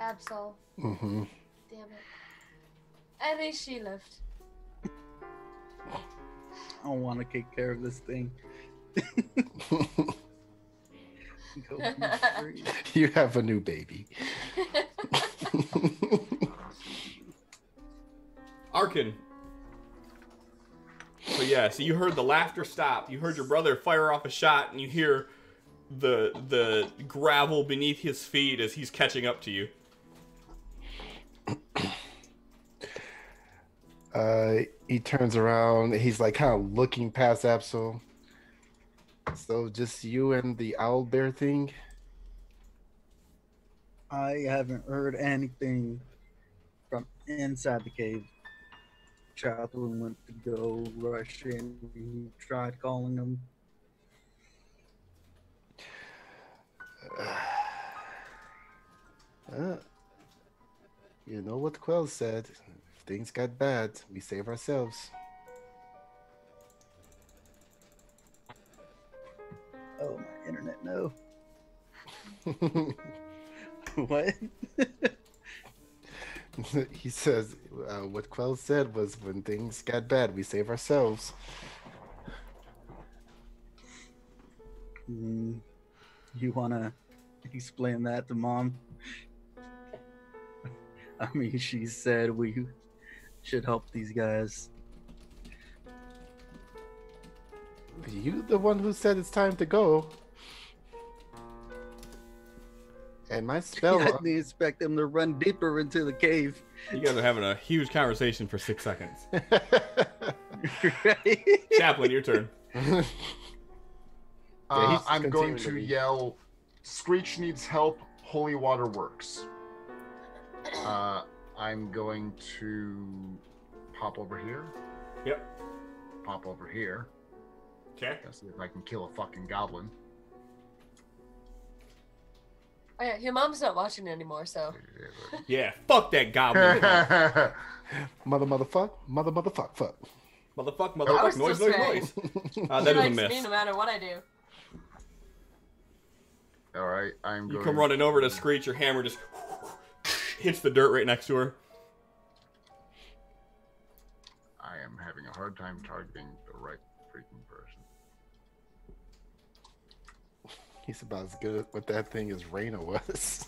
Speaker 3: Absol.
Speaker 4: Mm-hmm.
Speaker 3: Damn it. At least she lived.
Speaker 5: I want to take care of this thing. Go be free.
Speaker 4: You have a new baby.
Speaker 1: Arkin. So yeah, so you heard the laughter stop. You heard your brother fire off a shot, and you hear the gravel beneath his feet as he's catching up to you.
Speaker 4: He turns around. He's like kind of looking past Absol. So just you and the owl bear thing?
Speaker 5: I haven't heard anything from inside the cave. Chaplain went to go rush in. He tried calling him.
Speaker 4: You know what Quell said. If things got bad, we save ourselves.
Speaker 5: Oh, my internet, no. What?
Speaker 4: He says, what Quell said was when things got bad, we save ourselves.
Speaker 5: You want to explain that to Mom? I mean, she said we should help these guys.
Speaker 4: You the one who said it's time to go. And my spell...
Speaker 5: I didn't expect them to run deeper into the cave.
Speaker 1: You guys are having a huge conversation for 6 seconds.
Speaker 5: Right?
Speaker 1: Chaplain, your turn.
Speaker 2: I'm going to yell, Screech needs help, holy water works. I'm going to pop over here.
Speaker 1: Yep.
Speaker 2: Pop over here.
Speaker 1: Okay.
Speaker 2: Let's see if I can kill a fucking goblin.
Speaker 3: Oh yeah, your mom's not watching anymore, so.
Speaker 1: Yeah, fuck that goblin.
Speaker 4: Motherfuck, fuck.
Speaker 1: Motherfuck, noise. That
Speaker 3: She
Speaker 1: is a
Speaker 3: likes
Speaker 1: miss.
Speaker 3: me no matter what I do.
Speaker 2: All right, I'm
Speaker 1: You
Speaker 2: going.
Speaker 1: come running over to Screech, your hammer just hits the dirt right next to her.
Speaker 2: I am having a hard time targeting the right freaking person.
Speaker 4: He's about as good with that thing as Raina was.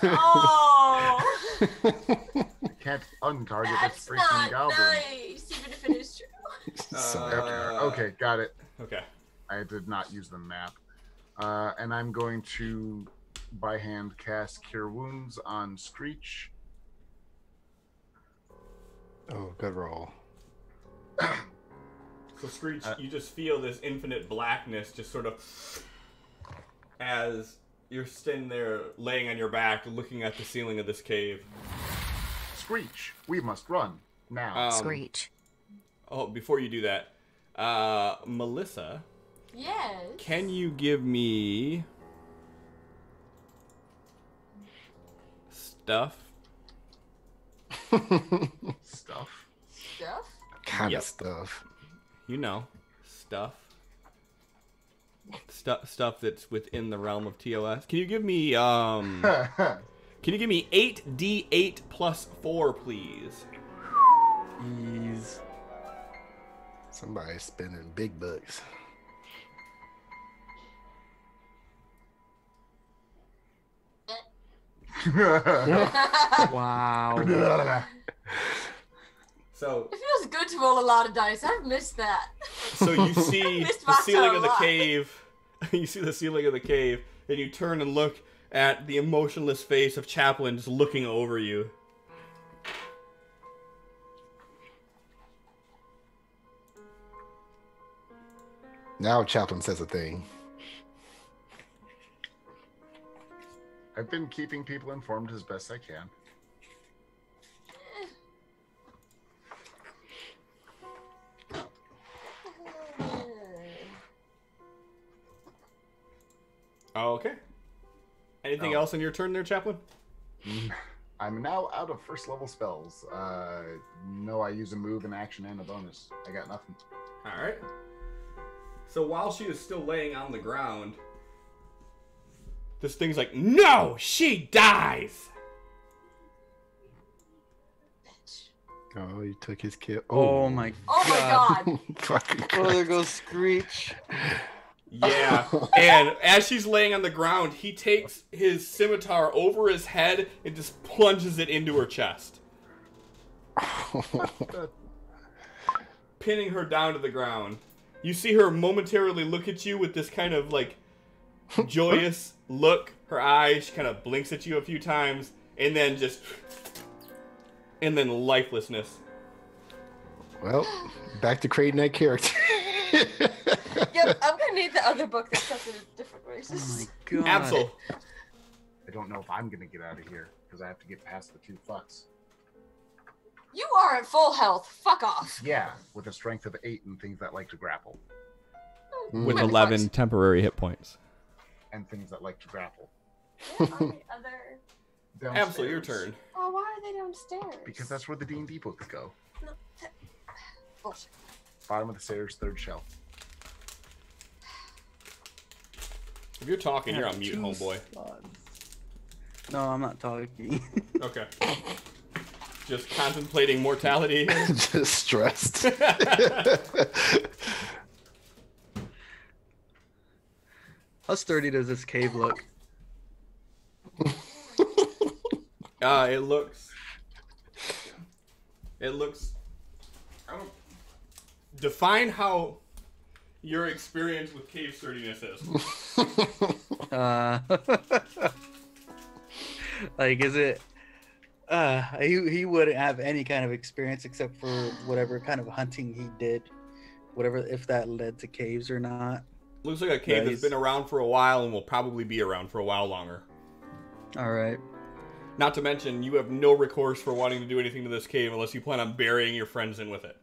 Speaker 3: Oh!
Speaker 2: I can't untarget
Speaker 3: That's
Speaker 2: this freaking
Speaker 3: not
Speaker 2: goblin.
Speaker 3: nice, even if it is true.
Speaker 2: Okay, got it.
Speaker 1: Okay.
Speaker 2: I did not use the map. And I'm going to, by hand, cast Cure Wounds on Screech.
Speaker 4: Oh, good roll.
Speaker 1: So Screech, you just feel this infinite blackness just sort of as You're standing there, laying on your back, looking at the ceiling of this cave.
Speaker 2: Screech, we must run now.
Speaker 6: Screech.
Speaker 1: Oh, before you do that, Melissa,
Speaker 3: Yes.
Speaker 1: can you give me stuff?
Speaker 2: Stuff.
Speaker 3: Stuff?
Speaker 4: Kind
Speaker 1: Yep.
Speaker 4: of stuff.
Speaker 1: You know, stuff. Stuff that's within the realm of TOS. Can you give me Can you give me 8d8 plus 4, please?
Speaker 4: Jeez. Somebody's spending big bucks.
Speaker 5: Wow.
Speaker 1: So
Speaker 3: It feels good to roll a lot of dice. I've missed that.
Speaker 1: So you see
Speaker 3: Missed
Speaker 1: the
Speaker 3: my
Speaker 1: ceiling
Speaker 3: turn
Speaker 1: of the
Speaker 3: a lot.
Speaker 1: cave. You see the ceiling of the cave, and you turn and look at the emotionless face of Chaplin just looking over you.
Speaker 4: Now Chaplin says a thing.
Speaker 2: I've been keeping people informed as best I can.
Speaker 1: Okay. Anything else in your turn there, Chaplin?
Speaker 2: I'm now out of first level spells. No, I use a move, an action, and a bonus. I got nothing.
Speaker 1: All right. So while she is still laying on the ground, this thing's like, "No, she dies."
Speaker 4: Oh, you took his kill.
Speaker 5: Oh my
Speaker 3: Oh my god.
Speaker 4: Fucking
Speaker 5: Oh, there goes Screech.
Speaker 1: Yeah. And as she's laying on the ground, he takes his scimitar over his head and just plunges it into her chest, pinning her down to the ground. You see her momentarily look at you with this kind of like joyous look. Her eyes, she kind of blinks at you a few times, and then lifelessness.
Speaker 4: Well, back to creating that character.
Speaker 3: Yep, I'm gonna need the other book that cuts it in different
Speaker 5: Oh
Speaker 3: races.
Speaker 5: my god.
Speaker 1: Absol.
Speaker 2: I don't know if I'm gonna get out of here because I have to get past the 2 fucks.
Speaker 3: You are at full health. Fuck off.
Speaker 2: Yeah, with a strength of 8 and things that like to grapple,
Speaker 1: With
Speaker 3: What the
Speaker 1: 11
Speaker 3: fucks?
Speaker 1: temporary hit points.
Speaker 2: and things that like to grapple.
Speaker 3: Where are the other?
Speaker 1: Absol, your
Speaker 2: Downstairs.
Speaker 1: turn.
Speaker 3: Oh, why are they downstairs?
Speaker 2: Because that's where the D&D books go.
Speaker 3: No, bullshit.
Speaker 2: Bottom of the stairs, 3rd shelf.
Speaker 1: If you're talking, you're
Speaker 5: Have
Speaker 1: on mute,
Speaker 5: 2
Speaker 1: homeboy.
Speaker 5: slots. No, I'm not talking.
Speaker 1: Okay. Just contemplating mortality.
Speaker 4: Just stressed.
Speaker 5: How sturdy does this cave look?
Speaker 1: It looks. I don't. Define how your experience with cave sturdiness is.
Speaker 5: Like, is it? He wouldn't have any kind of experience except for whatever kind of hunting he did, whatever, if that led to caves or not.
Speaker 1: Looks like a cave that's been around for a while and will probably be around for a while longer.
Speaker 5: All right.
Speaker 1: Not to mention, you have no recourse for wanting to do anything to this cave unless you plan on burying your friends in with it.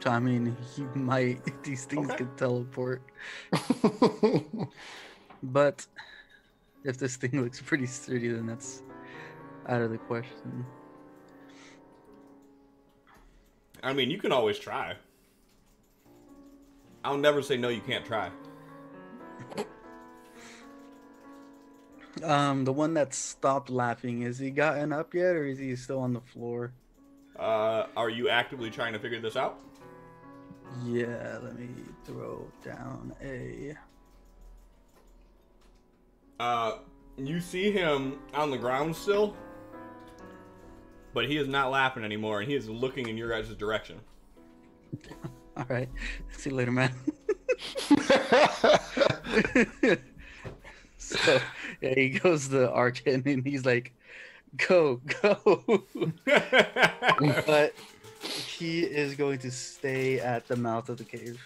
Speaker 5: So, I mean, he might. These things
Speaker 1: Okay.
Speaker 5: could teleport. But if this thing looks pretty sturdy, then that's out of the question.
Speaker 1: I mean, you can always try. I'll never say no, you can't try.
Speaker 5: The one that stopped laughing, has he gotten up yet, or is he still on the floor?
Speaker 1: Are you actively trying to figure this out?
Speaker 5: Yeah, let me throw down a...
Speaker 1: You see him on the ground still, but he is not laughing anymore, and he is looking in your guys' direction.
Speaker 5: All right. See you later, man. So, yeah, he goes to Arkin, and he's like, go. But he is going to stay at the mouth of the cave.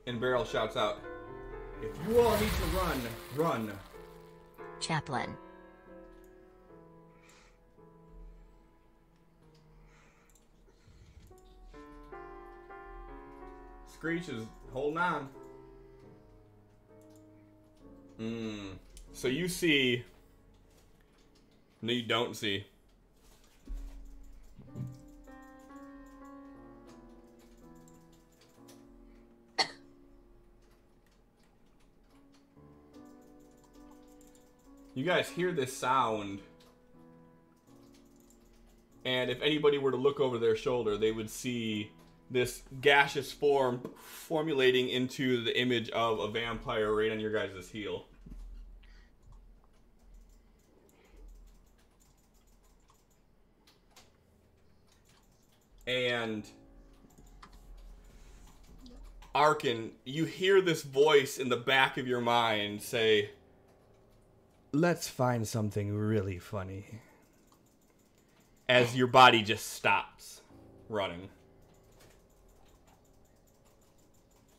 Speaker 1: And Beryl shouts out, "If you all need to run, run."
Speaker 6: Chaplain.
Speaker 1: Screech is holding on. So you see... No, you don't see. You guys hear this sound, and if anybody were to look over their shoulder, they would see this gaseous form formulating into the image of a vampire right on your guys' heel. And Arkin, you hear this voice in the back of your mind say, "Let's find something really funny." As your body just stops running.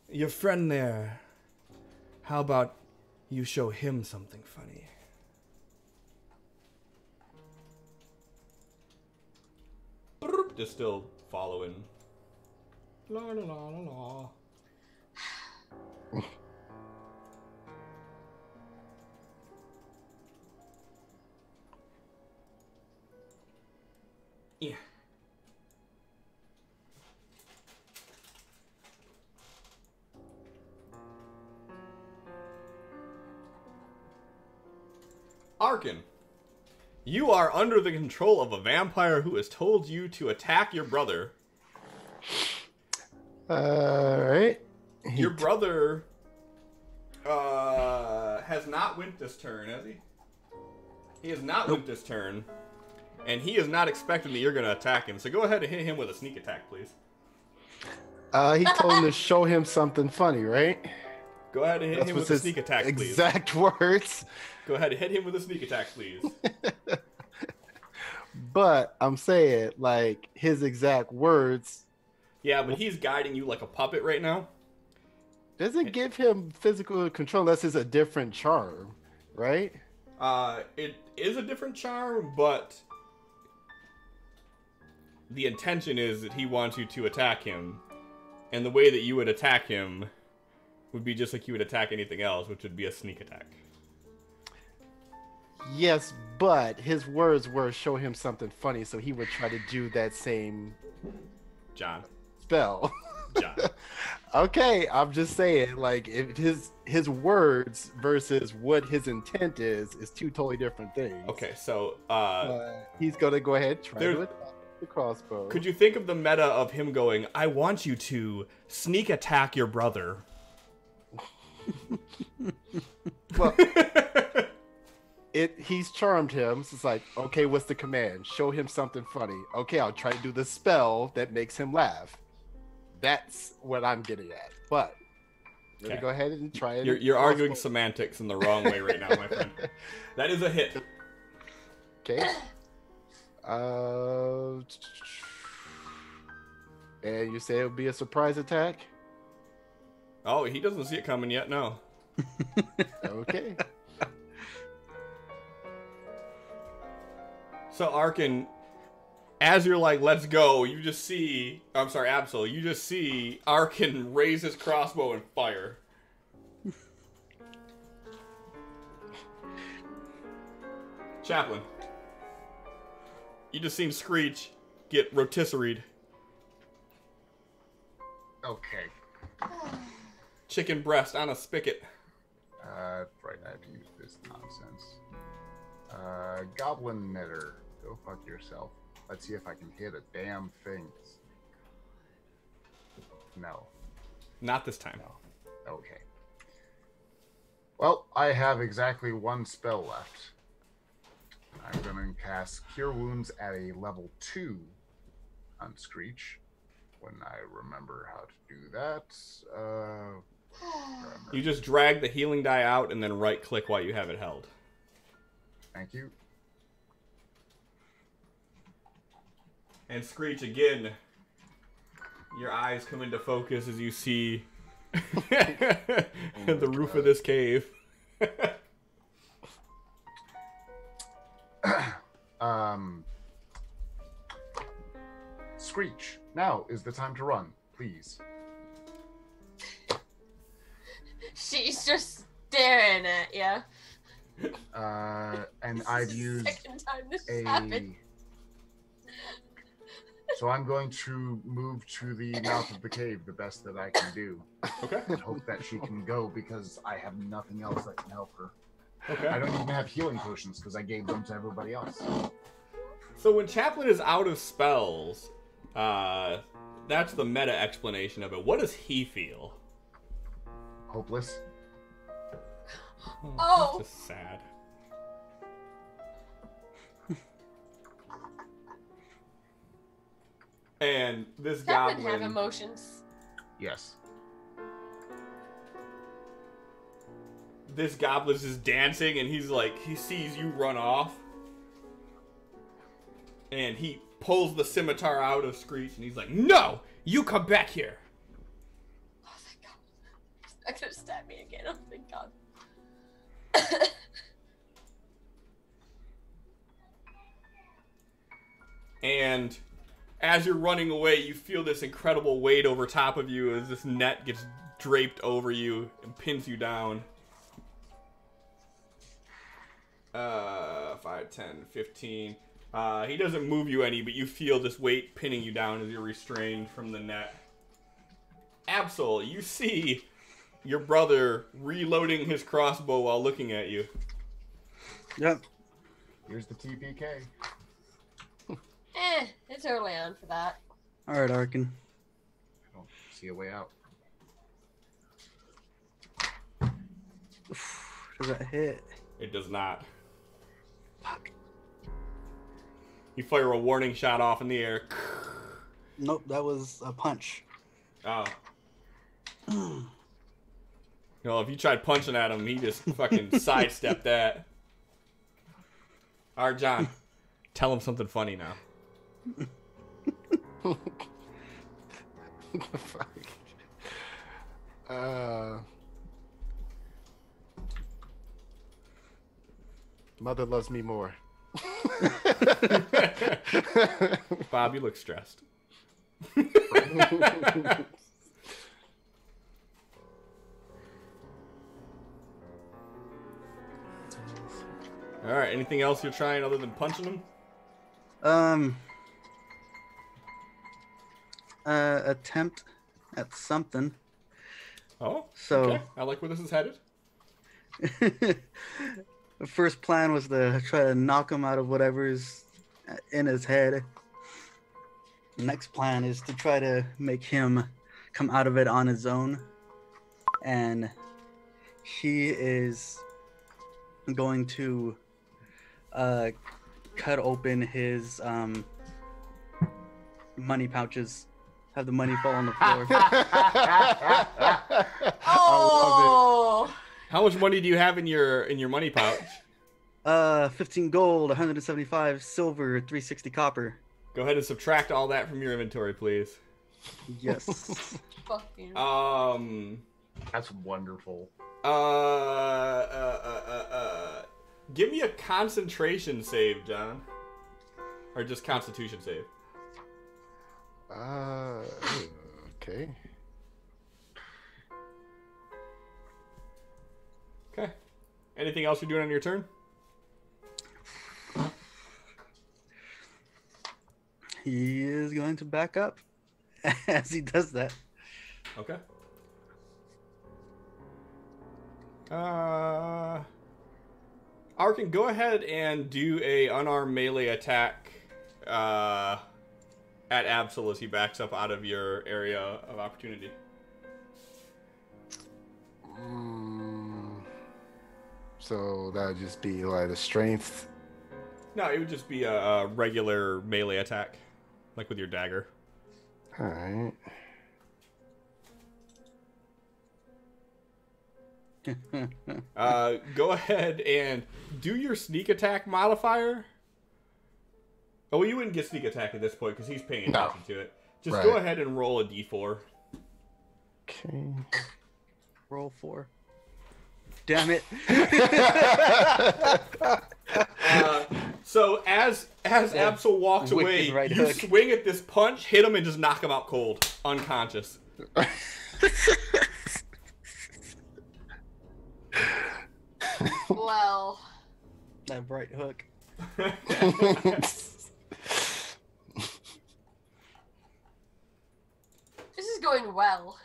Speaker 1: "Your friend there, how about you show him something funny?" Just still following. La la la la la. Yeah. Arkin, you are under the control of a vampire who has told you to attack your brother.
Speaker 4: Alright.
Speaker 1: Your brother has not went this turn, has he? He has not went this turn. And he is not expecting that you're going to attack him. So go ahead and hit him with a sneak attack, please.
Speaker 4: He told him to show him something funny, right?
Speaker 1: Go ahead and hit him with a sneak attack, please.
Speaker 4: Exact words.
Speaker 1: Go ahead and hit him with a sneak attack, please.
Speaker 4: But I'm saying, like, his exact words.
Speaker 1: Yeah, but he's guiding you like a puppet right now.
Speaker 4: Doesn't give him physical control unless it's a different charm, right?
Speaker 1: It is a different charm, but the intention is that he wants you to attack him. And the way that you would attack him would be just like you would attack anything else, which would be a sneak attack.
Speaker 4: Yes, but his words were show him something funny, so he would try to do that same
Speaker 1: John.
Speaker 4: spell.
Speaker 1: John.
Speaker 4: Okay, I'm just saying, like, if his words versus what his intent is two totally different things.
Speaker 1: Okay, so
Speaker 4: he's gonna go ahead and try to attack the crossbow.
Speaker 1: Could you think of the meta of him going, "I want you to sneak attack your brother"?
Speaker 4: Well, he's charmed him. So it's like, okay, what's the command? Show him something funny. Okay, I'll try to do the spell that makes him laugh. That's what I'm getting at. But let me go ahead and try it.
Speaker 1: You're arguing semantics in the wrong way right now, my friend. That is a hit.
Speaker 4: Okay. And you say it would be a surprise attack?
Speaker 1: Oh, he doesn't see it coming yet, no.
Speaker 4: Okay.
Speaker 1: So, Arkin, as you're like, let's go, you just see... I'm sorry, Absol. You just see Arkin raise his crossbow and fire. Chaplain. You just seen Screech get rotisseried.
Speaker 2: Okay.
Speaker 1: Chicken breast on a spigot.
Speaker 2: Right, I have to use this nonsense. Goblin Knitter. Go fuck yourself. Let's see if I can hit a damn thing. No.
Speaker 1: Not this time.
Speaker 2: No. Okay. Well, I have exactly one spell left. I'm going to cast Cure Wounds at a level 2 on Screech. When I remember how to do that.
Speaker 1: You just drag the healing die out and then right-click while you have it held.
Speaker 2: Thank you.
Speaker 1: And Screech, again, your eyes come into focus as you see The roof of this cave.
Speaker 2: Screech, now is the time to run, please.
Speaker 3: She's just staring at you.
Speaker 2: And
Speaker 3: This
Speaker 2: I've
Speaker 3: is the
Speaker 2: used
Speaker 3: second time this has happened.
Speaker 2: So I'm going to move to the mouth of the cave the best that I can do.
Speaker 1: Okay.
Speaker 2: And hope that she can go because I have nothing else that can help her.
Speaker 1: Okay.
Speaker 2: I don't even have healing potions because I gave them to everybody else.
Speaker 1: So when Chaplain is out of spells, that's the meta explanation of it. What does he feel?
Speaker 2: Hopeless.
Speaker 3: Oh.
Speaker 1: That's just sad. And this
Speaker 3: Chaplain have
Speaker 1: goblin,
Speaker 3: emotions.
Speaker 2: Yes.
Speaker 1: this goblin's just dancing, and he's like, he sees you run off, and he pulls the scimitar out of Screech, and he's like, "No, you come back here."
Speaker 3: Oh, thank God. He's not gonna stab me again. Oh, thank God.
Speaker 1: And as you're running away, you feel this incredible weight over top of you as this net gets draped over you and pins you down. 5, 10, 15. He doesn't move you any, but you feel this weight pinning you down as you're restrained from the net. Absol, you see your brother reloading his crossbow while looking at you.
Speaker 5: Yep.
Speaker 2: Here's the TPK.
Speaker 3: It's early on for that.
Speaker 5: All right, Arkin.
Speaker 2: I don't see a way out.
Speaker 5: Does that hit?
Speaker 1: It does not.
Speaker 5: Fuck.
Speaker 1: You fire a warning shot off in the air.
Speaker 5: Nope, that was a punch.
Speaker 1: Oh. Well, if you tried punching at him, he just fucking sidestepped that. All right, John. Tell him something funny now.
Speaker 4: Fuck. Mother loves me more.
Speaker 1: Bob, you look stressed. All right. Anything else you're trying other than punching him?
Speaker 5: Attempt at something.
Speaker 1: Oh.
Speaker 5: So
Speaker 1: Okay. I like where this is headed.
Speaker 5: the first plan was to try to knock him out of whatever's in his head. The next plan is to try to make him come out of it on his own. And he is going to cut open his money pouches, have the money fall on the floor.
Speaker 3: Oh!
Speaker 1: How much money do you have in your money pouch?
Speaker 5: 15 gold, 175 silver, 360 copper.
Speaker 1: Go ahead and subtract all that from your inventory, please.
Speaker 5: Yes.
Speaker 3: Fucking.
Speaker 2: That's wonderful.
Speaker 1: Give me a concentration save, John. Or just constitution save.
Speaker 4: Okay.
Speaker 1: Okay. Anything else you're doing on your turn?
Speaker 5: He is going to back up as he does that.
Speaker 1: Okay. Arkin, go ahead and do a unarmed melee attack at Absol as he backs up out of your area of opportunity.
Speaker 4: So that would just be like a strength.
Speaker 1: No, it would just be a regular melee attack, like with your dagger.
Speaker 4: All right.
Speaker 1: Go ahead and do your sneak attack modifier. Oh, well, you wouldn't get sneak attack at this point because he's paying attention to it. Just go ahead and roll a d4.
Speaker 4: Okay.
Speaker 5: Roll 4. Damn it.
Speaker 1: So as Absol walks
Speaker 5: Wicked
Speaker 1: away,
Speaker 5: right
Speaker 1: you
Speaker 5: hook.
Speaker 1: swing at this punch, hit him, and just knock him out cold, unconscious.
Speaker 3: Well,
Speaker 5: That right hook.
Speaker 3: this is going well.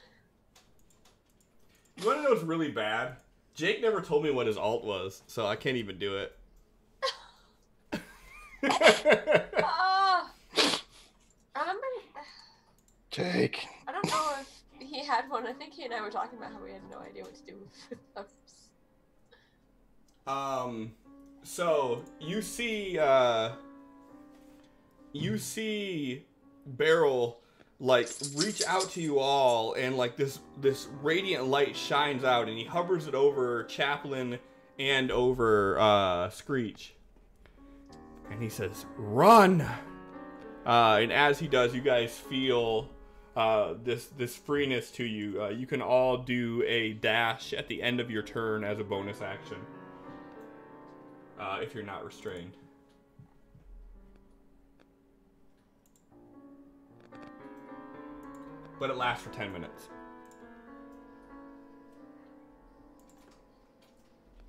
Speaker 1: You want to know what's really bad? Jake never told me what his alt was, so I can't even do it.
Speaker 3: Remember?
Speaker 4: Jake.
Speaker 3: I don't know if he had one. I think he and I were talking about how we had no idea what to do with those.
Speaker 1: So you see Beryl like reach out to you all, and like this radiant light shines out, and he hovers it over Chaplin and over Screech, and he says, "Run!" And as he does, you guys feel this freeness to you. You can all do a dash at the end of your turn as a bonus action, if you're not restrained. But it lasts for 10 minutes.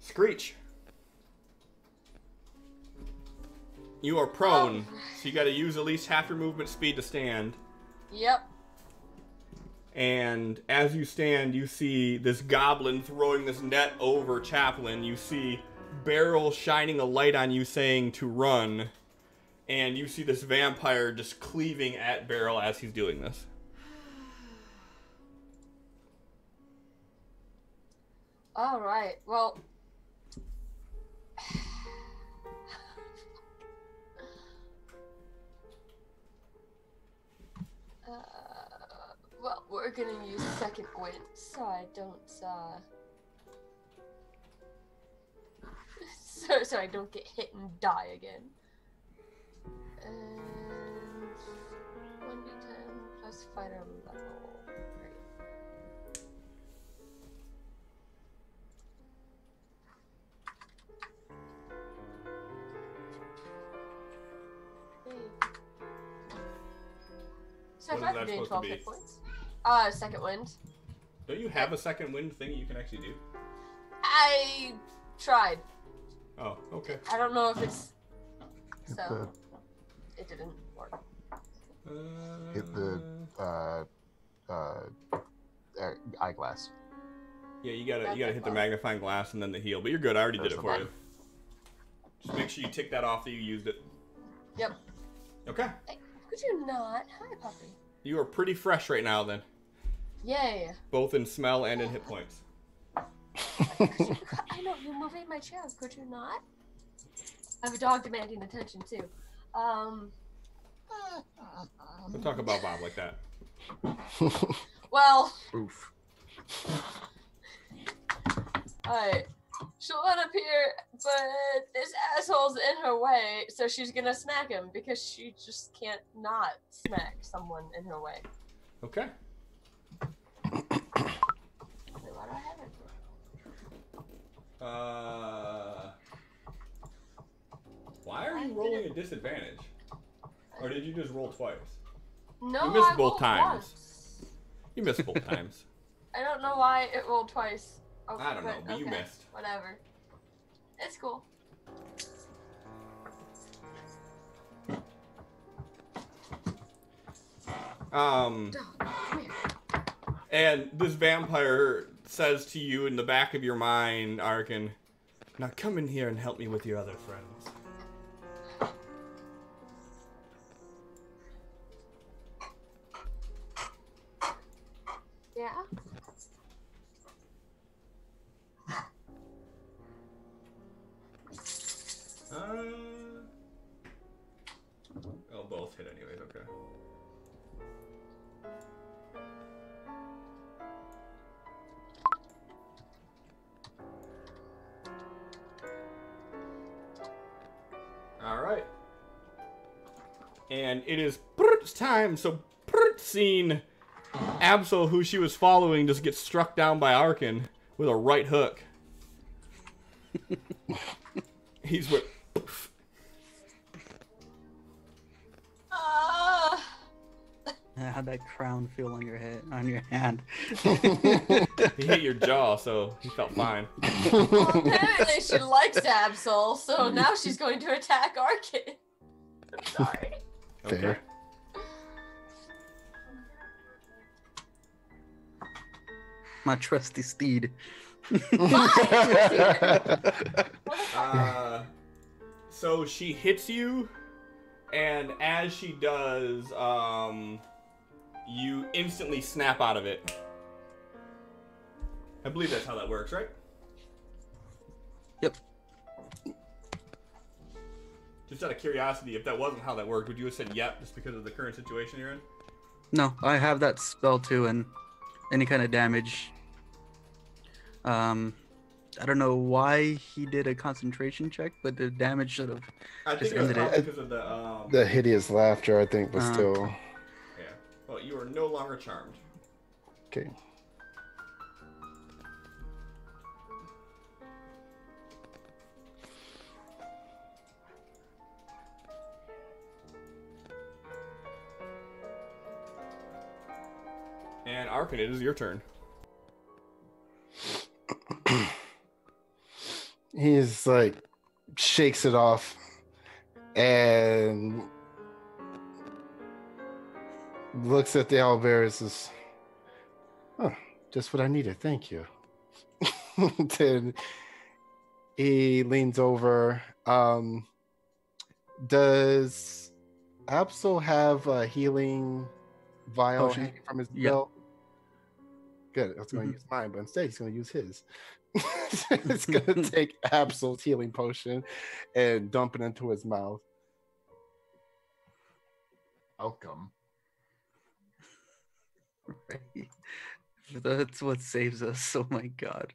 Speaker 1: Screech. You are prone, so you gotta use at least half your movement speed to stand.
Speaker 3: Yep.
Speaker 1: And as you stand, you see this goblin throwing this net over Chaplin. You see Beryl shining a light on you saying to run. And you see this vampire just cleaving at Beryl as he's doing this.
Speaker 3: All right. Well. Well, we're gonna use second wind, so I don't so I don't get hit and die again. And 1d10 plus fighter level. Great. So
Speaker 1: What
Speaker 3: if
Speaker 1: is that
Speaker 3: I'm doing
Speaker 1: supposed to
Speaker 3: 12
Speaker 1: be?
Speaker 3: hit points. Second wind.
Speaker 1: Don't you have a second wind thing you can actually do?
Speaker 3: I tried.
Speaker 1: Oh, okay.
Speaker 3: I don't know if it's
Speaker 2: Hit
Speaker 3: so. It didn't work.
Speaker 2: Hit the eyeglass.
Speaker 1: Yeah, you gotta hit the magnifying glass and then the heal. But you're good. I already did it for you. Just make sure you tick that off that you used it.
Speaker 3: Yep.
Speaker 1: Okay.
Speaker 3: Hey, could you not? Hi, puppy.
Speaker 1: You are pretty fresh right now, then.
Speaker 3: Yay.
Speaker 1: Both in smell and in hit points.
Speaker 3: I know, you're moving my chair. Could you not? I have a dog demanding attention, too.
Speaker 1: Don't talk about Bob like that.
Speaker 3: Well,
Speaker 2: Oof.
Speaker 3: alright. She'll run up here, but this asshole's in her way, so she's gonna smack him because she just can't not smack someone in her way.
Speaker 1: Okay.
Speaker 3: Wait, why do I have it?
Speaker 1: Why are you rolling a disadvantage? Or did you just roll twice?
Speaker 3: No,
Speaker 1: You missed
Speaker 3: I
Speaker 1: both
Speaker 3: rolled
Speaker 1: times.
Speaker 3: once.
Speaker 1: You missed both times.
Speaker 3: I don't know why it rolled twice. Oh,
Speaker 1: I don't know, but you
Speaker 3: okay,
Speaker 1: missed.
Speaker 3: Whatever. It's cool. Dog, come here.
Speaker 1: And this vampire says to you in the back of your mind, Arkin, now come in here and help me with your other friends.
Speaker 3: Yeah?
Speaker 1: Oh, both hit anyways, okay. Alright. And it is time, so scene Absol, who she was following, just gets struck down by Arkin with a right hook. He's with.
Speaker 5: How'd that crown feel on your head, on your hand?
Speaker 1: He hit your jaw, so he felt fine.
Speaker 3: Well, apparently she likes Absol, so now she's going to attack Arkin. I'm sorry.
Speaker 4: Fair.
Speaker 5: My trusty steed.
Speaker 1: So she hits you, and as she does, you instantly snap out of it. I believe that's how that works, right?
Speaker 5: Yep.
Speaker 1: Just out of curiosity, if that wasn't how that worked, would you have said yep just because of the current situation you're in?
Speaker 5: No, I have that spell too, and any kind of damage. I don't know why he did a concentration check, but the damage should have just ended it.
Speaker 1: Because of
Speaker 4: The hideous laughter, I think, was still.
Speaker 1: Yeah. Well, you are no longer charmed.
Speaker 4: Okay.
Speaker 1: And Arkin, it is your turn.
Speaker 4: He's like, shakes it off and looks at the owlbear and says, "Oh, just what I needed. Thank you." Then he leans over. Does Absol have a healing vial
Speaker 5: Potion.
Speaker 4: hanging from his
Speaker 5: Yep.
Speaker 4: belt? Good. I was going to use mine, but instead he's going to use his. It's going to take Absol's healing potion and dump it into his mouth.
Speaker 2: Welcome.
Speaker 5: That's what saves us. Oh my god.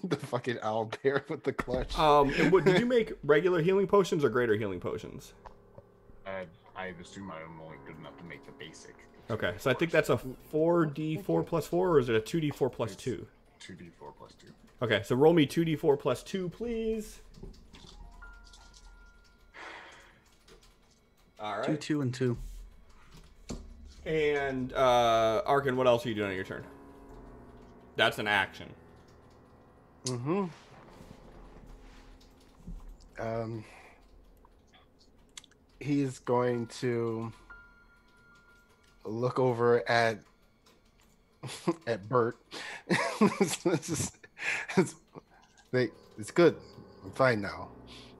Speaker 4: The fucking owlbear with the clutch.
Speaker 1: And did you make regular healing potions or greater healing potions?
Speaker 2: I assume I'm only good enough to make the basic.
Speaker 1: Okay, so I think that's a 4d4 plus 4, or is it a 2d4 plus 2?
Speaker 2: 2d4 plus 2.
Speaker 1: Okay, so roll me 2d4 plus 2, please. All right.
Speaker 5: 2, 2, and 2.
Speaker 1: And Arkin, what else are you doing on your turn? That's an action.
Speaker 4: Mm-hmm. He's going to look over at Bert. It's good. I'm fine now.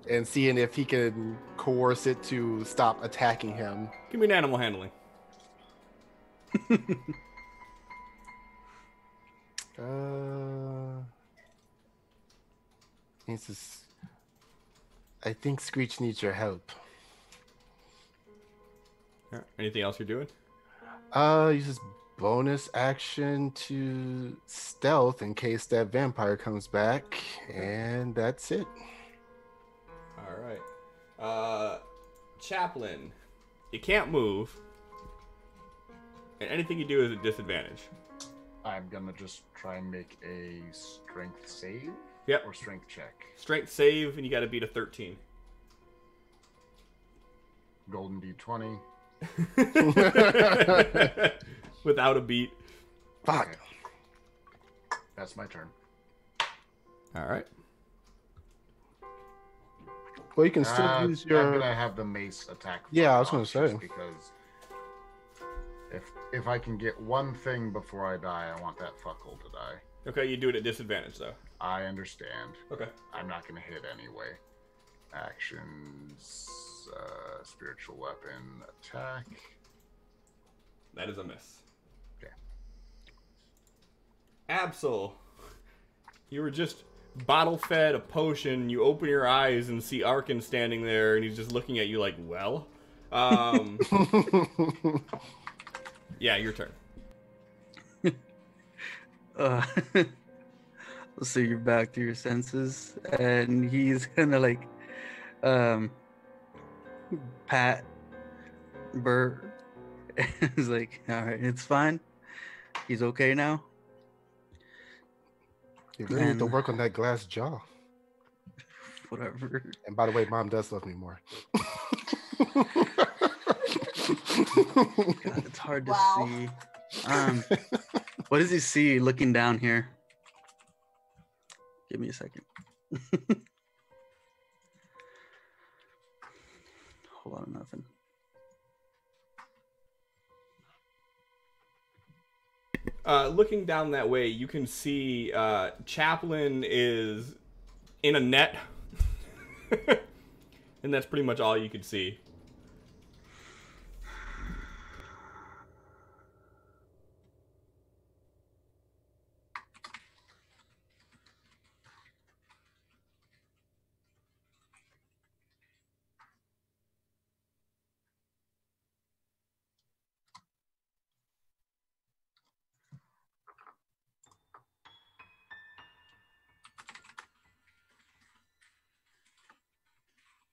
Speaker 4: And seeing if he can coerce it to stop attacking him.
Speaker 1: Give me an animal handling.
Speaker 4: He says, I think Screech needs your help.
Speaker 1: Yeah. Anything else you're doing?
Speaker 4: Uses bonus action to stealth in case that vampire comes back, and that's it.
Speaker 1: All right. Chaplain, you can't move, and anything you do is a disadvantage.
Speaker 2: I'm gonna just try and make a strength save.
Speaker 1: Yep.
Speaker 2: Or strength check.
Speaker 1: Strength save, and you got to beat a 13.
Speaker 2: Golden D20.
Speaker 1: Without a beat.
Speaker 4: Fuck.
Speaker 2: Okay. That's my turn.
Speaker 1: All right.
Speaker 4: Well, you can still use your.
Speaker 2: I'm gonna have the mace attack.
Speaker 4: Yeah, I was
Speaker 2: off
Speaker 4: gonna say.
Speaker 2: just because if I can get one thing before I die, I want that fuckhole to die.
Speaker 1: Okay, you do it at disadvantage, though.
Speaker 2: I understand.
Speaker 1: Okay.
Speaker 2: I'm not gonna hit anyway. Actions, spiritual weapon, attack.
Speaker 1: That is a miss.
Speaker 2: Okay.
Speaker 1: Absol, you were just bottle fed a potion. You open your eyes and see Arkin standing there, and he's just looking at you like, well. Yeah, your turn.
Speaker 5: So you're back to your senses, and he's gonna like pat Bert He's like, all right, it's fine. He's okay now.
Speaker 4: You really need to
Speaker 5: And-
Speaker 4: work on that glass jaw.
Speaker 5: Whatever.
Speaker 4: And by the way, Mom does love me more.
Speaker 5: God, it's hard to
Speaker 3: Wow.
Speaker 5: see. What does he see looking down here? Give me a second. Whole lot of nothing.
Speaker 1: Looking down that way, you can see Chaplin is in a net. And that's pretty much all you can see.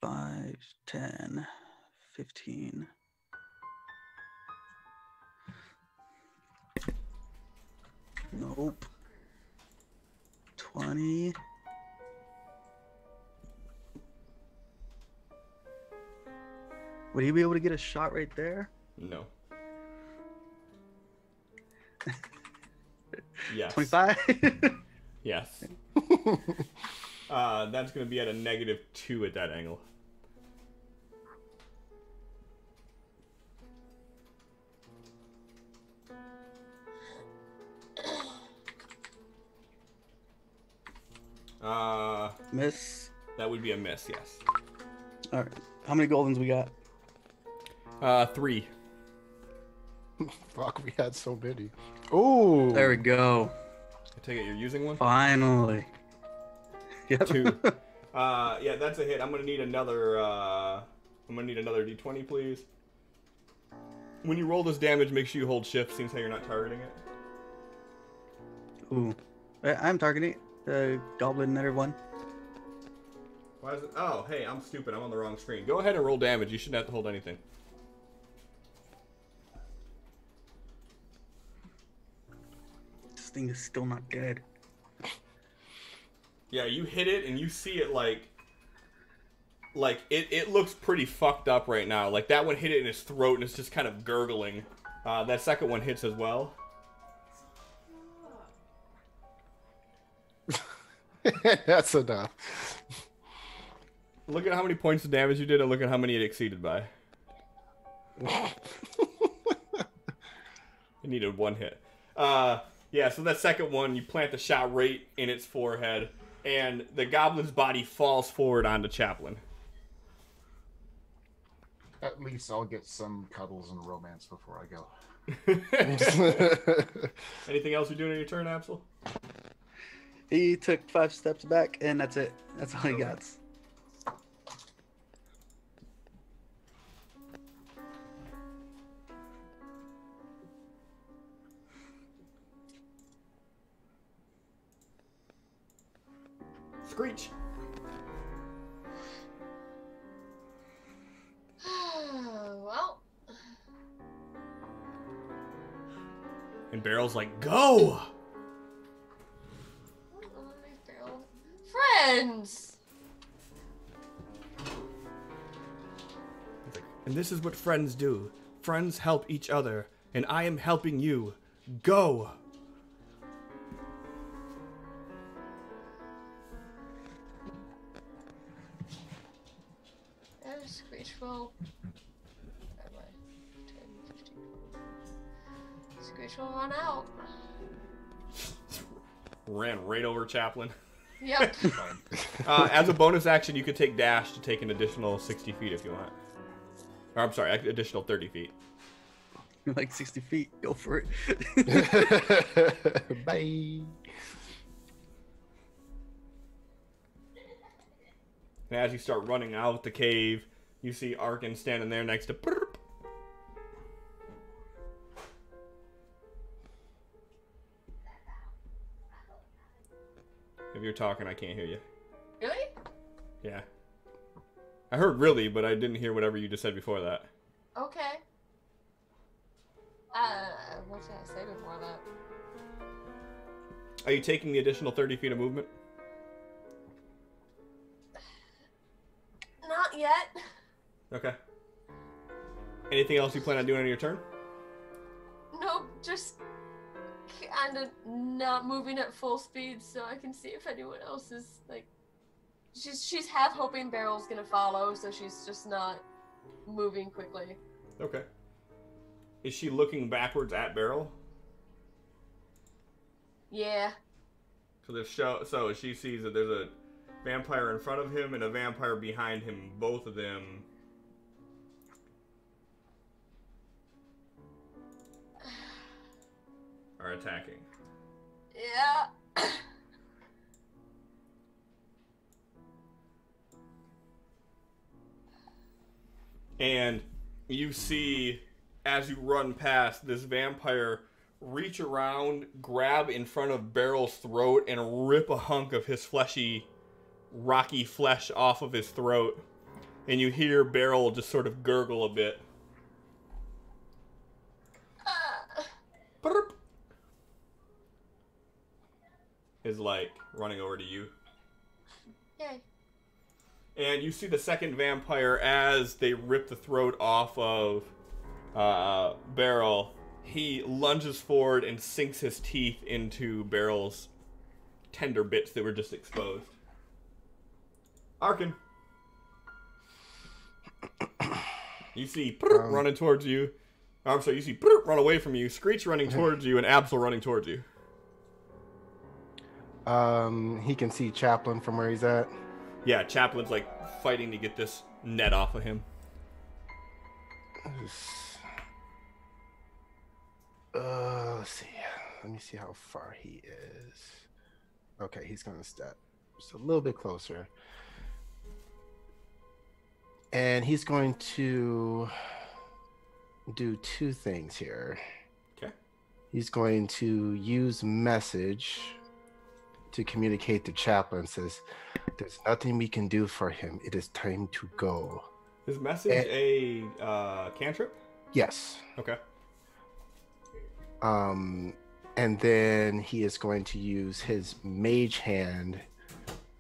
Speaker 5: Five, 10, 15. Nope. 20. Would he be able to get a shot right there?
Speaker 1: No. Yes.
Speaker 5: 25?
Speaker 1: Yes. That's going to be at a -2 at that angle.
Speaker 5: Miss.
Speaker 1: That would be a miss, yes.
Speaker 5: All right. How many goldens we got?
Speaker 1: 3.
Speaker 4: Fuck, we had so many. Oh,
Speaker 5: There we go.
Speaker 1: I take it you're using one?
Speaker 5: Finally. Yep.
Speaker 1: 2. Yeah, that's a hit. I'm gonna need another. D20, please. When you roll this damage, make sure you hold shift. Seems how you're not targeting it.
Speaker 5: Ooh. I'm targeting the goblin there one.
Speaker 1: Why is it? Oh, hey, I'm stupid. I'm on the wrong screen. Go ahead and roll damage. You shouldn't have to hold anything.
Speaker 5: This thing is still not dead.
Speaker 1: Yeah, you hit it and you see it like it looks pretty fucked up right now. Like that one hit it in its throat and it's just kind of gurgling. That second one hits as well.
Speaker 4: that's enough.
Speaker 1: Look at how many points of damage you did and look at how many it exceeded by. It needed 1 hit. Yeah, so that second one, you plant the shot right in its forehead, and the goblin's body falls forward onto Chaplin.
Speaker 2: At least I'll get some cuddles and romance before I go.
Speaker 1: Anything else you're doing on your turn, Absol?
Speaker 5: He took 5 steps back, and that's it. That's all he got.
Speaker 1: Screech.
Speaker 3: Well,
Speaker 1: And Barrel's like, go!
Speaker 3: friends.
Speaker 1: And this is what friends do. Friends help each other, and I am helping you. Go!
Speaker 3: Screech will. Screech will run out.
Speaker 1: Ran right over Chaplin.
Speaker 3: Yep.
Speaker 1: As a bonus action, you could take dash to take an additional 60 feet if you want. Or, I'm sorry, additional 30 feet.
Speaker 5: Like 60 feet. Go for it.
Speaker 4: Bye.
Speaker 1: And as you start running out the cave, you see Arkin standing there next to Burp. If you're talking, I can't hear you.
Speaker 3: Really?
Speaker 1: Yeah. I heard really, but I didn't hear whatever you just said before that.
Speaker 3: Okay. what did I say before that?
Speaker 1: Are you taking the additional 30 feet of movement?
Speaker 3: Not yet.
Speaker 1: Okay. Anything else you plan on doing on your turn?
Speaker 3: Nope, just kind of not moving at full speed so I can see if anyone else is, like... She's half hoping Barrel's gonna follow, so she's just not moving quickly.
Speaker 1: Okay. Is she looking backwards at Barrel?
Speaker 3: Yeah.
Speaker 1: So she sees that there's a vampire in front of him and a vampire behind him. Both of them are attacking.
Speaker 3: Yeah.
Speaker 1: And you see, as you run past, this vampire reach around, grab in front of Barrel's throat, and rip a hunk of his fleshy, rocky flesh off of his throat. And you hear Barrel just sort of gurgle a bit. Burp. Is like running over to you.
Speaker 3: Yay.
Speaker 1: And you see the second vampire as they rip the throat off of Barrel. He lunges forward and sinks his teeth into Barrel's tender bits that were just exposed. Arkin. You see running towards you. I'm sorry, you see run away from you, Screech running towards you, and Absol running towards you.
Speaker 4: He can see Chaplin from where he's at.
Speaker 1: Yeah, Chaplin's like fighting to get this net off of him.
Speaker 4: Let's see. Let me see how far he is. Okay, he's going to step just a little bit closer. And he's going to do two things here.
Speaker 1: Okay.
Speaker 4: He's going to use message to communicate to Chaplin. Says, "There's nothing we can do for him. It is time to go."
Speaker 1: Is message a cantrip?
Speaker 4: Yes.
Speaker 1: Okay.
Speaker 4: And then he is going to use his mage hand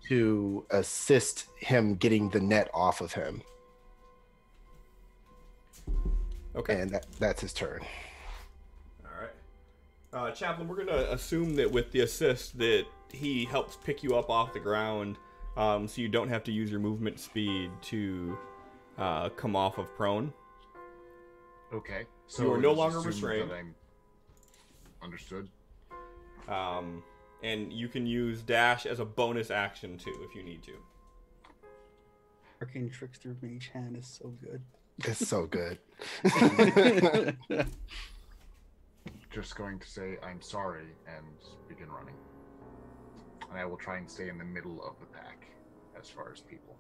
Speaker 4: to assist him getting the net off of him.
Speaker 1: Okay.
Speaker 4: And that's his turn.
Speaker 1: All right. Chaplin, we're going to assume that with the assist that he helps pick you up off the ground, so you don't have to use your movement speed to come off of prone.
Speaker 2: Okay. So
Speaker 1: You are no
Speaker 2: just
Speaker 1: longer
Speaker 2: assume
Speaker 1: restrained.
Speaker 2: that I'm... Understood.
Speaker 1: And you can use dash as a bonus action too if you need to.
Speaker 5: Arcane Trickster Mage Hand is so good.
Speaker 4: It's so good.
Speaker 2: Just going to say I'm sorry and begin running. And I will try and stay in the middle of the pack as far as people.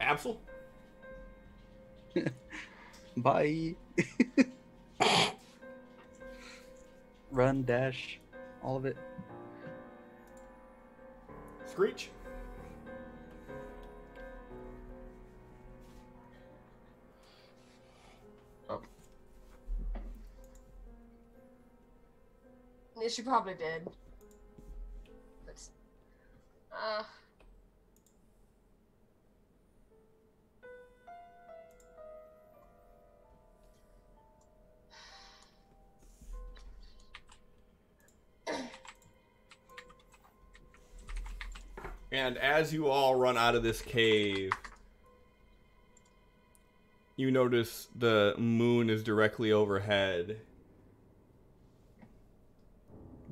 Speaker 1: Absol?
Speaker 5: Bye. Run, dash, all of it.
Speaker 1: Screech?
Speaker 2: Up.
Speaker 3: Yeah, she probably did. But,
Speaker 1: And as you all run out of this cave, you notice the moon is directly overhead,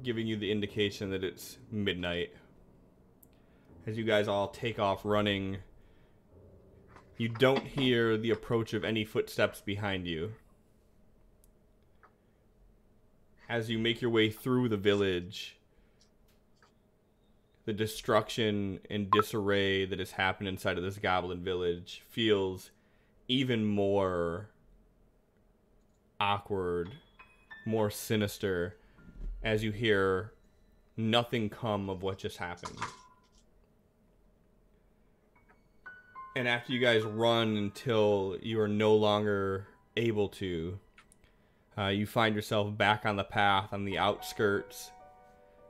Speaker 1: giving you the indication that it's midnight. As you guys all take off running, you don't hear the approach of any footsteps behind you. As you make your way through the village, the destruction and disarray that has happened inside of this goblin village feels even more awkward, more sinister, as you hear nothing come of what just happened. And after you guys run until you are no longer able to, You find yourself back on the path on the outskirts.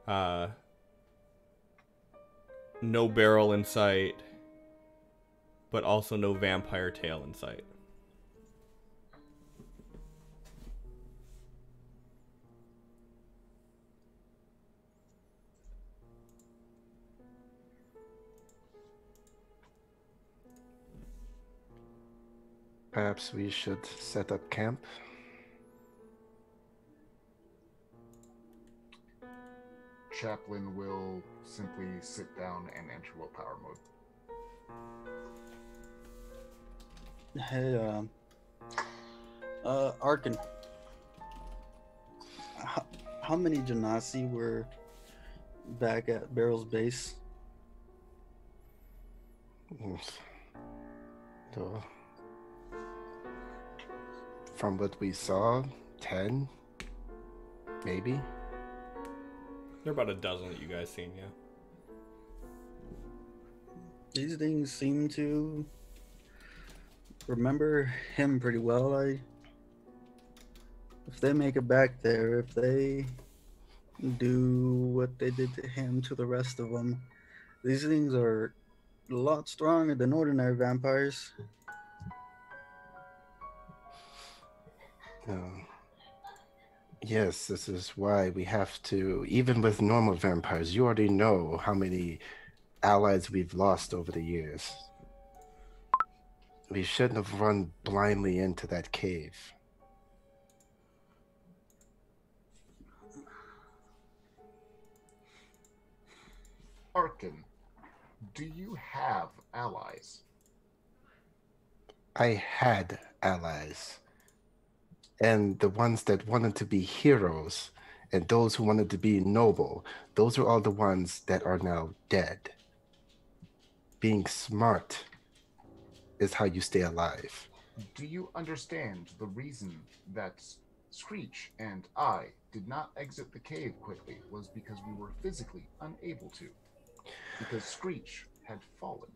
Speaker 1: No barrel in sight, but also no vampire tail in sight.
Speaker 4: Perhaps we should set up camp.
Speaker 2: Chaplain will simply sit down and enter willpower mode.
Speaker 5: Hey, Arkin, how many Genasi were back at Barrel's base?
Speaker 4: So, from what we saw, 10, maybe.
Speaker 1: There are about a dozen that you guys seen, yeah.
Speaker 5: These things seem to remember him pretty well. If they make it back there, if they do what they did to him to the rest of them, these things are a lot stronger than ordinary vampires.
Speaker 4: Yes, this is why we have to, even with normal vampires, you already know how many allies we've lost over the years. We shouldn't have run blindly into that cave.
Speaker 2: Arkin, do you have allies?
Speaker 4: I had allies. And the ones that wanted to be heroes and those who wanted to be noble, those are all the ones that are now dead. Being smart is how you stay alive.
Speaker 2: Do you understand the reason that Screech and I did not exit the cave quickly was because we were physically unable to? Because Screech had fallen.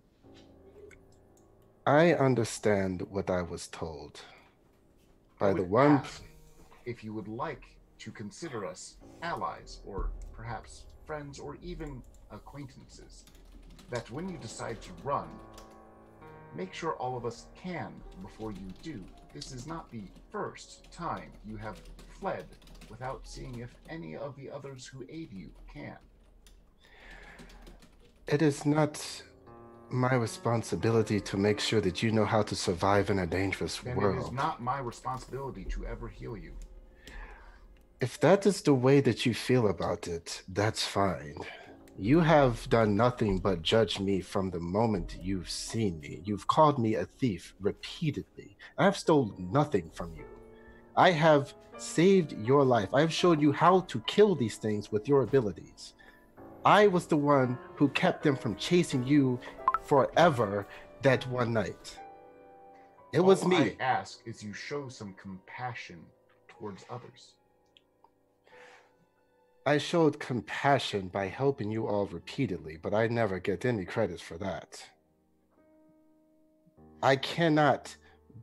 Speaker 4: I understand what I was told.
Speaker 2: I
Speaker 4: By
Speaker 2: would
Speaker 4: the one...
Speaker 2: ask if you would like to consider us allies, or perhaps friends, or even acquaintances. That when you decide to run, make sure all of us can before you do. This is not the first time you have fled without seeing if any of the others who aid you can.
Speaker 4: It is not my responsibility to make sure that you know how to survive in a dangerous
Speaker 2: Then
Speaker 4: world.
Speaker 2: it is not my responsibility to ever heal you.
Speaker 4: If that is the way that you feel about it, that's fine. You have done nothing but judge me from the moment you've seen me. You've called me a thief repeatedly. I have stolen nothing from you. I have saved your life. I have showed you how to kill these things with your abilities. I was the one who kept them from chasing you forever that one night. It was
Speaker 2: All
Speaker 4: me.
Speaker 2: I ask is you show some compassion towards others.
Speaker 4: I showed compassion by helping you all repeatedly, but I never get any credit for that. I cannot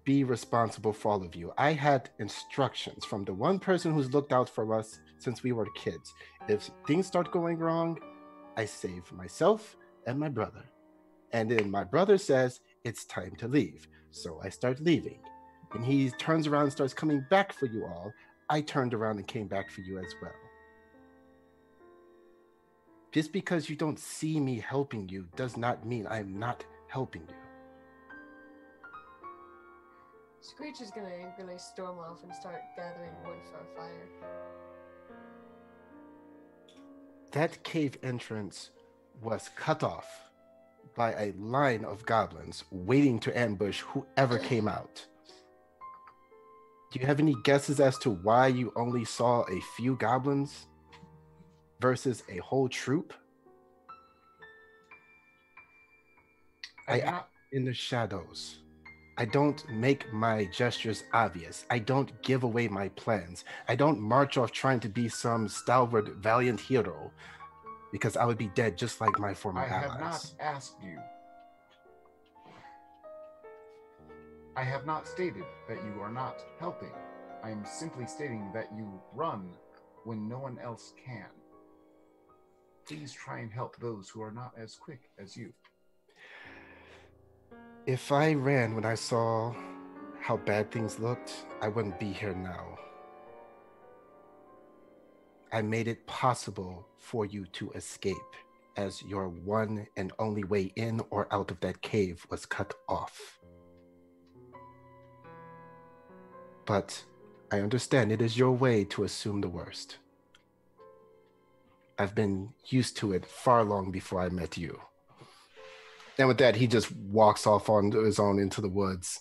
Speaker 4: be responsible for all of you. I had instructions from the one person who's looked out for us since we were kids. If things start going wrong, I save myself and my brother. And then my brother says, it's time to leave. So I start leaving. And he turns around and starts coming back for you all. I turned around and came back for you as well. Just because you don't see me helping you does not mean I'm not helping you.
Speaker 3: Screech is gonna angrily storm off and start gathering wood for a fire.
Speaker 4: That cave entrance was cut off by a line of goblins waiting to ambush whoever came out. Do you have any guesses as to why you only saw a few goblins versus a whole troop? I act in the shadows. I don't make my gestures obvious. I don't give away my plans. I don't march off trying to be some stalwart, valiant hero, because I would be dead just like my former allies.
Speaker 2: I have not asked you. I have not stated that you are not helping. I'm simply stating that you run when no one else can. Please try and help those who are not as quick as you.
Speaker 4: If I ran when I saw how bad things looked, I wouldn't be here now. I made it possible for you to escape, as your one and only way in or out of that cave was cut off. But I understand it is your way to assume the worst. I've been used to it far long before I met you. And with that, he just walks off on his own into the woods.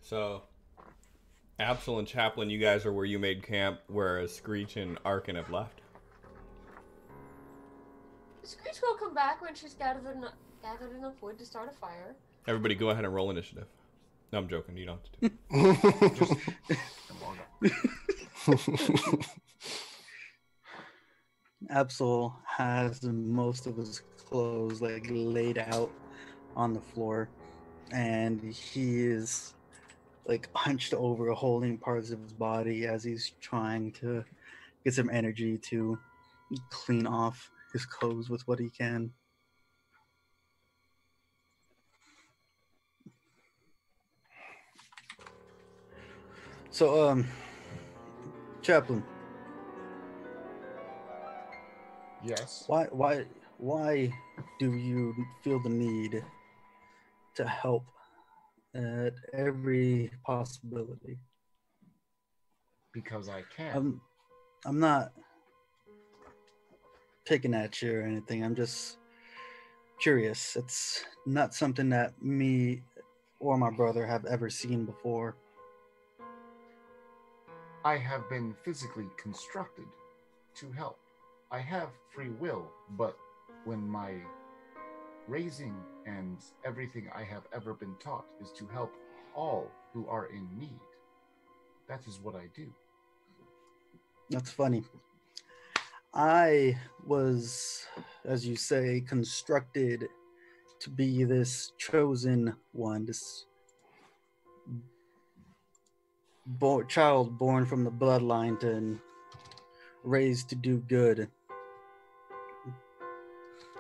Speaker 1: So, Absol and Chaplain, you guys are where you made camp, whereas Screech and Arkin have left.
Speaker 3: Screech will come back when she's gathered enough wood to start a fire.
Speaker 1: Everybody go ahead and roll initiative. No, I'm joking. You don't have to do it.
Speaker 5: Absol has most of his clothes like laid out on the floor, and he is like hunched over, holding parts of his body as he's trying to get some energy to clean off his clothes with what he can. So, Chaplain.
Speaker 2: Yes.
Speaker 5: Why do you feel the need to help at every possibility?
Speaker 2: Because I can.
Speaker 5: I'm not picking at you or anything. I'm just curious. It's not something that me or my brother have ever seen before.
Speaker 2: I have been physically constructed to help. I have free will, but when my raising and everything I have ever been taught is to help all who are in need, that is what I do.
Speaker 5: That's funny. I was, as you say, constructed to be this chosen one, this child born from the bloodline and raised to do good.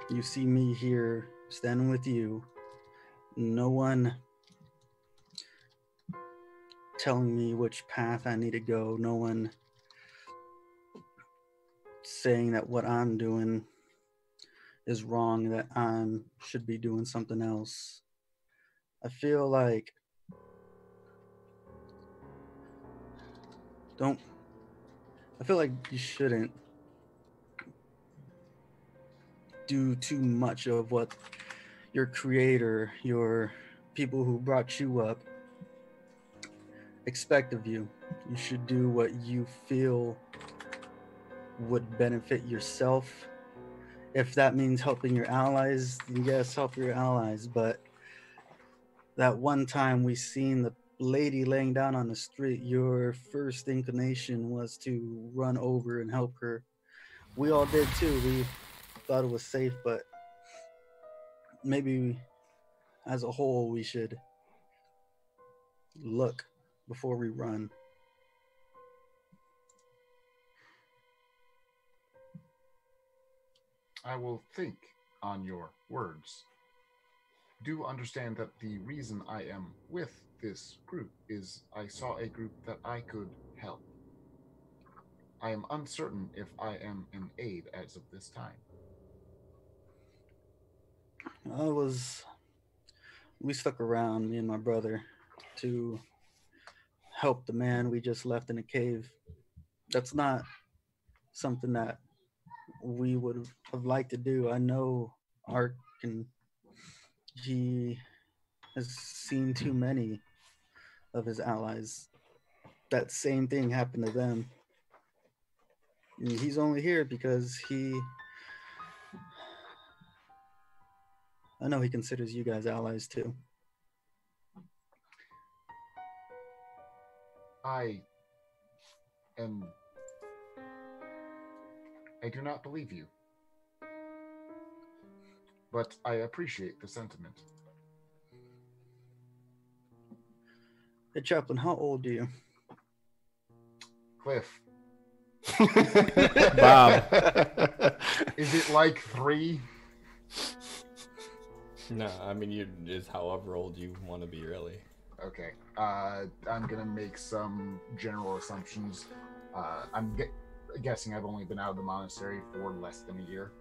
Speaker 5: You see me here standing with you. No one telling me which path I need to go. No one saying that what I'm doing is wrong, that I should be doing something else. I feel like you shouldn't do too much of what your creator, your people who brought you up expect of you. You should do what you feel would benefit yourself. If that means helping your allies, then yes, help your allies. But that one time we seen the lady laying down on the street, your first inclination was to run over and help her. We all did too. We thought it was safe, but maybe as a whole we should look before we run.
Speaker 2: I will think on your words. Do understand that the reason I am with this group is I saw a group that I could help. I am uncertain if I am an aid as of this time.
Speaker 5: We stuck around, me and my brother, to help the man we just left in a cave. That's not something that we would have liked to do. I know Ark, and he has seen too many of his allies. That same thing happened to them. And he's only here because I know he considers you guys allies too.
Speaker 2: I do not believe you. but I appreciate the sentiment.
Speaker 5: Hey, Chaplain, how old are you?
Speaker 2: Cliff,
Speaker 1: Bob.
Speaker 2: is it like 3?
Speaker 1: No, I mean, you is however old you want to be, really.
Speaker 2: Okay. I'm gonna make some general assumptions. I'm guessing I've only been out of the monastery for less than a year.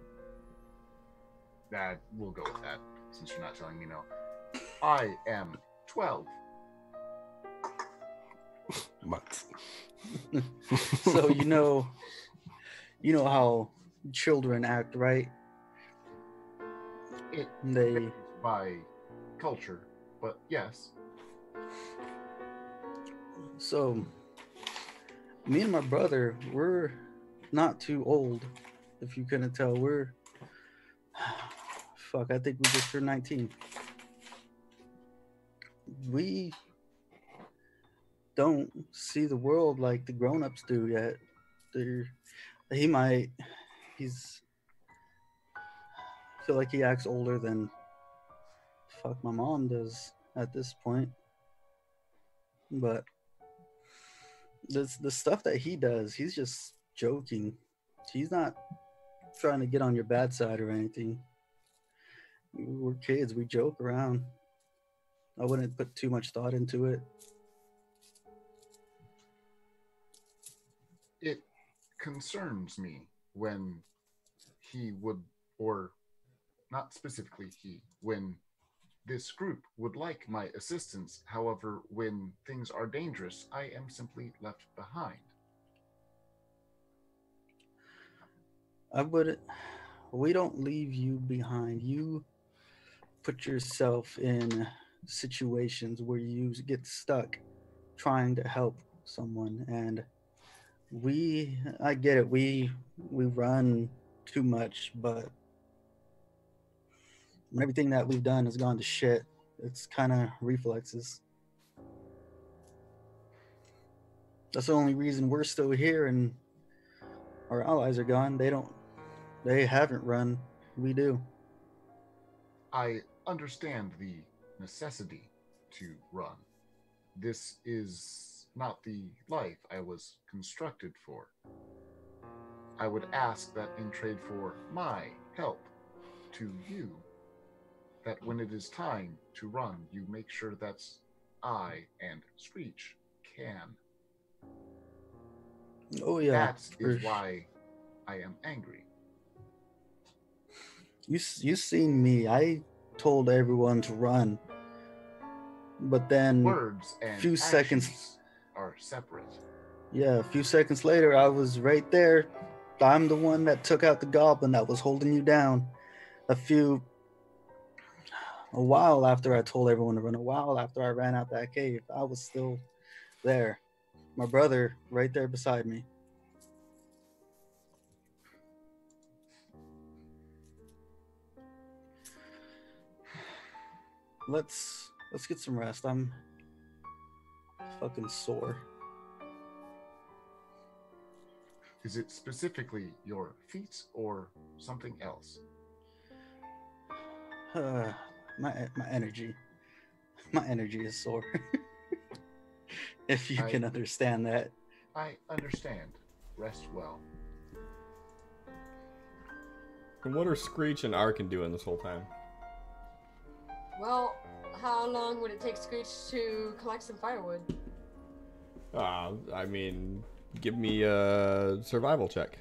Speaker 2: We'll go with that, since you're not telling me no. I am 12.
Speaker 4: Months.
Speaker 5: So you know how children act, right?
Speaker 2: It
Speaker 5: They
Speaker 2: varies by culture, but yes.
Speaker 5: So me and my brother, we're not too old. If you couldn't tell, we're fuck. I think we just turned 19. We don't see the world like the grown-ups do yet. He's feel like he acts older than fuck my mom does at this point. But the stuff that he does, he's just joking. He's not trying to get on your bad side or anything. We're kids, we joke around. I wouldn't put too much thought into it.
Speaker 2: It concerns me when he would, or not specifically he, when this group would like my assistance. However, when things are dangerous, I am simply left behind.
Speaker 5: We don't leave you behind. You put yourself in situations where you get stuck trying to help someone, and I get it, we run too much, but when everything that we've done has gone to shit, it's kind of reflexes. That's the only reason we're still here and our allies are gone. They haven't run. We do.
Speaker 2: I understand the necessity to run. This is not the life I was constructed for. I would ask that in trade for my help to you, that when it is time to run, you make sure that I and Screech can.
Speaker 5: Oh yeah.
Speaker 2: That is why I am angry.
Speaker 5: You seen me. I told everyone to run, but then
Speaker 2: Words and
Speaker 5: few seconds
Speaker 2: actions are separate.
Speaker 5: Yeah, a few seconds later, I was right there. I'm the one that took out the goblin that was holding you down. A while after I told everyone to run, a while after I ran out that cave, I was still there. My brother right there beside me. Let's get some rest. I'm fucking sore.
Speaker 2: Is it specifically your feet or something else?
Speaker 5: My energy. My energy is sore. If you can understand that.
Speaker 2: I understand. Rest well.
Speaker 1: And what are Screech and Arkin doing this whole time?
Speaker 3: Well, how long would it take Screech to collect some firewood?
Speaker 1: I mean, give me a survival check.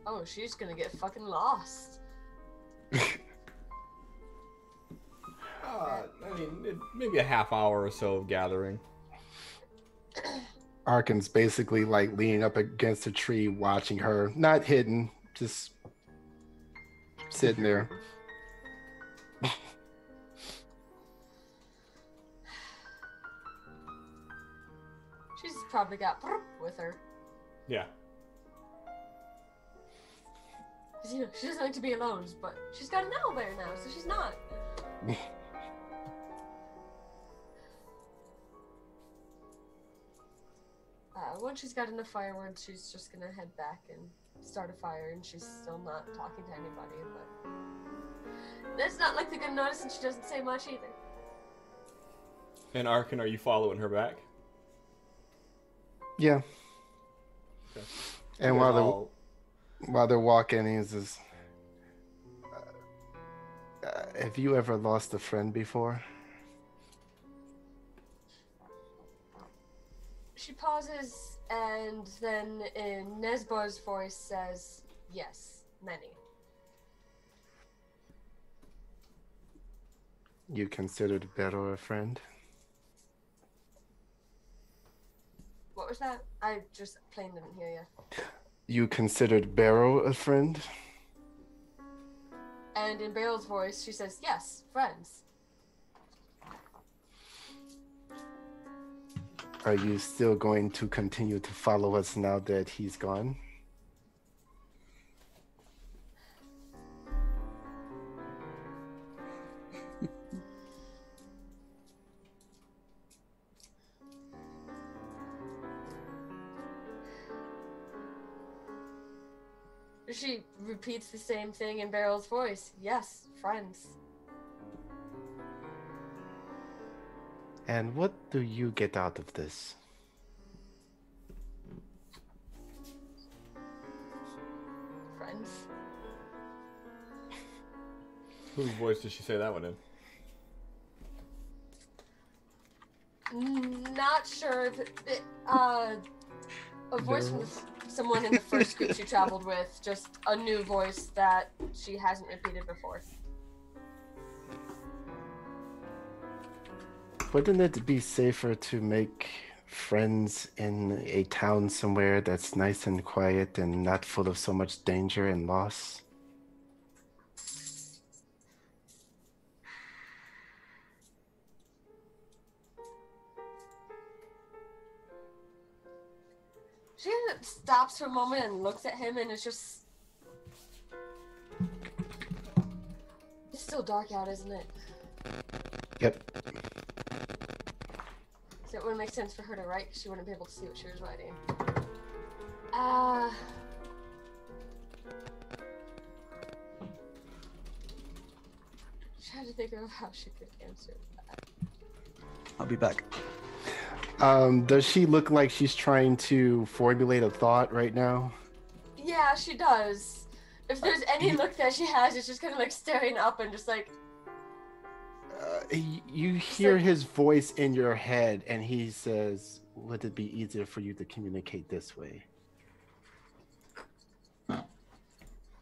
Speaker 3: Oh, she's gonna get fucking lost.
Speaker 1: I mean, maybe a half hour or so of gathering.
Speaker 4: Arkin's basically like leaning up against a tree, watching her, not hidden, just sitting there.
Speaker 3: She's probably got with her.
Speaker 1: Yeah.
Speaker 3: Cause, she doesn't like to be alone, but she's got an owlbear now, so she's not. Once she's got enough firewood, she's just gonna head back and start a fire, and she's still not talking to anybody, but It's not like they're gonna notice, and she doesn't say much either.
Speaker 1: And Arkin, are you following her back?
Speaker 4: Yeah.
Speaker 1: Okay.
Speaker 4: And
Speaker 1: You guys all-
Speaker 4: while they're walking, he says, "Have you ever lost a friend before?"
Speaker 3: She pauses, and then in Nesbar's voice says, "Yes, many."
Speaker 4: You considered Beryl a friend?
Speaker 3: What was that? I just plain didn't hear you.
Speaker 4: You considered Beryl a friend?
Speaker 3: And in Beryl's voice, she says, "Yes, friends."
Speaker 4: Are you still going to continue to follow us now that he's gone?
Speaker 3: She repeats the same thing in Beryl's voice. "Yes, friends."
Speaker 4: And what do you get out of this?
Speaker 3: Friends.
Speaker 1: Whose voice did she say that one in?
Speaker 3: Not sure if a voice from someone in the first group she traveled with, just a new voice that she hasn't repeated before.
Speaker 4: Wouldn't it be safer to make friends in a town somewhere that's nice and quiet and not full of so much danger and loss?
Speaker 3: She stops for a moment and looks at him, and it's just... It's still dark out, isn't it?
Speaker 4: Yep.
Speaker 3: So it wouldn't make sense for her to write, because she wouldn't be able to see what she was writing. Trying to think of how she could answer that.
Speaker 5: I'll be back.
Speaker 4: Does she look like she's trying to formulate a thought right now?
Speaker 3: Yeah, she does. If there's any look that she has, it's just kind of like staring up and just like...
Speaker 4: You hear his voice in your head, and he says, "Would it be easier for you to communicate this way?"
Speaker 3: Oh,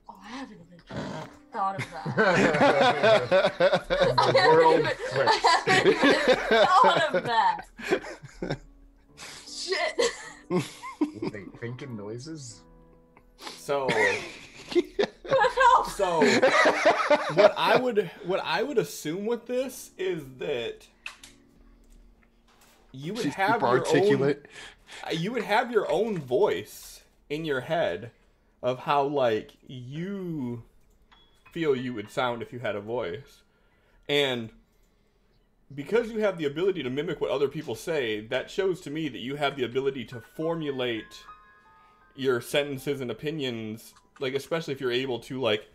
Speaker 3: I haven't even thought of that. I haven't even thought of that. Shit.
Speaker 2: They thinking noises?
Speaker 1: So,
Speaker 3: No.
Speaker 1: so what I would assume with this is that you would
Speaker 4: She's
Speaker 1: have
Speaker 4: super
Speaker 1: your
Speaker 4: articulate.
Speaker 1: you would have your own voice in your head of how like you feel you would sound if you had a voice. And because you have the ability to mimic what other people say, that shows to me that you have the ability to formulate your sentences and opinions, like especially if you're able to like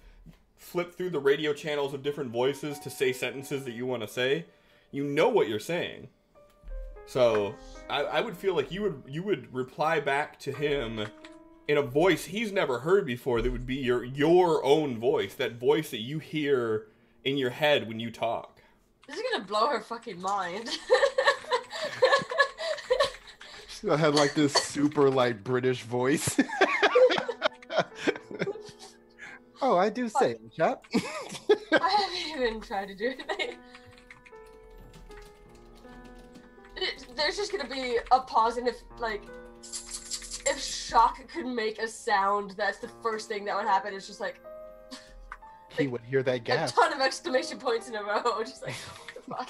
Speaker 1: flip through the radio channels of different voices to say sentences that you want to say. You know what you're saying. So I would feel like you would reply back to him in a voice he's never heard before, that would be your own voice, that voice that you hear in your head when you talk.
Speaker 3: This is gonna blow her fucking mind.
Speaker 4: She'll have like this super like British voice. Oh, I do say it, chap.
Speaker 3: I haven't even tried to do anything. There's just gonna be a pause, and if shock could make a sound, that's the first thing that would happen. It's just like
Speaker 4: He would hear that
Speaker 3: a
Speaker 4: gasp.
Speaker 3: ton of exclamation points in a row. Just like, what the fuck?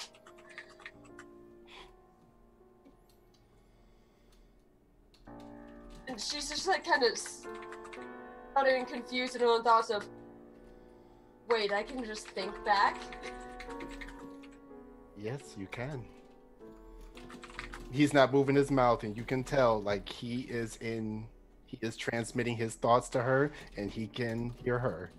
Speaker 3: And she's just like kind of stuttering, confused in her own thoughts of, wait, I can just think back?
Speaker 4: Yes, you can. He's not moving his mouth, and you can tell like he is transmitting his thoughts to her, and he can hear her.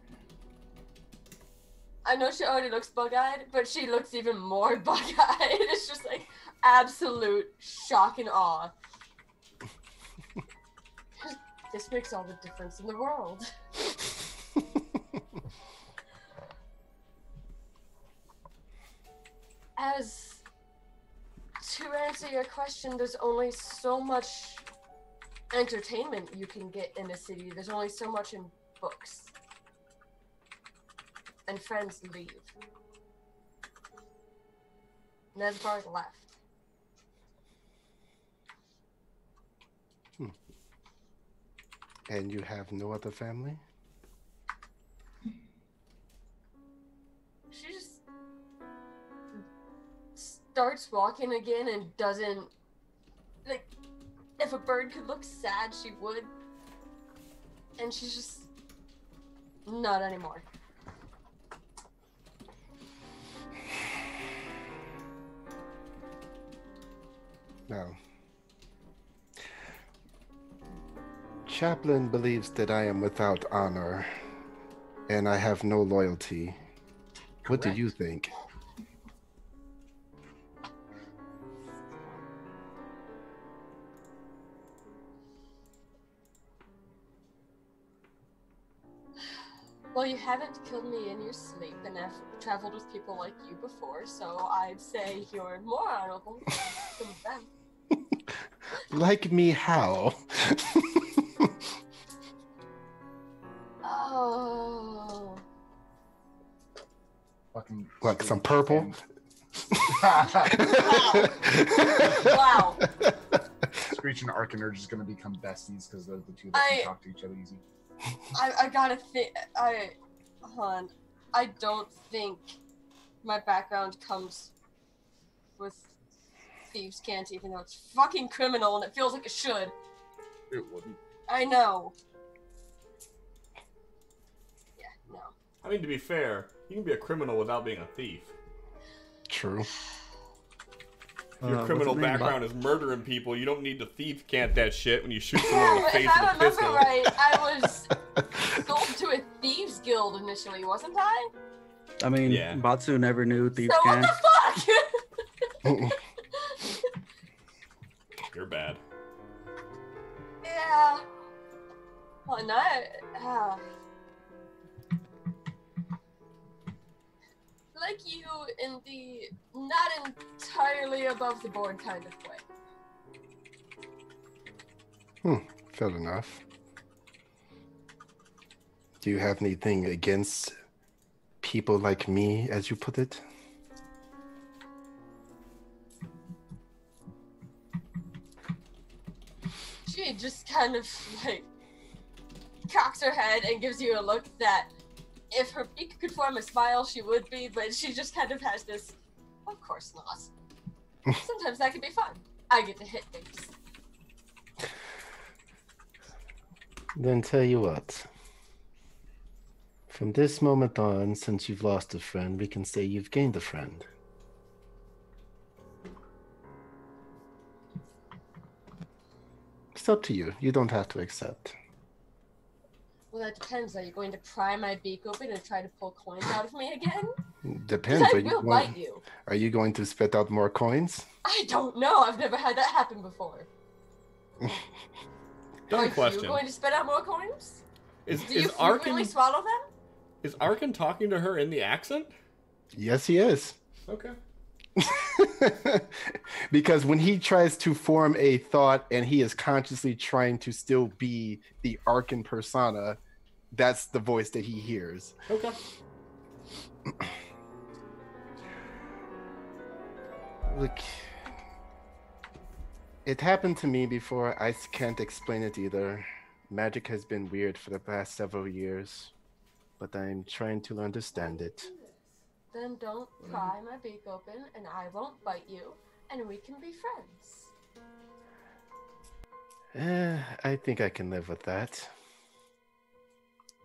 Speaker 3: I know she already looks bug-eyed, but she looks even more bug-eyed. It's just like absolute shock and awe. This makes all the difference in the world. As to answer your question, there's only so much entertainment you can get in a city. There's only so much in books. And friends leave. And there's bars left.
Speaker 4: And you have no other family?
Speaker 3: She just starts walking again and doesn't, like, if a bird could look sad, she would. And she's just not anymore.
Speaker 4: No. Chaplain believes that I am without honor, and I have no loyalty. What do you think?
Speaker 3: Well, you haven't killed me in your sleep, and I've traveled with people like you before, so I'd say you're more honorable than some of them.
Speaker 4: Like me how?
Speaker 3: Oh.
Speaker 2: Fucking
Speaker 4: Like some purple?
Speaker 3: Wow.
Speaker 2: Screech and Ark are just gonna become besties because they're the two that can talk to each other easy.
Speaker 3: I gotta think. Hold on. I don't think my background comes with thieves' cant, even though it's fucking criminal and it feels like it should.
Speaker 2: It wouldn't.
Speaker 3: I know. Yeah, no.
Speaker 1: I mean, to be fair, you can be a criminal without being a thief.
Speaker 4: True.
Speaker 1: If your criminal
Speaker 5: what's the name?
Speaker 1: background is murdering people, you don't need to thief cant that shit when you shoot someone in the face
Speaker 3: If I
Speaker 1: with a
Speaker 3: remember
Speaker 1: pistol.
Speaker 3: right, I was sold to a thieves guild initially, wasn't I?
Speaker 5: I mean,
Speaker 1: Yeah.
Speaker 5: Batsu never knew thieves
Speaker 3: So what
Speaker 5: can.
Speaker 3: the fuck?
Speaker 1: You're bad.
Speaker 3: Yeah. Well, no. Like you in the not entirely above the board kind of way.
Speaker 4: Fair enough. Do you have anything against people like me, as you put it?
Speaker 3: She just kind of like cocks her head and gives you a look that if her beak could form a smile, she would be, but she just kind of has this, of course not. Sometimes that can be fun. I get to hit things.
Speaker 4: Then tell you what. From this moment on, since you've lost a friend, we can say you've gained a friend. It's up to you. You don't have to accept.
Speaker 3: Well, that depends. Are you going to pry my beak open and try to pull coins out of me again?
Speaker 4: Depends.
Speaker 3: I will bite you.
Speaker 4: Are you going to spit out more coins?
Speaker 3: I don't know. I've never had that happen before.
Speaker 1: Dumb
Speaker 3: Are
Speaker 1: question.
Speaker 3: you going to spit out more coins?
Speaker 1: Is
Speaker 3: Do you
Speaker 1: Arkin
Speaker 3: frequently swallow them?
Speaker 1: is Arkin talking to her in the accent?
Speaker 4: Yes, he is.
Speaker 1: Okay.
Speaker 4: Because when he tries to form a thought and he is consciously trying to still be the Arkin persona, that's the voice that he hears.
Speaker 1: Okay.
Speaker 4: Look, it happened to me before. I can't explain it either. Magic has been weird for the past several years, but I'm trying to understand it.
Speaker 3: Then don't pry my beak open and I won't bite you and we can be friends.
Speaker 4: I think I can live with that.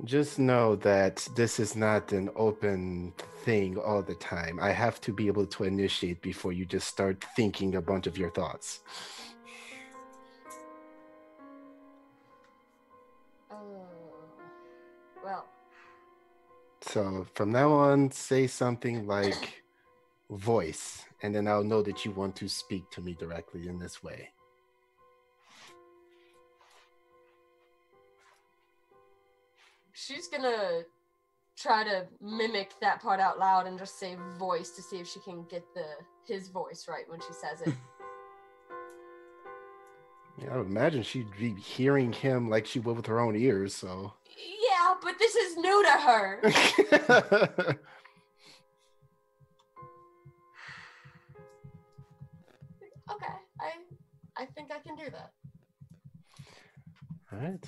Speaker 4: Just know that this is not an open thing all the time. I have to be able to initiate before you just start thinking a bunch of your thoughts.
Speaker 3: Well,
Speaker 4: So from now on, say something like voice, and then I'll know that you want to speak to me directly in this way.
Speaker 3: She's gonna try to mimic that part out loud and just say voice to see if she can get his voice right when she says it.
Speaker 4: Yeah, I would imagine she'd be hearing him like she would with her own ears, so.
Speaker 3: Yeah, but this is new to her. Okay, I think I can do that.
Speaker 4: All right.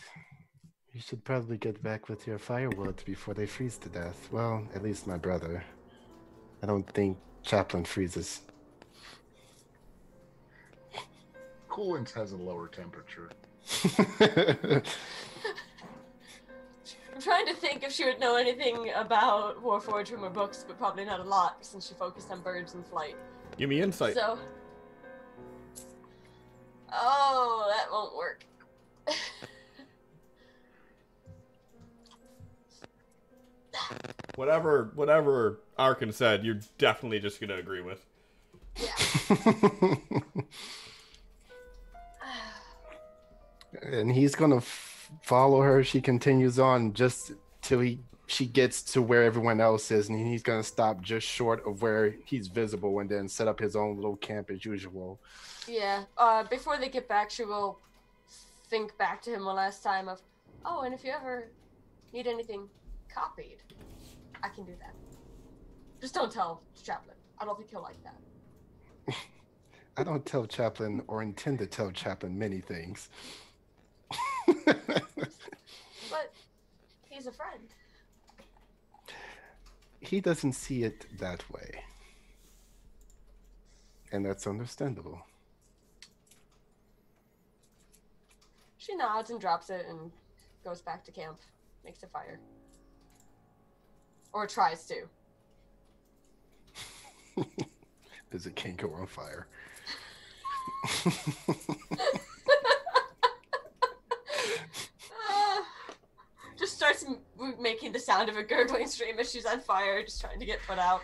Speaker 4: You should probably get back with your firewoods before they freeze to death. Well, at least my brother. I don't think Chaplain freezes.
Speaker 2: Coolant has a lower temperature.
Speaker 3: I'm trying to think if she would know anything about Warforged from her books, but probably not a lot since she focused on birds and flight.
Speaker 1: Give me insight.
Speaker 3: So, oh, that won't work.
Speaker 1: Whatever Arkin said, you're definitely just gonna agree with.
Speaker 3: Yeah.
Speaker 4: And he's gonna follow her. She continues on just till she gets to where everyone else is, and he's gonna stop just short of where he's visible, and then set up his own little camp as usual.
Speaker 3: Yeah. Before they get back, she will think back to him one last time of, oh, and if you ever need anything copied, I can do that. Just don't tell Chaplain. I don't think he'll like that.
Speaker 4: I don't tell Chaplain or intend to tell Chaplain many things.
Speaker 3: But he's a friend.
Speaker 4: He doesn't see it that way. And that's understandable.
Speaker 3: She nods and drops it and goes back to camp. Makes a fire. Or tries to.
Speaker 4: Because it can't go on fire.
Speaker 3: Just starts making the sound of a gurgling stream as she's on fire, just trying to get put out.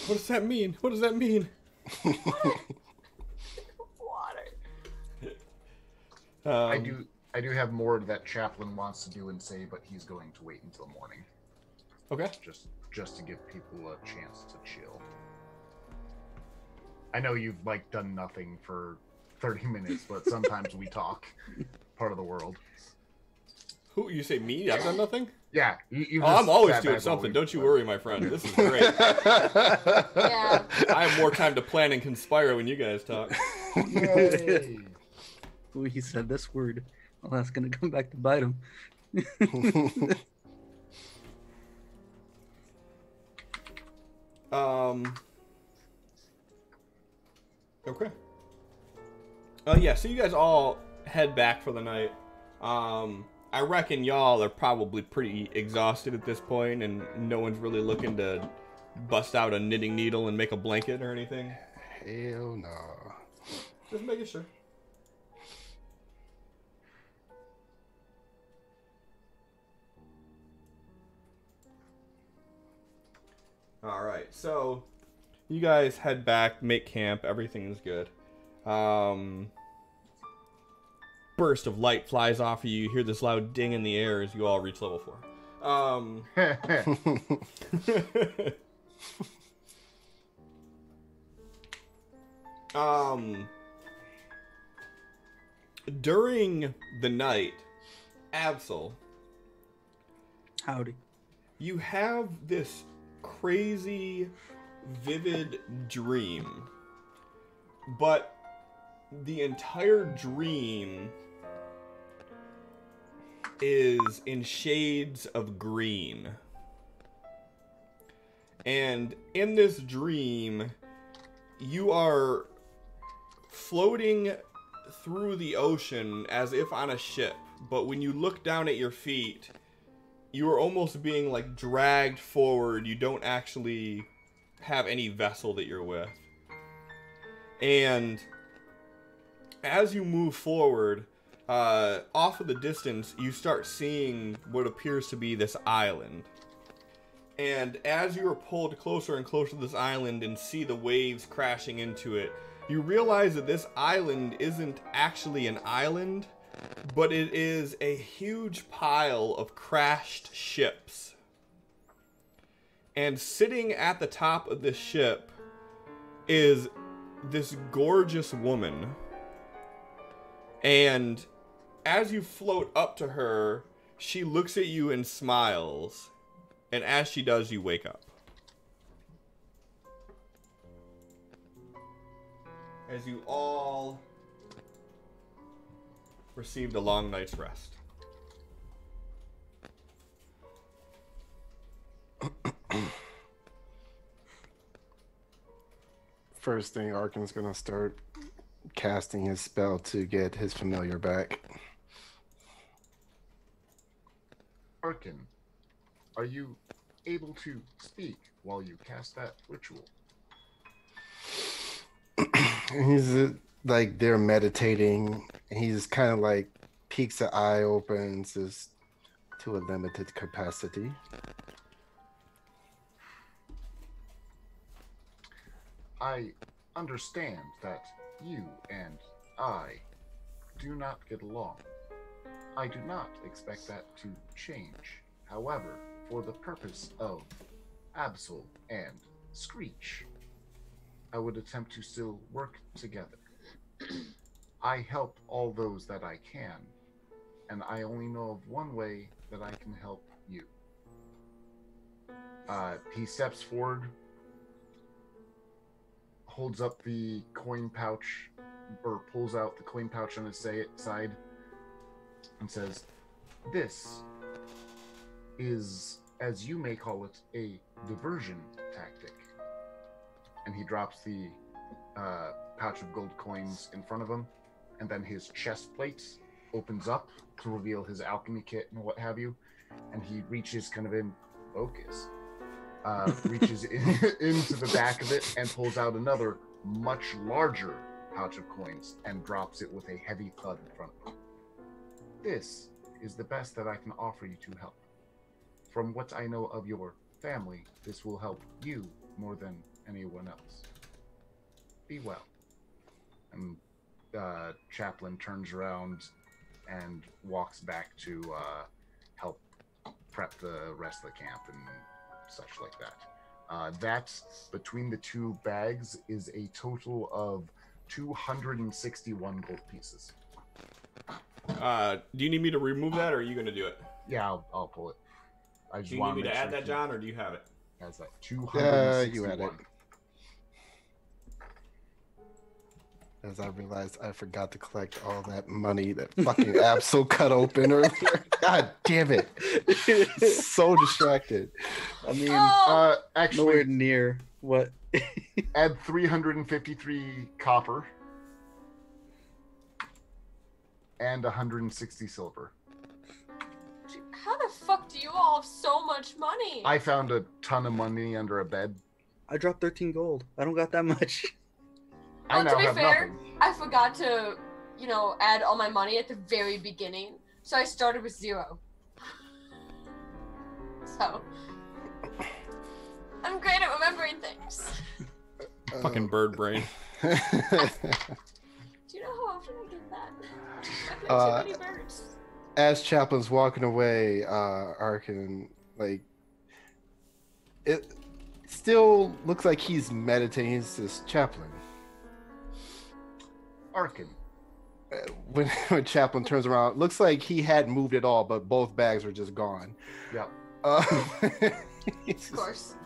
Speaker 1: What does that mean? What does that mean?
Speaker 3: Water.
Speaker 2: I do have more that Chaplain wants to do and say, but he's going to wait until morning.
Speaker 1: Okay.
Speaker 2: Just to give people a chance to chill. I know you've done nothing for 30 minutes, but sometimes we talk. Part of the world.
Speaker 1: Who, you say me? I've done nothing?
Speaker 2: Yeah. You
Speaker 1: I'm always doing something. Don't you worry, my friend. This is great.
Speaker 3: Yeah.
Speaker 1: I have more time to plan and conspire when you guys talk.
Speaker 2: Yay.
Speaker 5: Ooh, he said this word. Well, that's gonna come back to bite him.
Speaker 1: Okay. Yeah, so you guys all head back for the night. I reckon y'all are probably pretty exhausted at this point, and no one's really looking to bust out a knitting needle and make a blanket or anything.
Speaker 4: Hell no.
Speaker 1: Just making sure. Alright, so you guys head back, make camp, everything is good. Burst of light flies off of you, you hear this loud ding in the air as you all reach level 4. During the night, Absol,
Speaker 5: Howdy.
Speaker 1: you have this crazy, vivid dream, but the entire dream is in shades of green. And in this dream, you are floating through the ocean as if on a ship, but when you look down at your feet, you are almost being dragged forward. You don't actually have any vessel that you're with. And as you move forward, off of the distance, you start seeing what appears to be this island. And as you are pulled closer and closer to this island and see the waves crashing into it, you realize that this island isn't actually an island, but it is a huge pile of crashed ships. And sitting at the top of this ship is this gorgeous woman. And as you float up to her, she looks at you and smiles. And as she does, you wake up. As you all received a long night's rest.
Speaker 4: First thing, Arkin's gonna start casting his spell to get his familiar back.
Speaker 2: Arkin, are you able to speak while you cast that ritual?
Speaker 4: He's like they're meditating. He's kind of like peeks an eye, opens just to a limited capacity.
Speaker 2: I understand that you and I do not get along. I do not expect that to change. However, for the purpose of Absol and Screech, I would attempt to still work together. I help all those that I can, and I only know of one way that I can help you. He steps forward, holds up the coin pouch, or pulls out the coin pouch on his side, and says, "This is, as you may call it, a diversion tactic." And he drops the pouch of gold coins in front of him, and then his chest plate opens up to reveal his alchemy kit and what have you, and he reaches kind of in focus, reaches into the back of it and pulls out another much larger pouch of coins and drops it with a heavy thud in front of him. "This is the best that I can offer you to help. From what I know of your family, this will help you more than anyone else. Be well." And Chaplain turns around and walks back to help prep the rest of the camp and such like that. That, between the two bags, is a total of 261 gold pieces.
Speaker 1: Do you need me to remove that, or are you going to do it?
Speaker 2: Yeah, I'll pull it. I just
Speaker 1: Do you
Speaker 2: want
Speaker 1: need me
Speaker 2: make
Speaker 1: to
Speaker 2: sure
Speaker 1: add that, John, or do you have it?
Speaker 2: Has that 261.
Speaker 4: You add it. As I realized I forgot to collect all that money that fucking Absol cut open earlier. God damn it. So distracted.
Speaker 5: I mean,
Speaker 2: Actually,
Speaker 5: nowhere near what.
Speaker 2: add 353 copper and 160 silver.
Speaker 3: How the fuck do you all have so much money?
Speaker 2: I found a ton of money under a bed.
Speaker 5: I dropped 13 gold. I don't got that much.
Speaker 2: I
Speaker 3: Well,
Speaker 2: now
Speaker 3: to be
Speaker 2: have
Speaker 3: fair,
Speaker 2: nothing.
Speaker 3: I forgot to, add all my money at the very beginning. So I started with 0. So, I'm great at remembering things.
Speaker 1: Fucking bird brain.
Speaker 3: Do you know how often I get that? I've got too many birds.
Speaker 4: As Chaplain's walking away, Arkin, it still looks like he's meditating. He's this Chaplain.
Speaker 2: Arkin.
Speaker 4: When Chaplain turns around, looks like he hadn't moved at all, but both bags were just gone.
Speaker 2: Yep.
Speaker 3: Of course.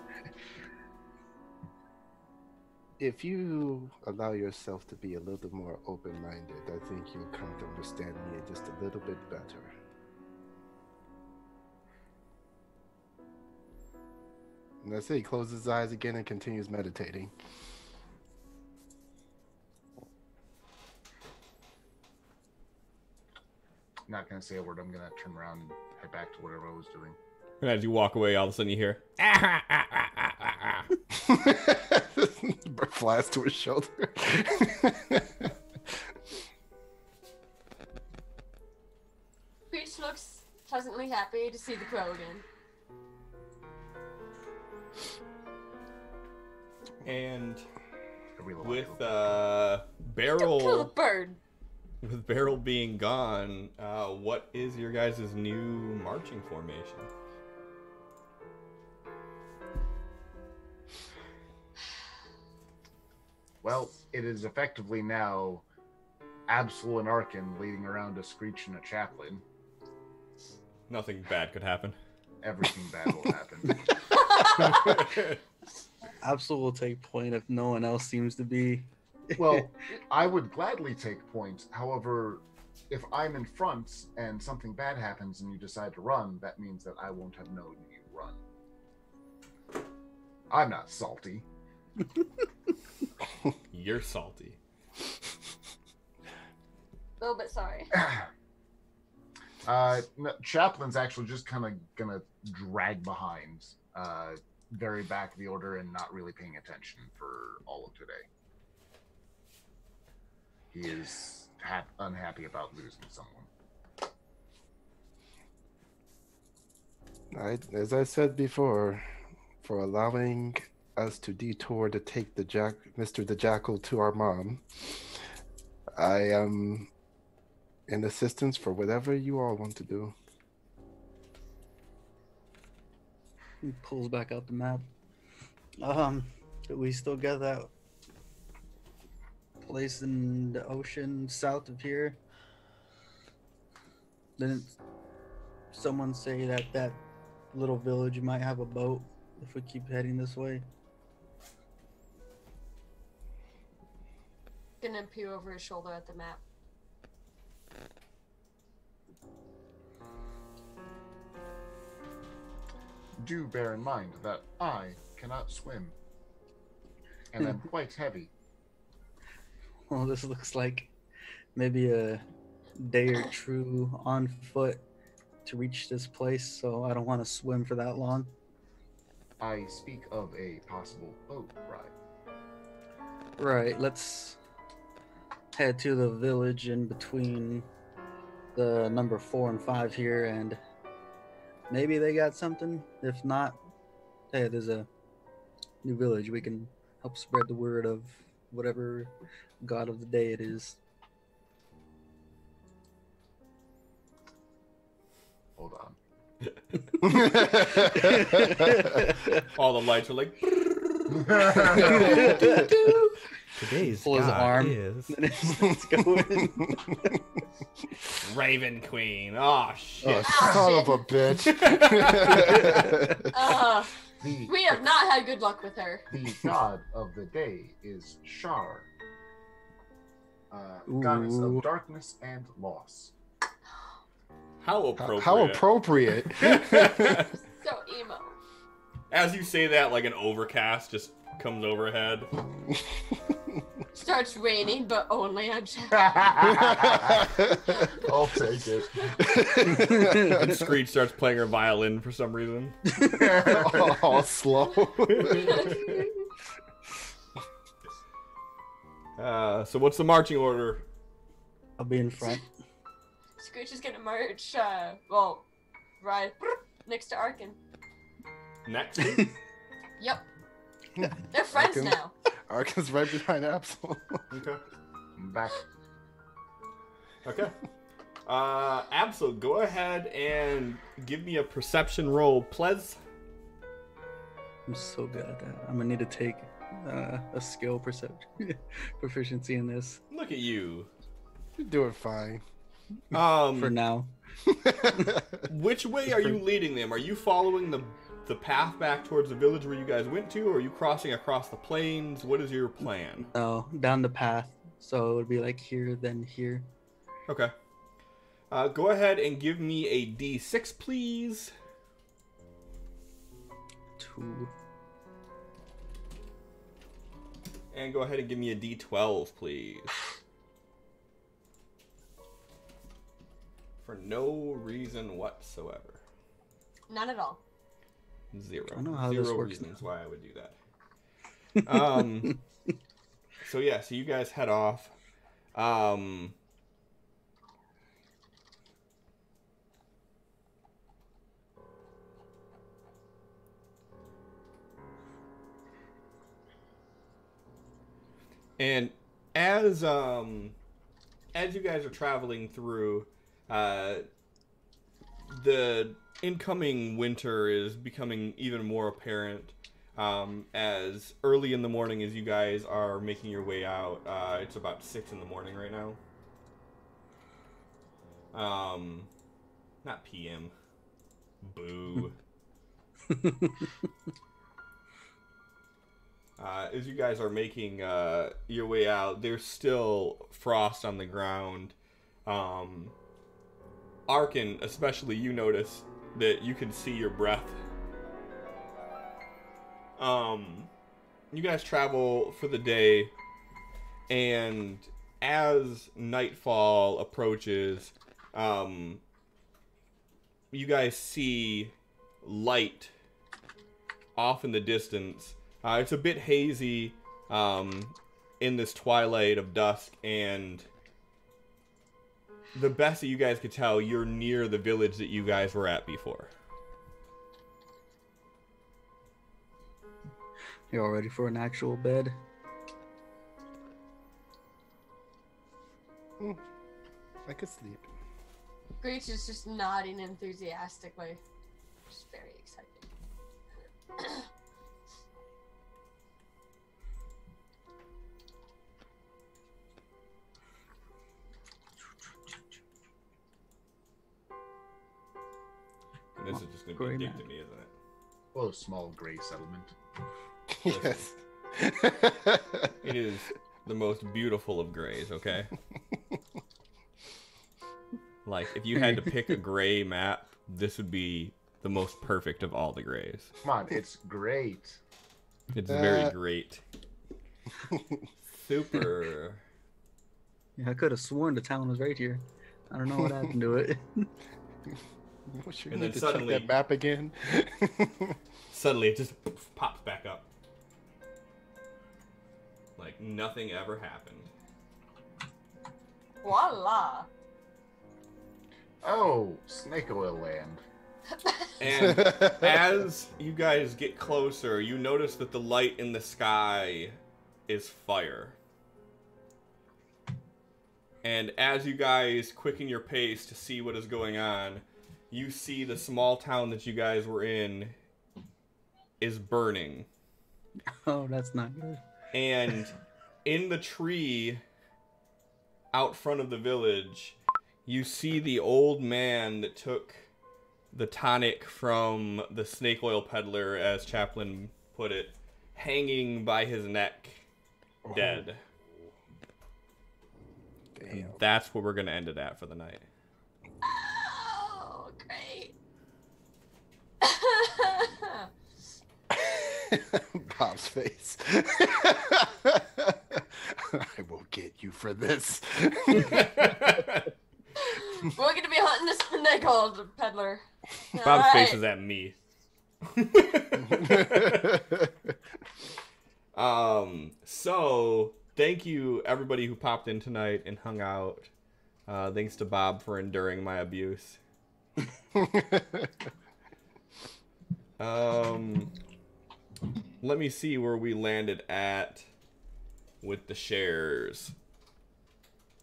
Speaker 4: If you allow yourself to be a little bit more open-minded, I think you'll come to understand me just a little bit better. And that's it. He closes his eyes again and continues meditating.
Speaker 2: Not gonna say a word. I'm gonna turn around and head back to whatever I was doing.
Speaker 1: And as you walk away, all of a sudden you hear,
Speaker 4: Bird flies to his shoulder.
Speaker 3: need to see the crow again.
Speaker 1: And
Speaker 2: I really want
Speaker 1: with
Speaker 2: to.
Speaker 3: Don't kill the
Speaker 1: Barrel,
Speaker 3: bird.
Speaker 1: with Barrel being gone, what is your guys' new marching formation?
Speaker 2: Well, it is effectively now Absol and Arkin leading around a Screech and a Chaplain.
Speaker 1: Nothing bad could happen.
Speaker 2: Everything bad will happen.
Speaker 5: Absol will take point if no one else seems to be.
Speaker 2: Well, I would gladly take points. However, if I'm in front and something bad happens and you decide to run, that means that I won't have known you run. I'm not salty.
Speaker 1: You're salty.
Speaker 3: A little bit sorry.
Speaker 2: No, Chaplain's actually just kind of gonna drag behind, very back of the order and not really paying attention for all of today. He is unhappy about losing someone.
Speaker 4: As I said before, for allowing us to detour to take Mr. the Jackal to our mom, I am in assistance for whatever you all want to do.
Speaker 5: He pulls back out the map. We still got that place in the ocean south of here. Didn't someone say that that little village might have a boat if we keep heading this way?
Speaker 3: Gonna peer over his shoulder at the map.
Speaker 2: Do bear in mind that I cannot swim, and I'm quite heavy.
Speaker 5: Well, this looks like maybe a day or two on foot to reach this place, so I don't want to swim for that long.
Speaker 2: I speak of a possible boat ride.
Speaker 5: Right, let's head to the village in between the number 4 and 5 here, and maybe they got something. If not, hey, there's a new village. We can help spread the word of whatever god of the day it is.
Speaker 2: Hold on.
Speaker 1: All the lights are like. Today's
Speaker 5: Pull his
Speaker 1: god
Speaker 5: arm.
Speaker 1: is
Speaker 5: Then it's going.
Speaker 1: Raven Queen. Oh shit!
Speaker 4: Oh, son of a bitch.
Speaker 3: We have not had good luck with her.
Speaker 2: The god of the day is Shar, goddess
Speaker 4: Ooh.
Speaker 2: of darkness and loss.
Speaker 1: How appropriate.
Speaker 4: How appropriate.
Speaker 3: So emo.
Speaker 1: As you say that, like an overcast just comes overhead.
Speaker 3: Starts raining, but only on Jack.
Speaker 2: I'll take it.
Speaker 1: And Screech starts playing her violin for some reason.
Speaker 4: All slow.
Speaker 1: So what's the marching order?
Speaker 5: I'll be in front.
Speaker 3: Screech is gonna march, right next to Arkin.
Speaker 1: Next?
Speaker 3: Yep. They're friends
Speaker 4: Arkin.
Speaker 3: now.
Speaker 4: Arkin's right behind Absol.
Speaker 1: Okay.
Speaker 2: I'm back.
Speaker 1: Okay. Absol, go ahead and give me a perception roll, please.
Speaker 5: I'm so good at that. I'm gonna need to take a skill proficiency in this
Speaker 1: Look at you.
Speaker 4: You're doing fine.
Speaker 5: for now.
Speaker 1: Which way are you leading them? Are you following the path back towards the village where you guys went to, or are you crossing across the plains? What is your plan?
Speaker 5: No, down the path. So it would be like here, then here.
Speaker 1: Okay. Go ahead and give me a D6, please.
Speaker 5: 2.
Speaker 1: And go ahead and give me a D12, please. For no reason whatsoever.
Speaker 3: None at all.
Speaker 1: Zero.
Speaker 5: I know how this
Speaker 1: Zero
Speaker 5: works
Speaker 1: reasons
Speaker 5: now.
Speaker 1: why I would do that. So yeah, so you guys head off. And as you guys are traveling through, the incoming winter is becoming even more apparent. As early in the morning as you guys are making your way out, it's about 6 in the morning right now. Not PM. Boo. As you guys are making your way out, there's still frost on the ground. Arkin, especially, you notice that you can see your breath. You guys travel for the day, and as nightfall approaches, you guys see light off in the distance. It's a bit hazy in this twilight of dusk, and the best that you guys could tell, you're near the village that you guys were at before.
Speaker 5: You all ready for an actual bed?
Speaker 4: I could sleep.
Speaker 3: Greach is just nodding enthusiastically. Just very excited.
Speaker 1: And this is just going to be a dick to me, isn't it?
Speaker 2: Oh, small gray settlement.
Speaker 4: Yes.
Speaker 1: It is the most beautiful of grays, okay? Like, if you had to pick a gray map, this would be the most perfect of all the grays.
Speaker 2: Come on, it's great.
Speaker 1: It's very great. Super.
Speaker 5: Yeah, I could have sworn the town was right here. I don't know what happened to it.
Speaker 4: What's your
Speaker 1: And
Speaker 4: need
Speaker 1: then
Speaker 4: to check
Speaker 1: suddenly-
Speaker 4: that map again?
Speaker 1: Suddenly, it just pops back up. Like, nothing ever happened.
Speaker 3: Voila!
Speaker 2: Oh, snake oil land.
Speaker 1: And as you guys get closer, you notice that the light in the sky is fire. And as you guys quicken your pace to see what is going on, you see the small town that you guys were in is burning.
Speaker 5: Oh, that's not good.
Speaker 1: And in the tree out front of the village, you see the old man that took the tonic from the snake oil peddler, as Chaplin put it, hanging by his neck, dead. And
Speaker 4: Damn.
Speaker 1: that's where we're going to end it at for the night.
Speaker 3: Oh, great.
Speaker 4: Bob's face. I will get you for this.
Speaker 3: We're going to be hunting this snake oil peddler.
Speaker 1: Bob's face is at me. So thank you everybody who popped in tonight and hung out. Thanks to Bob for enduring my abuse. Let me see where we landed at with the shares.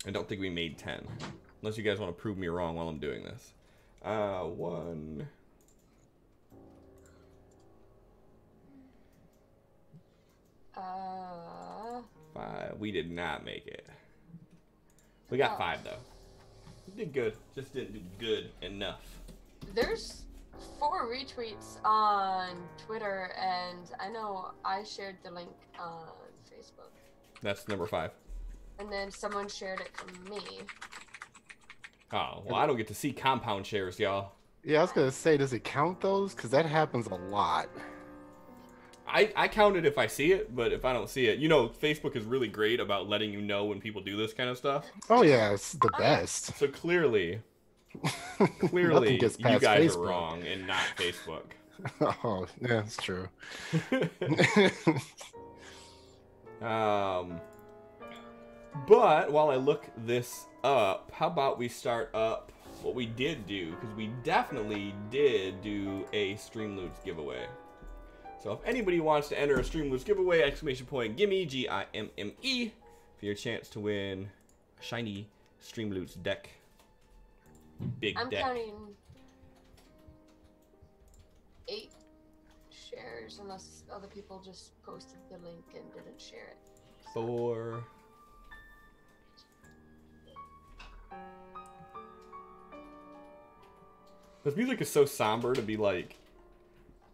Speaker 1: I don't think we made 10. Unless you guys want to prove me wrong while I'm doing this. 1.
Speaker 3: Uh,
Speaker 1: 5. We did not make it. We got 5 though. We did good. Just didn't do good enough.
Speaker 3: there's 4 retweets on Twitter, and I know I shared the link on Facebook.
Speaker 1: That's number 5.
Speaker 3: And then someone shared it from me.
Speaker 1: Oh, well, I don't get to see compound shares, y'all.
Speaker 4: Yeah, I was gonna say, does it count those? Because that happens a lot.
Speaker 1: I count it if I see it, but if I don't see it, you know, Facebook is really great about letting you know when people do this kind of stuff.
Speaker 4: Oh yeah, it's the best.
Speaker 1: So clearly,
Speaker 4: Nothing gets
Speaker 1: you
Speaker 4: past
Speaker 1: guys
Speaker 4: Facebook.
Speaker 1: are wrong and not Facebook.
Speaker 4: Oh, yeah, it's true.
Speaker 1: But while I look this up, how about we start up what we did do? Because we definitely did do a Streamloots giveaway. So if anybody wants to enter a Streamloots giveaway, ! Gimme, Gimme, for your chance to win a shiny Streamloots deck. Big
Speaker 3: I'm
Speaker 1: deck.
Speaker 3: counting 8 shares, unless other people just posted the link and didn't share it.
Speaker 1: 4. This music is so somber to be like,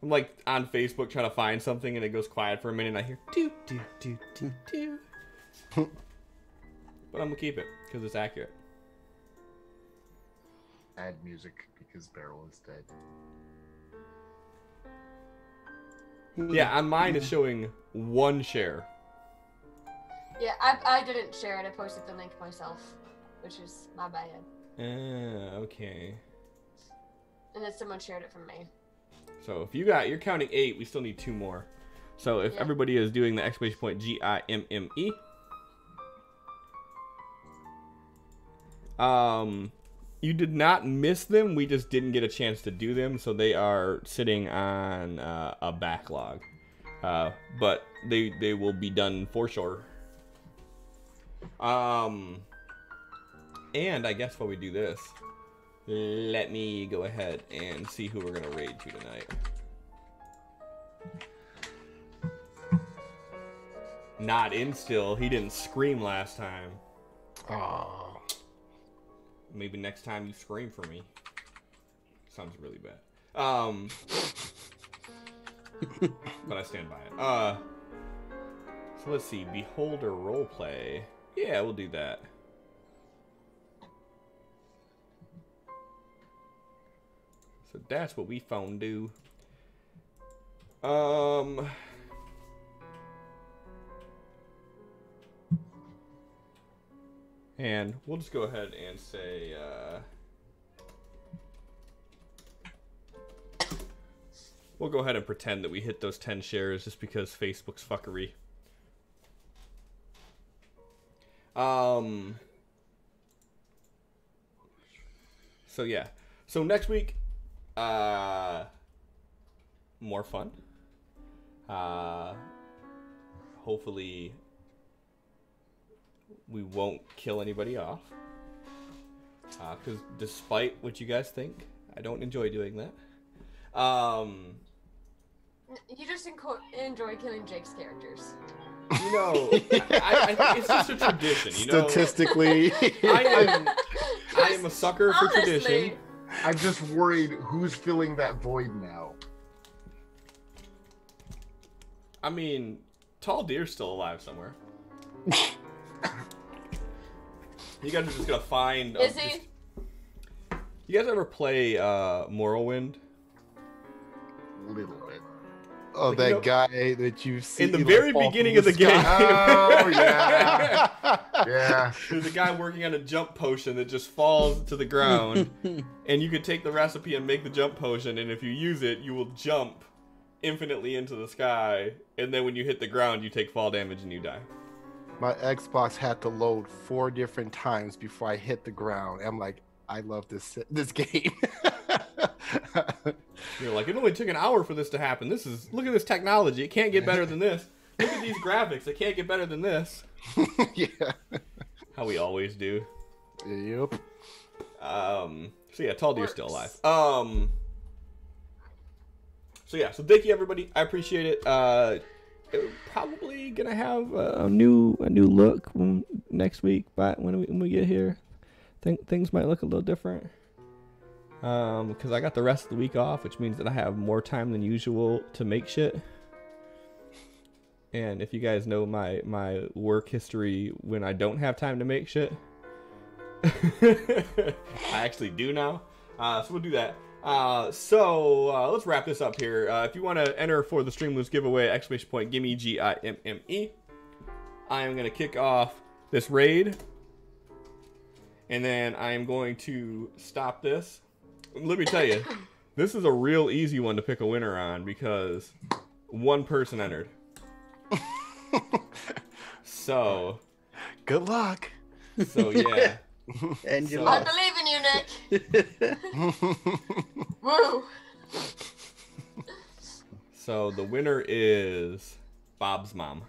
Speaker 1: I'm like on Facebook trying to find something and it goes quiet for a minute and I hear do do do do do. But I'm gonna keep it because it's accurate.
Speaker 2: Add music because Beryl is dead.
Speaker 1: Yeah, on mine it's showing 1 share.
Speaker 3: Yeah, I didn't share it. I posted the link myself, which is my bad.
Speaker 1: Okay.
Speaker 3: And then someone shared it from me.
Speaker 1: So if you're counting 8, we still need 2 more. So if everybody is doing the exclamation point GIMME, you did not miss them. We just didn't get a chance to do them, so they are sitting on a backlog. But they will be done for sure. And I guess while we do this, let me go ahead and see who we're gonna raid to tonight. Not in still. He didn't scream last time.
Speaker 4: Oh.
Speaker 1: Maybe next time you scream for me. Sounds really bad. But I stand by it. So let's see. Beholder roleplay. Yeah, we'll do that. So that's what we found do. And we'll just go ahead and say, we'll go ahead and pretend that we hit those 10 shares just because Facebook's fuckery. So yeah. So next week, more fun. Hopefully we won't kill anybody off. Because despite what you guys think, I don't enjoy doing that.
Speaker 3: You just enjoy killing Jake's characters.
Speaker 1: You know, I think it's just a tradition. You know,
Speaker 4: Statistically,
Speaker 1: I am a sucker for
Speaker 3: Honestly.
Speaker 1: tradition.
Speaker 2: I'm just worried who's filling that void now.
Speaker 1: I mean, Tall Deer's still alive somewhere. You guys are just gonna find.
Speaker 3: Is he?
Speaker 1: You guys ever play Morrowind?
Speaker 2: Little bit.
Speaker 4: oh,
Speaker 1: Like,
Speaker 4: that
Speaker 1: you know,
Speaker 4: guy that you see
Speaker 1: In the
Speaker 4: like,
Speaker 1: very
Speaker 4: fall
Speaker 1: beginning
Speaker 4: from
Speaker 1: of the game.
Speaker 2: Oh, yeah. Yeah.
Speaker 1: There's a guy working on a jump potion that just falls to the ground, and you could take the recipe and make the jump potion, and if you use it, you will jump infinitely into the sky, and then when you hit the ground, you take fall damage and you die.
Speaker 4: My Xbox had to load 4 different times before I hit the ground. I'm like, I love this game.
Speaker 1: You're like, it only took an hour for this to happen. Look at this technology. It can't get better than this. Look at these graphics. It can't get better than this.
Speaker 4: Yeah.
Speaker 1: How we always do.
Speaker 4: Yep.
Speaker 1: So yeah, Tall Deer's still alive. So yeah, so thank you everybody. I appreciate it. Probably gonna have a new look next week, but when we get here, things might look a little different. Because I got the rest of the week off, which means that I have more time than usual to make shit. And if you guys know my work history when I don't have time to make shit, I actually do now. So we'll do that. So let's wrap this up here. If you want to enter for the Streamloots giveaway, exclamation point gimme GIMME. I am going to kick off this raid. And then I am going to stop this. Let me tell you, this is a real easy one to pick a winner on because 1 person entered. So
Speaker 4: Good luck.
Speaker 1: So yeah.
Speaker 5: And you
Speaker 1: So-
Speaker 3: I
Speaker 5: lost.
Speaker 3: believe in you, Nick. Woo!
Speaker 1: So the winner is Bob's mom.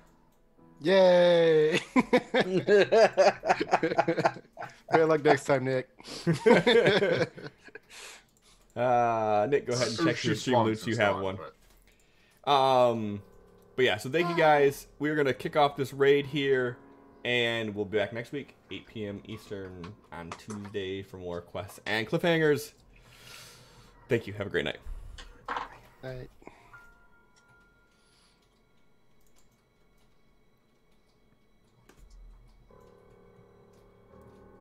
Speaker 4: Yay! Better luck next time, Nick.
Speaker 1: Nick, go ahead and check your stream loots. You have one. But yeah, so thank you guys. We're gonna kick off this raid here, and we'll be back next week, 8 p.m. Eastern on Tuesday for more quests and cliffhangers. Thank you. Have a great night.
Speaker 4: Night.